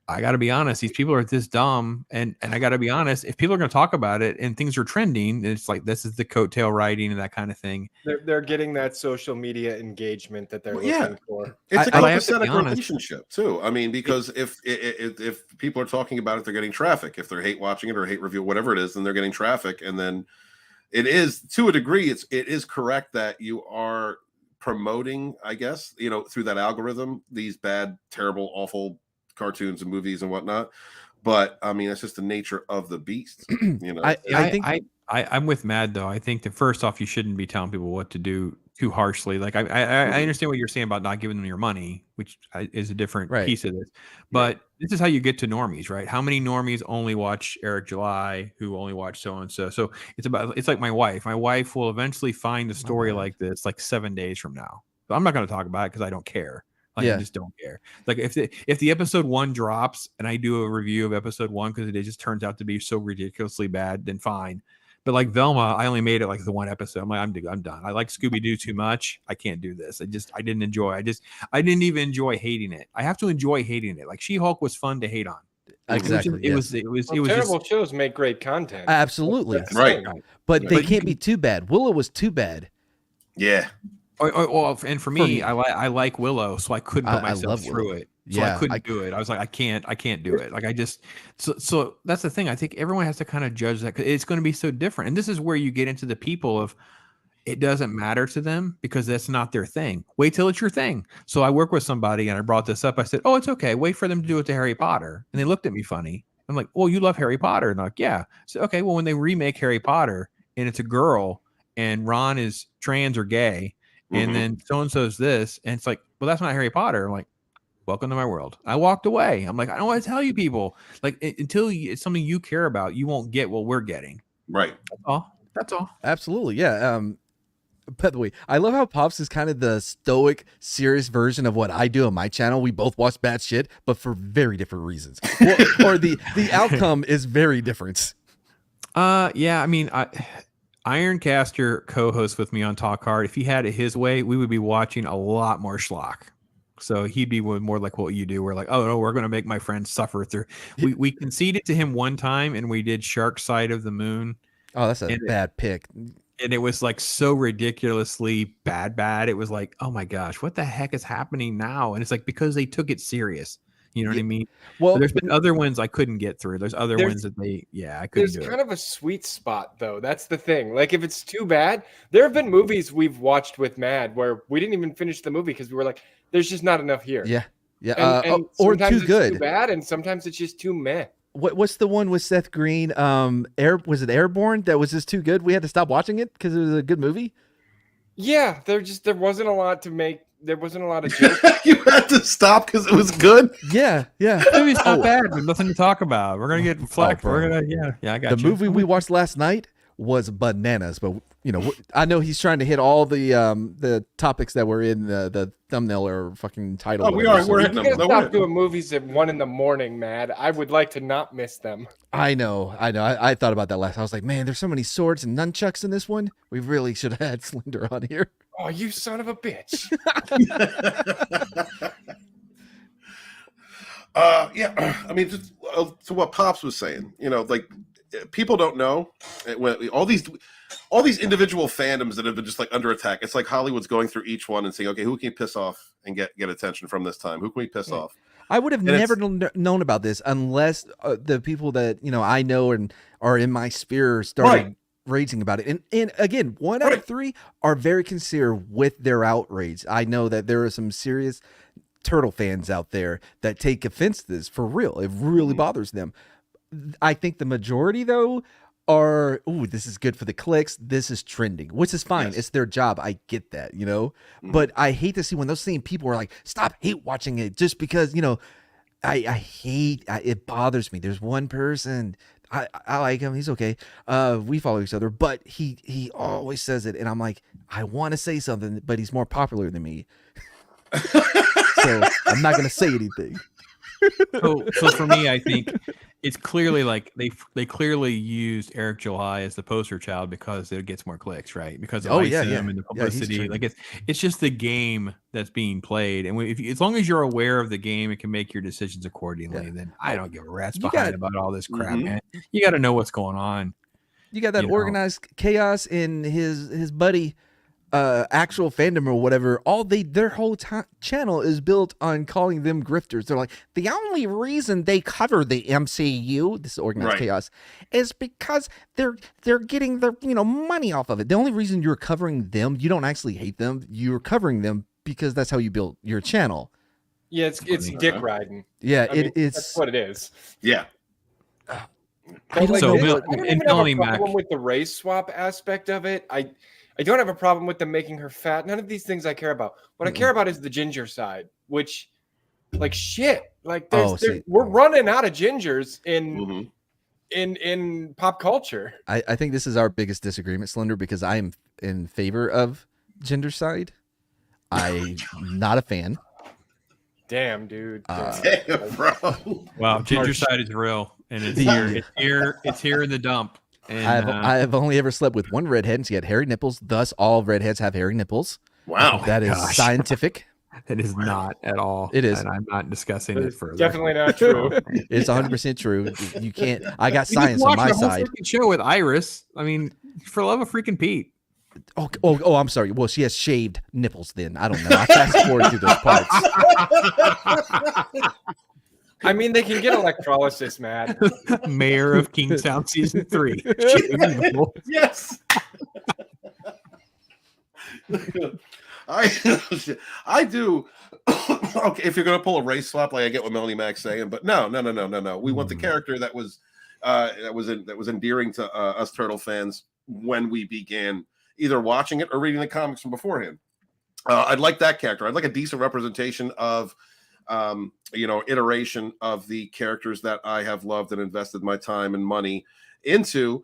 I got to be honest, these people are this dumb. And I got to be honest, if people are going to talk about it and things are trending, it's like, this is the coattail riding and that kind of thing. They're getting that social media engagement that they're Well, yeah. looking for. It's a but I have to be copacetic honest. relationship too. I mean, because if people are talking about it, they're getting traffic. If they're hate watching it or hate review, whatever it is, then they're getting traffic. And then it is, to a degree, it is correct that you are promoting, I guess, through that algorithm, these bad, terrible, awful cartoons and movies and whatnot. But I mean, it's just the nature of the beast. I think I'm with Mad though. I think that first off, you shouldn't be telling people what to do too harshly. Like I understand what you're saying about not giving them your money, which is a different Right. piece of this. But this is how you get to normies, right? How many normies only watch Eric July, who only watch so and so? So it's like my wife. My wife will eventually find a story like this, like 7 days from now. But I'm not going to talk about it because I don't care. Like, Yeah. I just don't care. Like if the episode 1 drops and I do a review of episode 1 because it just turns out to be so ridiculously bad, then fine. But like Velma, I only made it like the 1 episode. I'm like, I'm done. I like Scooby-Doo too much. I can't do this. I didn't enjoy. I didn't even enjoy hating it. I have to enjoy hating it. Like She-Hulk was fun to hate on. exactly. It was Terrible just, shows make great content. Absolutely. That's the Right. thing. But they But you can't can- be too bad. Willow was too bad. Yeah. and for me, I like Willow, so I couldn't put I myself love through Willow. it. So Yeah, I couldn't do it. I was like, I can't do it. Like so that's the thing. I think everyone has to kind of judge that because it's going to be so different. And this is where you get into the people of it doesn't matter to them because that's not their thing. Wait till it's your thing. So I work with somebody and I brought this up. I said, oh, it's okay. Wait for them to do it to Harry Potter. And they looked at me funny. I'm like, well, you love Harry Potter. And they're like, yeah. So, okay, well, when they remake Harry Potter and it's a girl and Ron is trans or gay, and Mhm. then so-and-so's this, and it's like, well, that's not Harry Potter. I'm like, welcome to my world. I walked away. I'm like, I don't want to tell you people. Like, until it's something you care about, you won't get what we're getting. Right. That's all. Absolutely. Yeah. By the way, I love how Pops is kind of the stoic, serious version of what I do on my channel. We both watch bad shit, but for very different reasons. or the outcome is very different. Yeah, I mean, Ironcaster co-hosts with me on Talk Hard. If he had it his way, we would be watching a lot more schlock. So he'd be more like what you do. We're like, oh no, we're going to make my friends suffer through. We conceded to him one time, and we did Shark Side of the Moon, Oh, that's a And- bad pick. and it was like so ridiculously bad. It was like, oh my gosh, what the heck is happening now? And it's like because they took it serious. You know what I mean? Well, But there's been other ones I couldn't get through. There's other There's- ones that I couldn't There's do kind it. of a sweet spot though. That's the thing. Like if it's too bad, there have been movies we've watched with Mad where we didn't even finish the movie because we were like, "There's just not enough here." yeah, yeah, And or sometimes too it's good. too bad, and sometimes it's just too meh. What's the one with Seth Green? Was it Airborne? That was just too good. We had to stop watching it because it was a good movie. Yeah, there wasn't a lot to make. There wasn't a lot of jokes. You had to stop because it was good. Yeah, yeah. The movie's not bad. There's nothing to talk about. We're gonna get flack. bro. We're gonna I got The you. movie we watched last night was bananas, but I know he's trying to hit all the topics that were in the thumbnail or fucking title. Oh, we whatever. are. So We're We're hitting them. gonna No, we're stop hitting doing movies at 1 a.m, Mad. I would like to not miss them. I know. I thought about that last. I was like, man, there's so many swords and nunchucks in this one. We really should have had Slender on here. Oh, you son of a bitch! Yeah, I mean, just to what Pops was saying, like people don't know when all these individual fandoms that have been just like under attack. It's like Hollywood's going through each one and saying, okay, who can you piss off and get attention from this time? Who can we piss off? I would have And never known about this unless the people that I know and are in my sphere started raging about it. And again, 1 out of 3 are very sincere with their outrage. I know that there are some serious turtle fans out there that take offense to this for real. It really bothers them. I think the majority though are, ooh, this is good for the clicks. This is trending, which is fine. Yes. It's their job. I get that, but I hate to see when those same people are like, stop hate watching it just because, I hate it bothers me. There's one person I like him. He's okay. We follow each other, but he always says it. And I'm like, I want to say something, but he's more popular than me. So I'm not going to say anything. So for me, I think it's clearly like they clearly used Eric July as the poster child because it gets more clicks, right? Because of ISIM and the publicity. true. Like it's just the game that's being played, and as long as you're aware of the game and can make your decisions accordingly, then I don't give a rat's behind about all this crap, man. You got to know what's going on. You got that organized chaos in his buddy. Actual fandom or whatever, their whole channel is built on calling them grifters. They're like, the only reason they cover the MCU, this is organized chaos, is because they're getting their money off of it. The only reason you're covering them, you don't actually hate them. You're covering them because that's how you build your channel. Yeah, it's dick riding. Yeah, It's that's what it is. Yeah. But like, So, I Bill, don't and even have Melanie a Mac. problem with the race swap aspect of it. I don't have a problem with them making her fat. None of these things I care about. What I care about is the ginger side, which, like, shit. Like, we're running out of gingers in pop culture. I think this is our biggest disagreement, Slender, because I am in favor of gender side. I'm not a fan. Damn, dude. Damn, bro. Wow, ginger side is real, and it's here. It's here in the dump. And I have only ever slept with one redhead, and she had hairy nipples. Thus, all redheads have hairy nipples. Wow. That is scientific. It is not at all. It is. And I'm not discussing it further. Definitely not true. It's 100% true. You can't. I got You science just on watched my the whole side. freaking show with Iris. I mean, for love of freaking Pete. Oh, I'm sorry. Well, she has shaved nipples. Then I don't know. I fast forward through those parts. I mean, they can get electrolysis, Matt. Mayor of Kingstown season 3. Yes. I do. Okay, if you're gonna pull a race swap, like I get what Melanie Mac's saying, but no. We want the character that was endearing to us turtle fans when we began either watching it or reading the comics from beforehand. I'd like that character. I'd like a decent representation of iteration of the characters that I have loved and invested my time and money into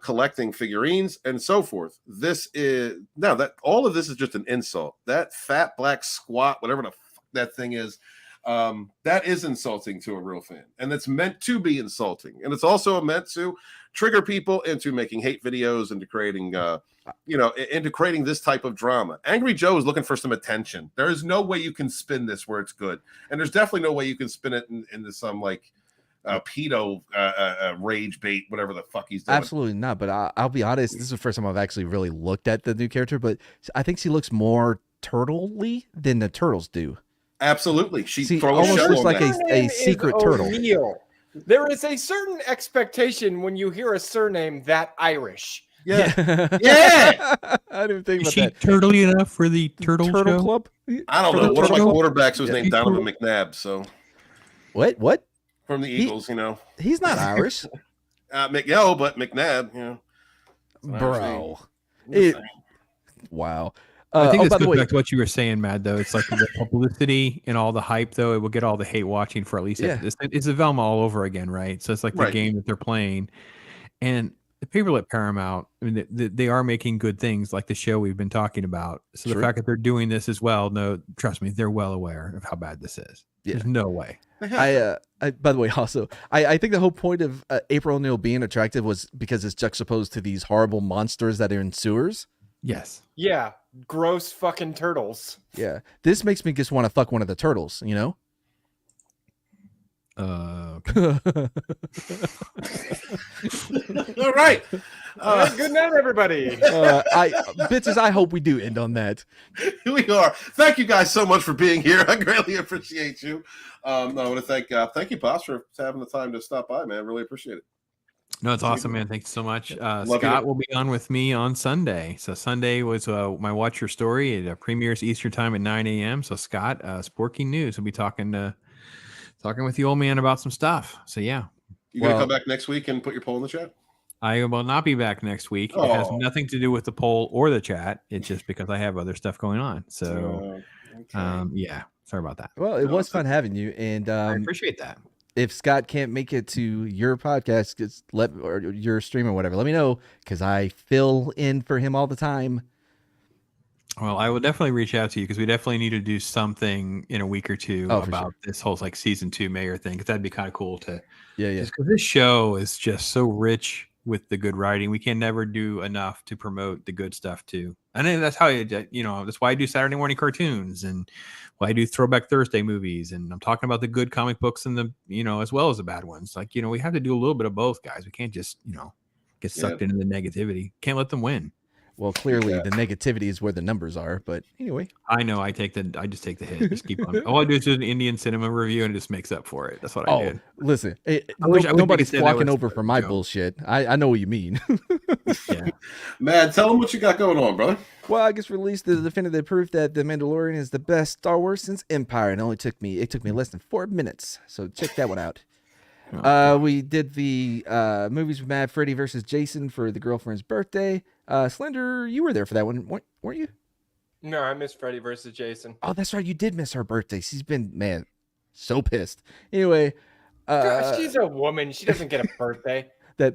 collecting figurines and so forth. This is now that all of this is just an insult. That fat black squat, whatever the fuck that thing is, that is insulting to a real fan, and it's meant to be insulting, and it's also meant to trigger people into making hate videos and to creating into creating this type of drama. Angry Joe is looking for some attention. There is no way you can spin this where it's good, and there's definitely no way you can spin it into some like pedo rage bait, whatever the fuck he's doing. Absolutely not. But I'll be honest. This is the first time I've actually really looked at the new character. But I think she looks more turtle-y than the turtles do. Absolutely. She See, throws almost shell looks on like that. a secret turtle. O'Neill. There is a certain expectation when you hear a surname that Irish. Yeah. Yeah. I didn't think Is about she that. turtly enough for the turtle show? Club? I don't For know. the One of my Turtle Club? quarterbacks was named Yeah. Donovan McNabb, so What? from the Eagles, you know. He's not Irish. But McNabb, you know. Bro. It, Wow. I think oh, this by the goes way, back to what you were saying, Mad. Though it's like the publicity and all the hype, though it will get all the hate watching for at least. Yeah. It's a Velma all over again, right? So it's like the Right. game that they're playing, and the people at Paramount, I mean, they are making good things, like the show we've been talking about. So True. the fact that they're doing this as well, no, trust me, they're well aware of how bad this is. Yeah. There's no way. I by the way, also, I think the whole point of April O'Neil being attractive was because it's juxtaposed to these horrible monsters that are in sewers. Yes. Yeah, gross fucking turtles. Yeah, this makes me just want to fuck one of the turtles, you know? Okay. All right. All right, good night, everybody. Bitches, I hope we do end on that. We are. Thank you guys so much for being here. I greatly appreciate you. I want to thank you, Pops, for having the time to stop by, man. Really appreciate it. No, it's awesome, man. Thanks so much. Love Scott you. will be on with me on Sunday. So Sunday was my Watch Your Story. It premieres Eastern time at 9 a.m. So Scott, Sporking News, will be talking with the old man about some stuff. So yeah. You gonna come back next week and put your poll in the chat? I will not be back next week. It has nothing to do with the poll or the chat. It's just because I have other stuff going on. So yeah. Sorry about that. Well, it was fun having you, and I appreciate that. if Scott can't make it to your podcast, or your stream or whatever, let me know, because I fill in for him all the time. Well, I will definitely reach out to you, because we definitely need to do something in a week or two about this whole like season 2 mayor thing, because that'd be kind of cool to. Yeah. Because this show is just so rich with the good writing. We can never do enough to promote the good stuff too. And then that's how that's why I do Saturday morning cartoons, and why I do Throwback Thursday movies, and I'm talking about the good comic books and the as well as the bad ones. Like we have to do a little bit of both, guys. We can't just get sucked into the negativity. Can't let them win. Well, clearly the negativity is where the numbers are, but anyway. I know. I just take the hit. Just keep on. All I do is do an Indian cinema review, and it just makes up for it. That's what I did. Listen, wish nobody's we could say that flocking was over for my joke. bullshit. I know what you mean. Yeah. Man, tell them what you got going on, brother. Well, I just released the definitive proof that The Mandalorian is the best Star Wars since Empire. It took me less than 4 minutes. So check that one out. We did the movies with Mad Freddy versus Jason for the girlfriend's birthday. Slender, you were there for that one, weren't you? No, I missed Freddy versus Jason. Oh, that's right. You did miss her birthday. She's been, man, so pissed. Anyway. God, she's a woman. She doesn't get a birthday. God.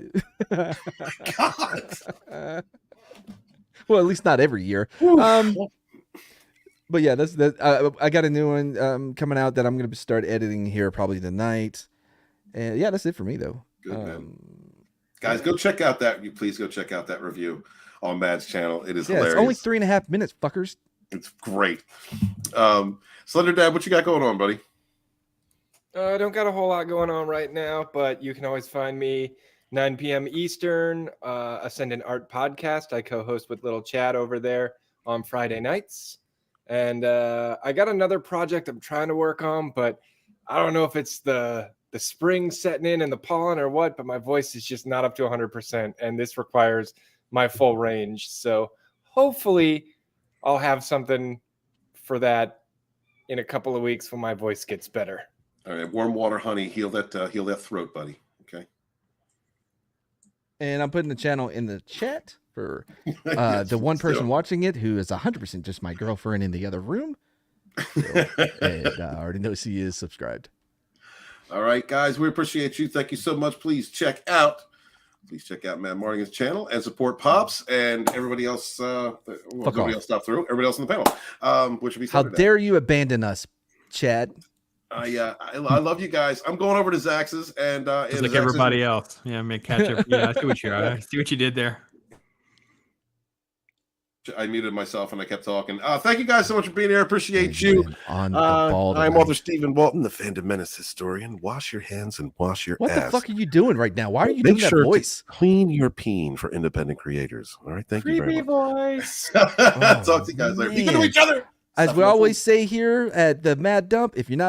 Well, at least not every year. But yeah, that's I got a new one coming out that I'm going to start editing here probably tonight. And yeah, that's it for me though. Good, man. Guys, go check out that. Please go check out that review on Mad's channel. It is hilarious. It's only 3.5 minutes, fuckers. It's great. Slender Dad, what you got going on, buddy? I don't got a whole lot going on right now, but you can always find me 9 p.m. Eastern, Ascendant Art Podcast. I co-host with Little Chad over there on Friday nights. And I got another project I'm trying to work on, but I don't know if it's the spring setting in and the pollen or what, but my voice is just not up to 100%. And this requires my full range. So hopefully I'll have something for that in a couple of weeks when my voice gets better. All right, warm water, honey, heal that throat, buddy. Okay. And I'm putting the channel in the chat for the one person watching it who is 100% just my girlfriend in the other room. So, and I already know she is subscribed. All right, guys, we appreciate you. Thank you so much. Please check out Matt Morgan's channel and support Pops and everybody else. Nobody else stop through. Everybody else on the panel. Which would be how dare you abandon us, Chad? I love you guys. I'm going over to Zax's and just like everybody else. Yeah, make catch up. Yeah, I see what you did there. I muted myself and I kept talking. Thank you guys so much for being here. Appreciate you. On the ball I'm Author Stephen Walton, the Fandom Menace historian. Wash your hands and wash your What ass. the fuck are you doing right now? Why are you Make doing sure that voice? to clean your peen for independent creators. All right, thank you very much. Voice. Talk to you guys later. Be good to each other. As Stuff we your always face. say here at the Mad Dump, if you're not